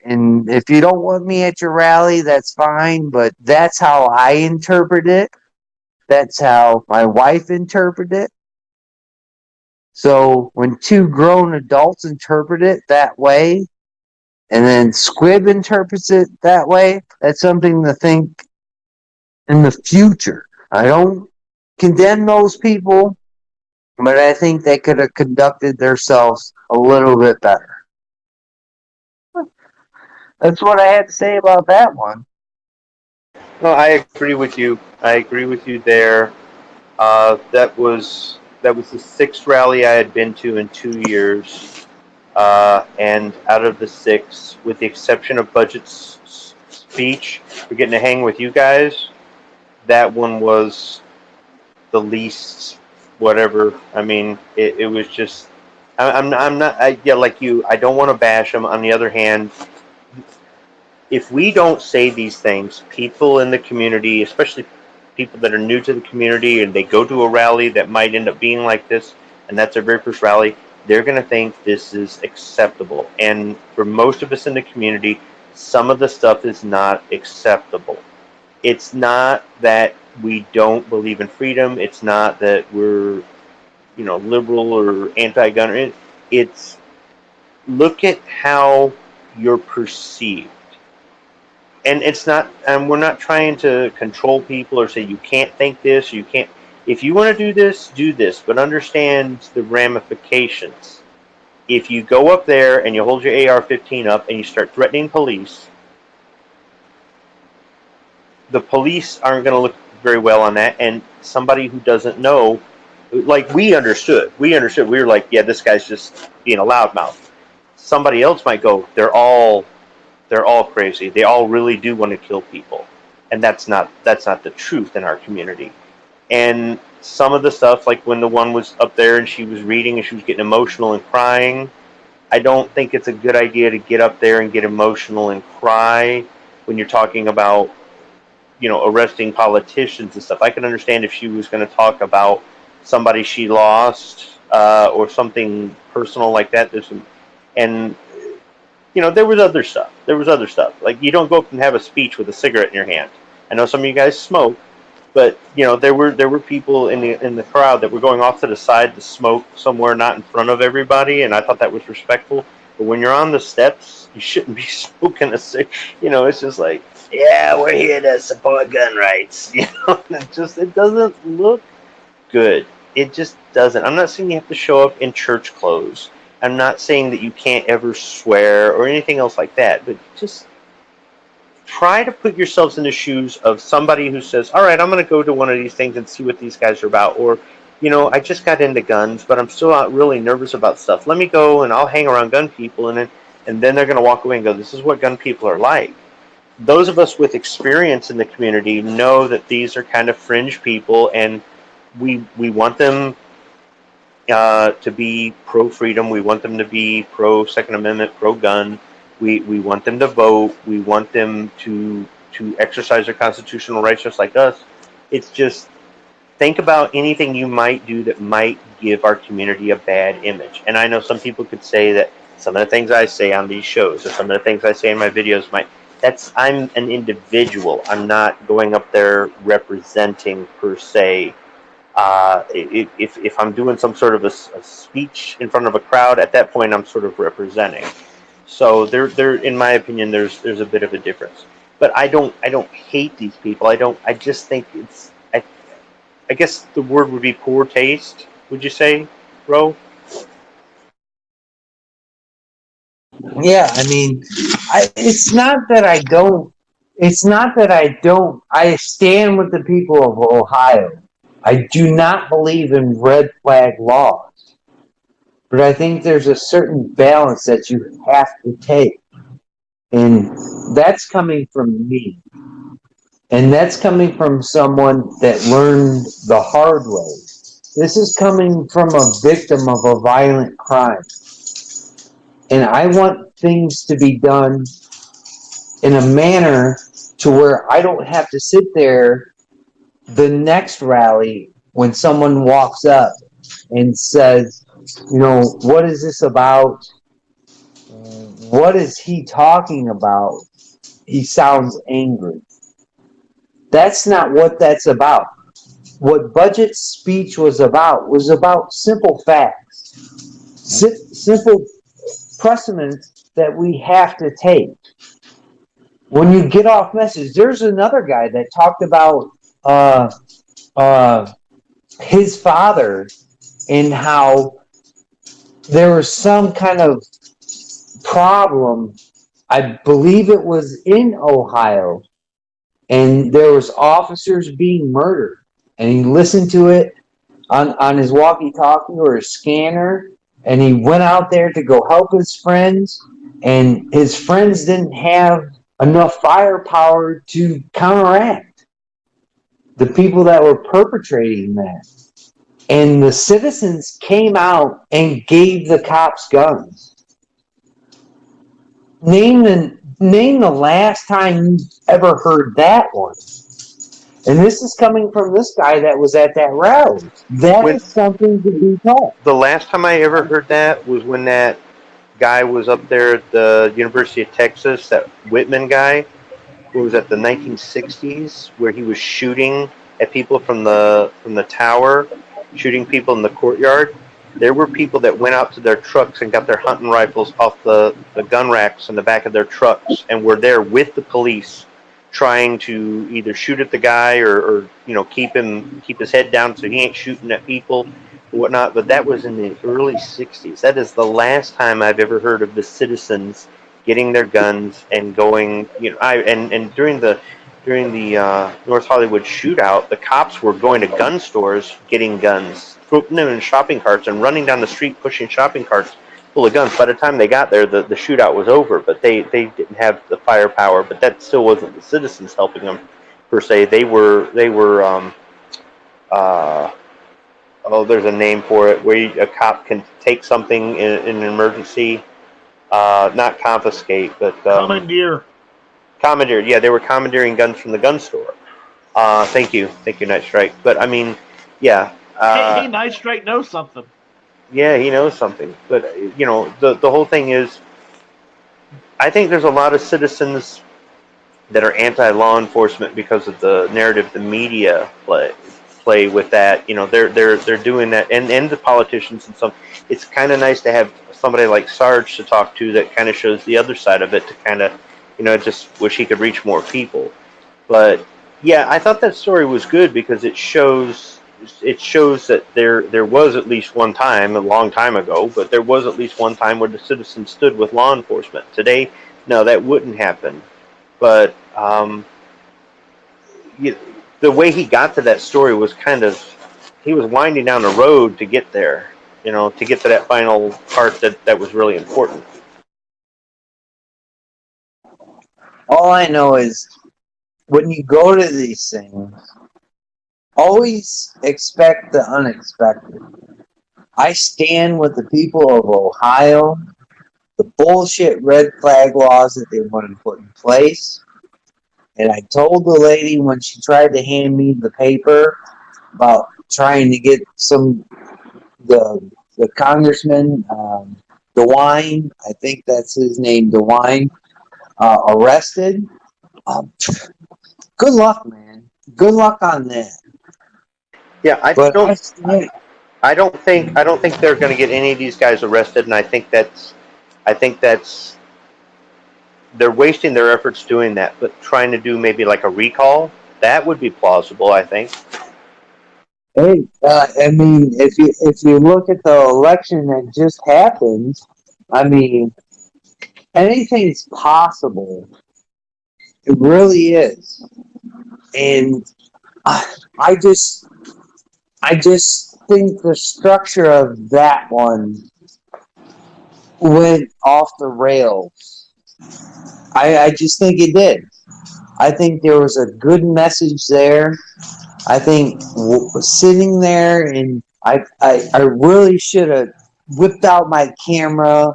and if you don't want me at your rally, that's fine, but that's how I interpret it. That's how my wife interpreted it. So when two grown adults interpret it that way, and then Squib interprets it that way, that's something to think in the future. I don't condemn those people, but I think they could have conducted themselves a little bit better. That's what I had to say about that one. No, I agree with you. I agree with you there. That was the sixth rally I had been to in 2 years, and out of the six, with the exception of Budget's speech, we're getting to hang with you guys. That one was the least whatever. I mean, it was just. I'm not. Like you. I don't want to bash them. On the other hand, if we don't say these things, people in the community, especially people that are new to the community, and they go to a rally that might end up being like this, and that's their very first rally, they're going to think this is acceptable. And for most of us in the community, some of the stuff is not acceptable. It's not that we don't believe in freedom. It's not that we're, liberal or anti-gun. It's look at how you're perceived. And it's not, and we're not trying to control people or say you can't think this, or you can't. If you want to do this, but understand the ramifications. If you go up there and you hold your AR-15 up and you start threatening police, the police aren't going to look very well on that. And somebody who doesn't know, like we understood. We were like, yeah, this guy's just being a loudmouth. Somebody else might go, they're all crazy. They all really do want to kill people, and that's not the truth in our community. And some of the stuff, like when the one was up there and she was reading and she was getting emotional and crying, I don't think it's a good idea to get up there and get emotional and cry when you're talking about, arresting politicians and stuff. I can understand if she was going to talk about somebody she lost or something personal like that. And there was other stuff. Like, you don't go up and have a speech with a cigarette in your hand. I know some of you guys smoke, but there were people in the crowd that were going off to the side to smoke somewhere not in front of everybody, and I thought that was respectful. But when you're on the steps, you shouldn't be smoking a cigarette. It's just like, yeah, we're here to support gun rights. It doesn't look good. It just doesn't. I'm not saying you have to show up in church clothes. I'm not saying that you can't ever swear or anything else like that, but just try to put yourselves in the shoes of somebody who says, all right, I'm going to go to one of these things and see what these guys are about. Or, I just got into guns, but I'm still not really nervous about stuff. Let me go and I'll hang around gun people, and then they're going to walk away and go, this is what gun people are like. Those of us with experience in the community know that these are kind of fringe people, and we want them to be pro-freedom. We want them to be pro-Second Amendment, pro-gun. We want them to vote. We want them to exercise their constitutional rights just like us. It's just, think about anything you might do that might give our community a bad image. And I know some people could say that some of the things I say on these shows or some of the things I say in my videos I'm an individual. I'm not going up there representing, per se, If I'm doing some sort of a speech in front of a crowd, at that point I'm sort of representing. So there, in my opinion, there's a bit of a difference. But I don't hate these people. I just think it's. I guess the word would be poor taste. Would you say, Ro? Yeah, I mean, it's not that I don't. It's not that I don't. I stand with the people of Ohio. I do not believe in red flag laws, but I think there's a certain balance that you have to take, and that's coming from me, and that's coming from someone that learned the hard way. This is coming from a victim of a violent crime, and I want things to be done in a manner to where I don't have to sit there the next rally when someone walks up and says, what is this about? What is he talking about? He sounds angry. That's not what that's about. What Budget's speech was about simple facts, simple precedents that we have to take. When you get off message, there's another guy that talked about his father and how there was some kind of problem. I believe it was in Ohio, and there was officers being murdered. And he listened to it on his walkie-talkie or his scanner, and he went out there to go help his friends, and his friends didn't have enough firepower to counteract the people that were perpetrating that. And the citizens came out and gave the cops guns. Name the last time you ever heard that one. And this is coming from this guy that was at that rally. That is something to be taught. The last time I ever heard that was when that guy was up there at the University of Texas, that Whitman guy, who was at the 1960s, where he was shooting at people from the tower, shooting people in the courtyard. There were people that went out to their trucks and got their hunting rifles off the gun racks in the back of their trucks and were there with the police trying to either shoot at the guy or keep his head down so he ain't shooting at people or whatnot. But that was in the early 60s. That is the last time I've ever heard of the citizens getting their guns and going. And during the North Hollywood shootout, the cops were going to gun stores getting guns, putting them in shopping carts and running down the street pushing shopping carts full of guns. By the time they got there, the shootout was over, but they didn't have the firepower. But that still wasn't the citizens helping them per se. They were there's a name for it where a cop can take something in an emergency, not confiscate, but Commandeer. Commandeer. Yeah, they were commandeering guns from the gun store. Thank you, Night Strike. But I mean, yeah. Hey, Night Strike knows something. Yeah, he knows something. But the whole thing is, I think there's a lot of citizens that are anti-law enforcement because of the narrative the media play with that. They're doing that, and the politicians and some. It's kind of nice to have somebody like Sarge to talk to that kind of shows the other side of it. To kind of, just wish he could reach more people. But yeah, I thought that story was good because it shows that there was at least one time, a long time ago, but there was at least one time where the citizens stood with law enforcement. Today, no, that wouldn't happen. But the way he got to that story was he was winding down the road to get there, to get to that final part that was really important. All I know is when you go to these things, always expect the unexpected. I stand with the people of Ohio, the bullshit red flag laws that they want to put in place. And I told the lady when she tried to hand me the paper about trying to get the congressman, DeWine, I think that's his name, DeWine, arrested. Good luck, man. Good luck on that. Yeah, But I don't think they're going to get any of these guys arrested, and I think that's they're wasting their efforts doing that. But trying to do maybe like a recall, that would be plausible. I think. hey, I mean, if you look at the election that just happened, I mean, anything's possible. It really is, and I just think the structure of that one went off the rails. I just think it did. I think there was a good message there. I think sitting there and I really should have whipped out my camera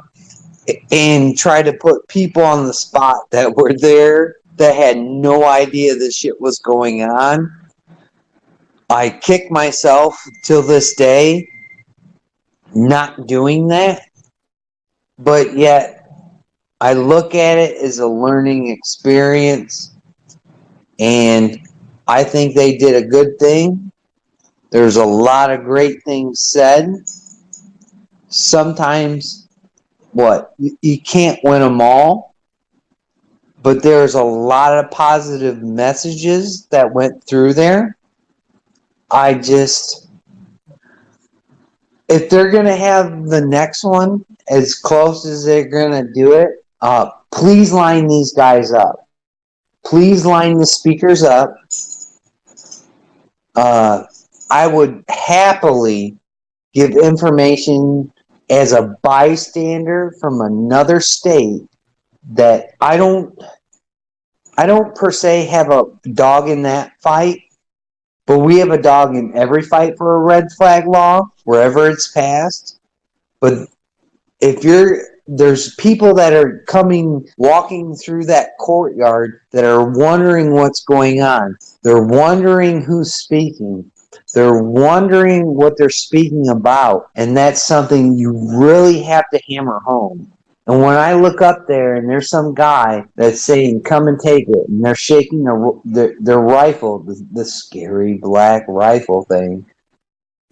and tried to put people on the spot that were there that had no idea this shit was going on. I kick myself till this day not doing that, but yet I look at it as a learning experience, and I think they did a good thing. There's a lot of great things said. Sometimes, you can't win them all, but there's a lot of positive messages that went through there. I just, if they're going to have the next one as close as they're going to do it, please line these guys up. Please line the speakers up. I would happily give information as a bystander from another state that I don't per se have a dog in that fight, but we have a dog in every fight for a red flag law wherever it's passed. But if there's people that are walking through that courtyard that are wondering what's going on. They're wondering who's speaking. They're wondering what they're speaking about. And that's something you really have to hammer home. And when I look up there and there's some guy that's saying, come and take it, and they're shaking their rifle, the scary black rifle thing,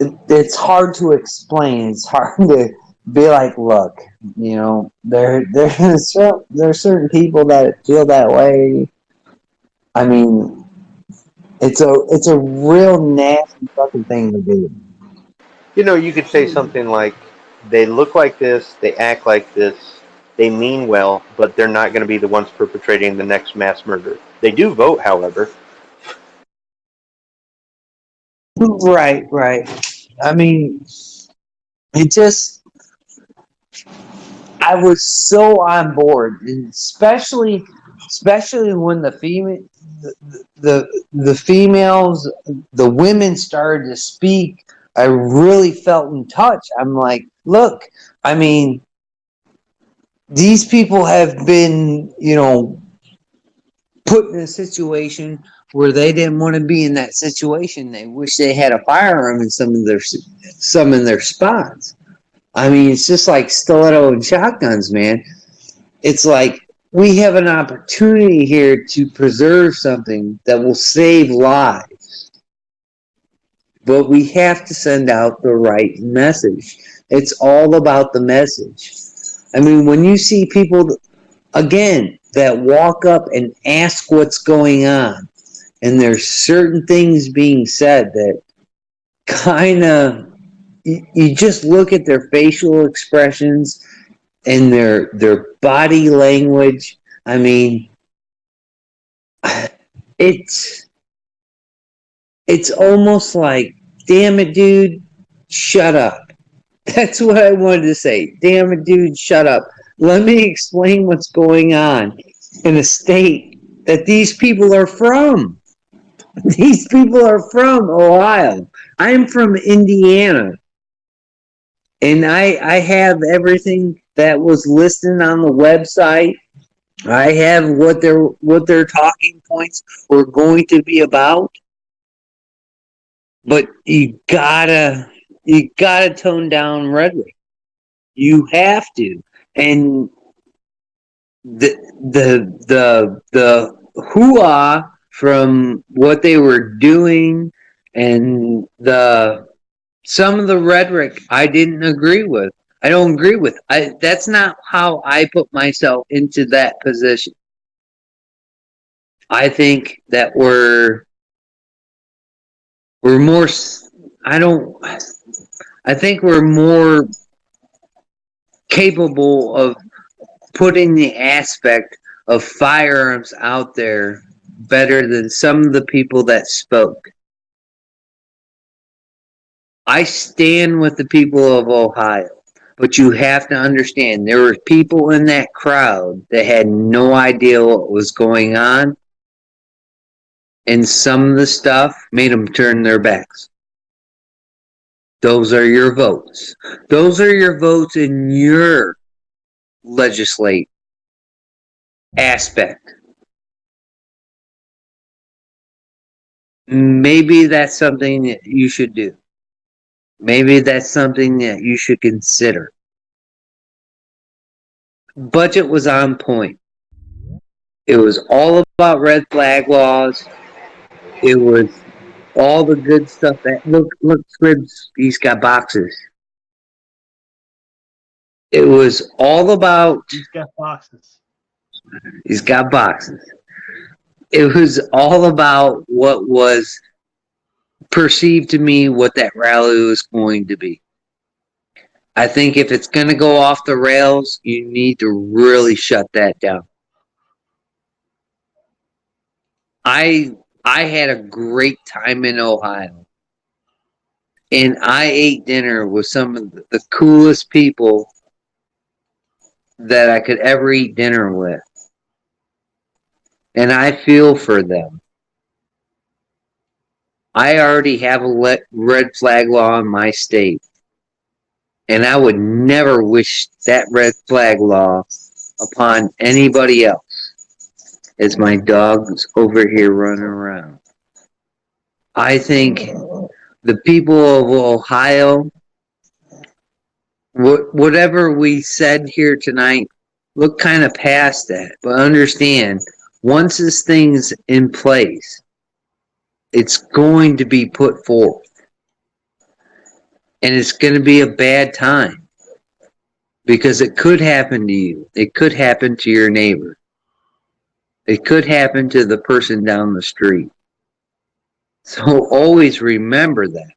it's hard to explain. It's hard to be like, look, there's certain people that feel that way. I mean, it's a real nasty fucking thing to do. You could say something like, they look like this, they act like this, they mean well, but they're not going to be the ones perpetrating the next mass murder. They do vote, however. Right. I mean, it just, I was so on board, and especially when the females, the women started to speak. I really felt in touch. I'm like, look, I mean, these people have been, put in a situation where they didn't want to be in that situation. They wish they had a firearm in some of their spots. I mean, it's just like stiletto and shotguns, man. It's like we have an opportunity here to preserve something that will save lives. But we have to send out the right message. It's all about the message. I mean, when you see people, again, that walk up and ask what's going on, and there's certain things being said that kind of, you just look at their facial expressions and their body language. I mean, it's almost like, damn it, dude, shut up. That's what I wanted to say. Damn it, dude, shut up. Let me explain what's going on in a state that these people are from. These people are from Ohio. I'm from Indiana. And I have everything that was listed on the website. I have what their talking points were going to be about. But you gotta tone down rhetoric. You have to. And the hoo-ah from what they were doing And some of the rhetoric I didn't agree with. I don't agree with. That's not how I put myself into that position. I think that we're more. I think we're more capable of putting the aspect of firearms out there better than some of the people that spoke. I stand with the people of Ohio, but you have to understand there were people in that crowd that had no idea what was going on, and some of the stuff made them turn their backs. Those are your votes. Those are your votes in your legislate aspect. Maybe that's something that you should do. Maybe that's something that you should consider. Budget was on point. It was all about red flag laws. It was all the good stuff that look, Scribs, he's got boxes. It was all about He's got boxes. He's got boxes. It was all about what was perceived to me what that rally was going to be. I think if it's going to go off the rails, you need to really shut that down. I had a great time in Ohio. And I ate dinner with some of the coolest people that I could ever eat dinner with. And I feel for them. I already have a red flag law in my state. And I would never wish that red flag law upon anybody else. As my dog's over here running around. I think the people of Ohio, whatever we said here tonight, look kind of past that. But understand, once this thing's in place, it's going to be put forth. And it's going to be a bad time. Because it could happen to you. It could happen to your neighbor. It could happen to the person down the street. So always remember that.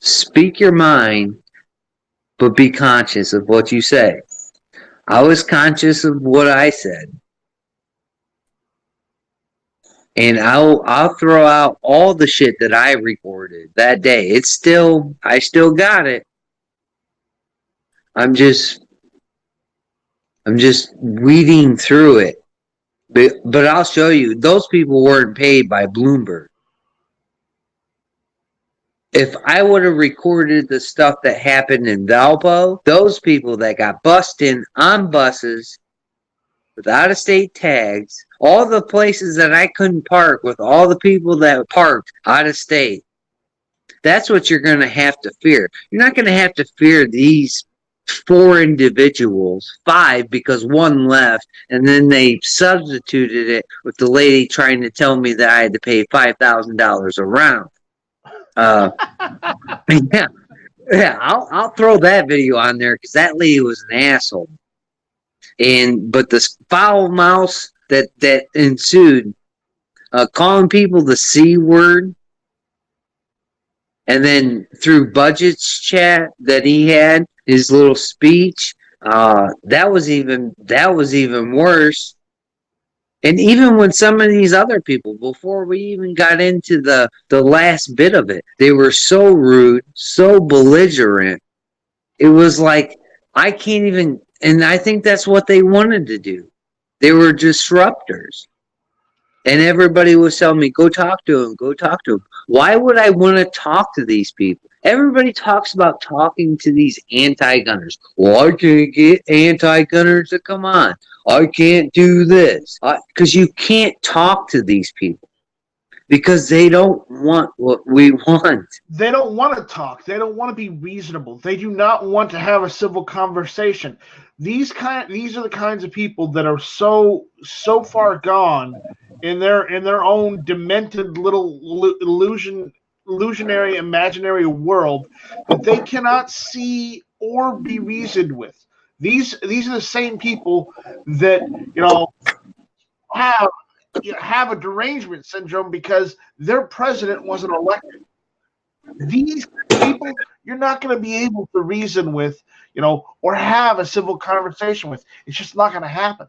Speak your mind, but be conscious of what you say. I was conscious of what I said. And I'll throw out all the shit that I recorded that day. I still got it. I'm just weeding through it. But I'll show you, those people weren't paid by Bloomberg. If I would have recorded the stuff that happened in Valpo, those people that got bussed in on buses with out-of-state tags, all the places that I couldn't park with all the people that parked out of state, that's what you're going to have to fear. You're not going to have to fear these 4 individuals, 5 because 1 left, and then they substituted it with the lady trying to tell me that I had to pay $5,000 a round. Yeah, I'll throw that video on there because that lady was an asshole. But the foul mouth that ensued, calling people the C word, and then through Budget's chat that he had, his little speech, that was even worse. And even when some of these other people, before we even got into the last bit of it, they were so rude, so belligerent. It was like, I can't even, and I think that's what they wanted to do. They were disruptors. And everybody was telling me, go talk to him, go talk to him. Why would I want to talk to these people? Everybody talks about talking to these anti-gunners. Well, I can't get anti-gunners to come on. I can't do this. Because you can't talk to these people. Because they don't want what we want. They don't want to talk. They don't want to be reasonable. They do not want to have a civil conversation. These are the kinds of people that are so far gone in their own demented little illusionary imaginary world that they cannot see or be reasoned with. These are the same people that have have a derangement syndrome because their president wasn't elected. These people you're not going to be able to reason with, or have a civil conversation with. It's just not going to happen.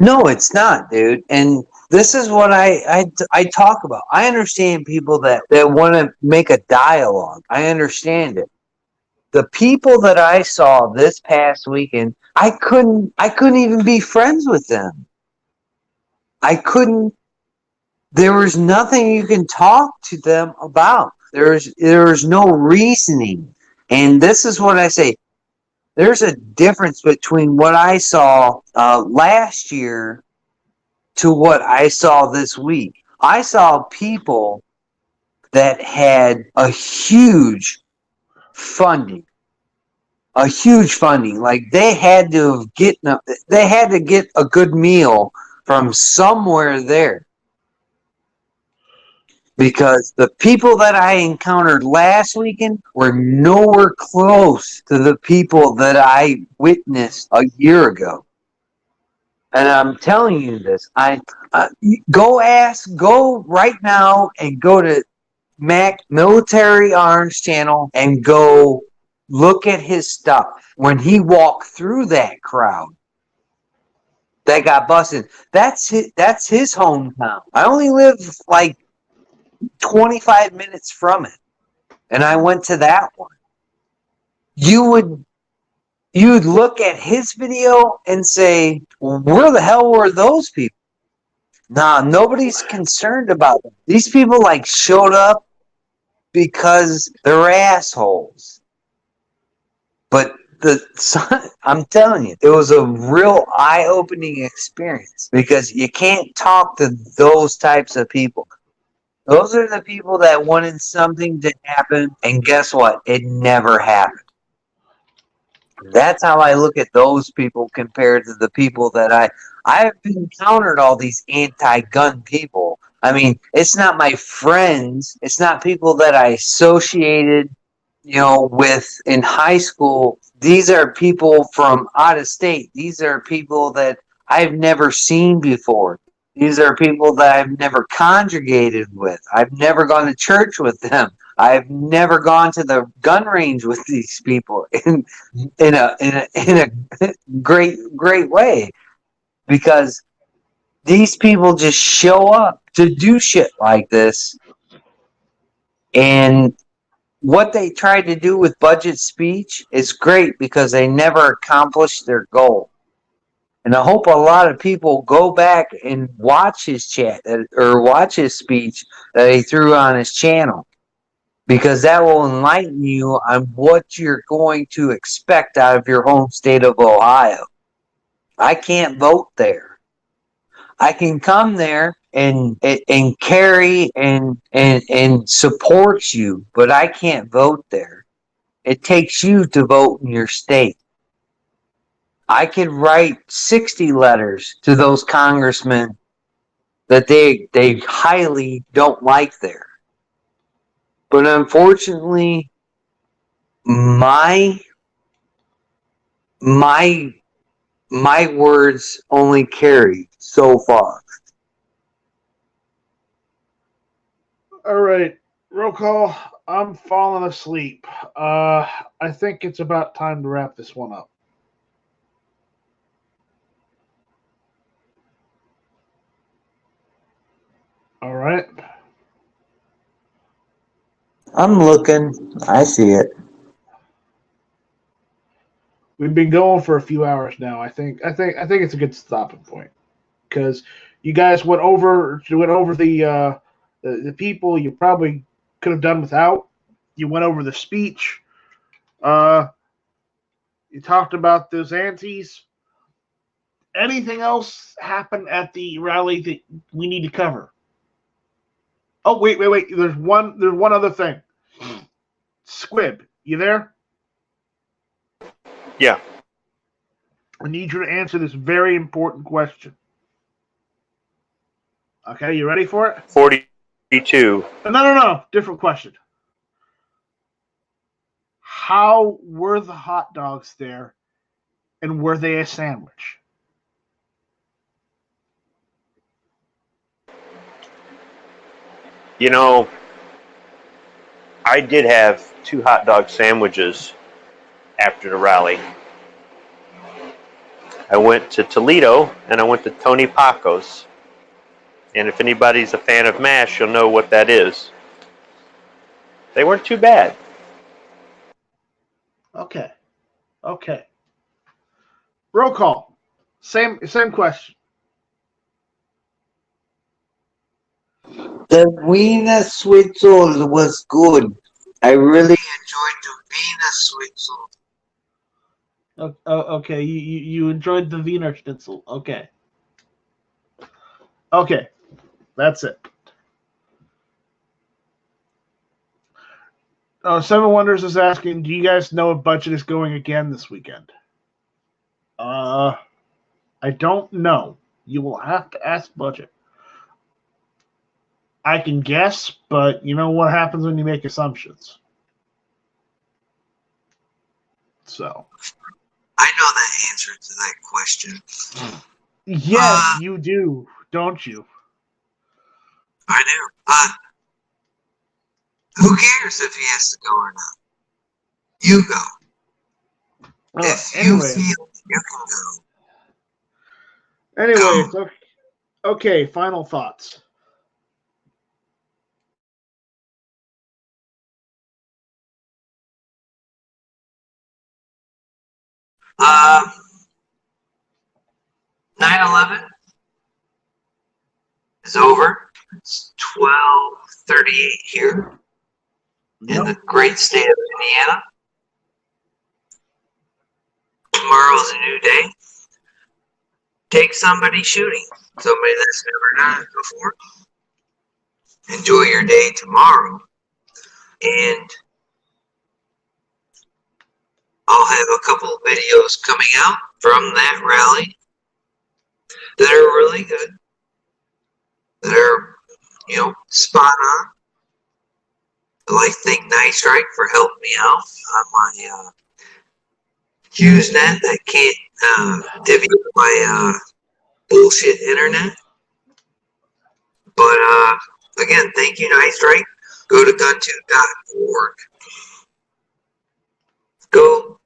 No, it's not, dude. And this is what I talk about. I understand people that want to make a dialogue. I understand it. The people that I saw this past weekend, I couldn't even be friends with them. I couldn't. There was nothing you can talk to them about. There's no reasoning. And this is what I say. There's a difference between what I saw last year to what I saw this week. I saw people that had a huge funding. Like they had to get a good meal from somewhere there. Because the people that I encountered last weekend were nowhere close to the people that I witnessed a year ago. And I'm telling you this. Go right now and go to Mac Military Arms channel and go look at his stuff. When he walked through that crowd that got busted, that's his hometown. I only live like 25 minutes from it, and I went to that one. You'd look at his video and say, well, where the hell were those people? Nah, nobody's concerned about them. These people showed up because they're assholes. But I'm telling you, it was a real eye-opening experience because you can't talk to those types of people. Those are the people that wanted something to happen, and guess what? It never happened. That's how I look at those people compared to the people that I've encountered all these anti-gun people. I mean, it's not my friends. It's not people that I associated, with in high school. These are people from out of state. These are people that I've never seen before. These are people that I've never congregated with. I've never gone to church with them. I've never gone to the gun range with these people in a great way, because these people just show up to do shit like this. And what they tried to do with budget speech is great because they never accomplished their goal. And I hope a lot of people go back and watch his chat or watch his speech that he threw on his channel, because that will enlighten you on what you're going to expect out of your home state of Ohio. I can't vote there. I can come there and carry and support you, but I can't vote there. It takes you to vote in your state. I could write 60 letters to those congressmen that they highly don't like there. But unfortunately, my words only carry so far. All right, roll call. I'm falling asleep. I think it's about time to wrap this one up. All right. I'm looking. I see it. We've been going for a few hours now. I think it's a good stopping point because you guys went over the people you probably could have done without. You went over the speech. You talked about those antis. Anything else happen at the rally that we need to cover? Oh, wait. There's one other thing. Squib, you there? Yeah. I need you to answer this very important question. Okay, you ready for it? 42. No. Different question. How were the hot dogs there, and were they a sandwich? You know, I did have 2 hot dog sandwiches after the rally. I went to Toledo and I went to Tony Paco's. And if anybody's a fan of MASH, you'll know what that is. They weren't too bad. Okay. Roll call. Same question. The Wiener Schnitzel was good. I really enjoyed the Wiener Schnitzel. Okay, you enjoyed the Wiener Schnitzel. Okay, that's it. Seven Wonders is asking, do you guys know if Budget is going again this weekend? I don't know. You will have to ask Budget. I can guess, but you know what happens when you make assumptions. So. I know the answer to that question. Yes, you do, don't you? I do. Who cares if he has to go or not? You go. If you feel you can go. Anyways, okay, final thoughts. Uh, 9/11 is over. It's 12:38 here in the great state of Indiana. Tomorrow's a new day. Take somebody shooting, somebody that's never done it before. Enjoy your day tomorrow, and I'll have a couple of videos coming out from that rally that are really good, that are, spot on. I like to thank Night Strike for helping me out on my HughesNet that can't divvy up my bullshit internet. But again, thank you, Night Strike. Go to GunTube.org. Go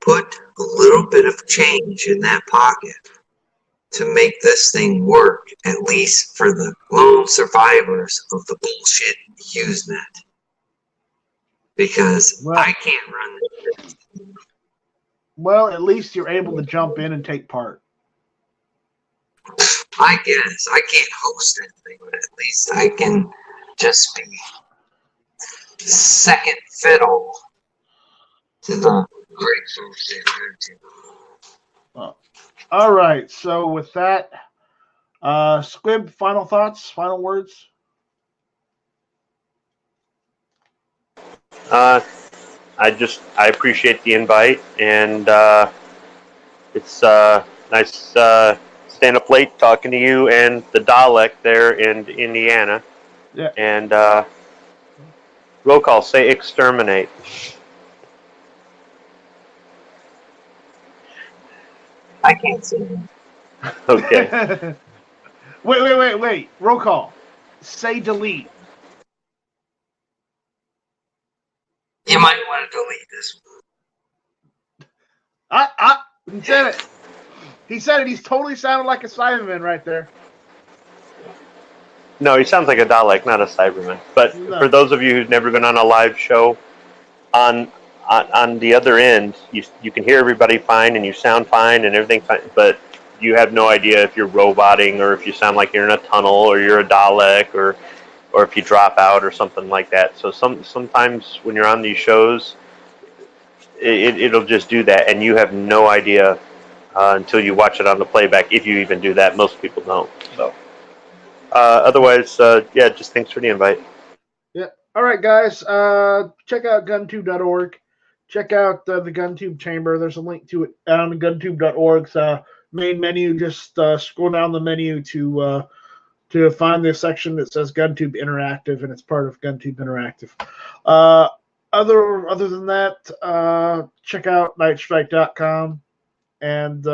put a little bit of change in that pocket to make this thing work, at least for the lone survivors of the bullshit HughesNet. Because I can't run this. Well, at least you're able to jump in and take part. I guess. I can't host anything, but at least I can just be second fiddle to the great folks at GunTube. All right, so with that, Squib, final thoughts, final words? I appreciate the invite, and it's nice staying up late talking to you and the Dalek there in Indiana. Yeah. And roll call, say exterminate. I can't see him. Okay. Wait. Roll call. Say delete. You might want to delete this one. He said it. He said it. He's totally sounded like a Cyberman right there. No, he sounds like a Dalek, not a Cyberman. But No. For those of you who've never been on a live show, on the other end, you can hear everybody fine and you sound fine and everything fine, but you have no idea if you're roboting or if you sound like you're in a tunnel or you're a Dalek or if you drop out or something like that. So sometimes when you're on these shows, it'll just do that, and you have no idea until you watch it on the playback, if you even do that. Most people don't. So otherwise, just thanks for the invite. Yeah. All right, guys. Check out GunTube.org. check out the GunTube chamber. There's a link to it on GunTube.org's main menu. Just scroll down the menu to find the section that says GunTube Interactive, and it's part of GunTube Interactive. Other than that, check out nightstrike.com. And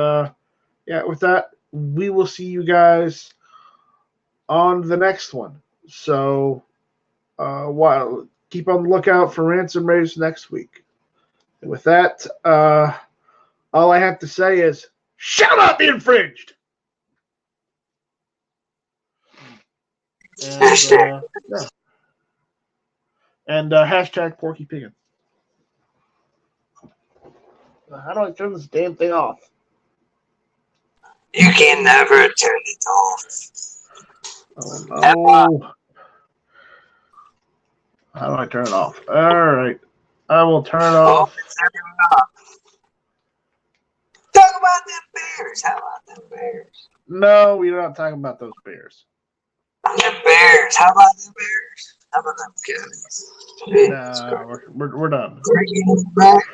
yeah, with that, we will see you guys on the next one. So keep on the lookout for Rants and Raves next week. And with that, all I have to say is, shall not be infringed! And, yeah. And hashtag Porky Pig. How do I turn this damn thing off? You can never turn it off. Oh, no. How do I turn it off? All right. I will turn it off. Talk about them bears. How about them bears? No, we're not talking about those bears. Them bears. How about them bears? How about them cats? No, we're done. Bring it back.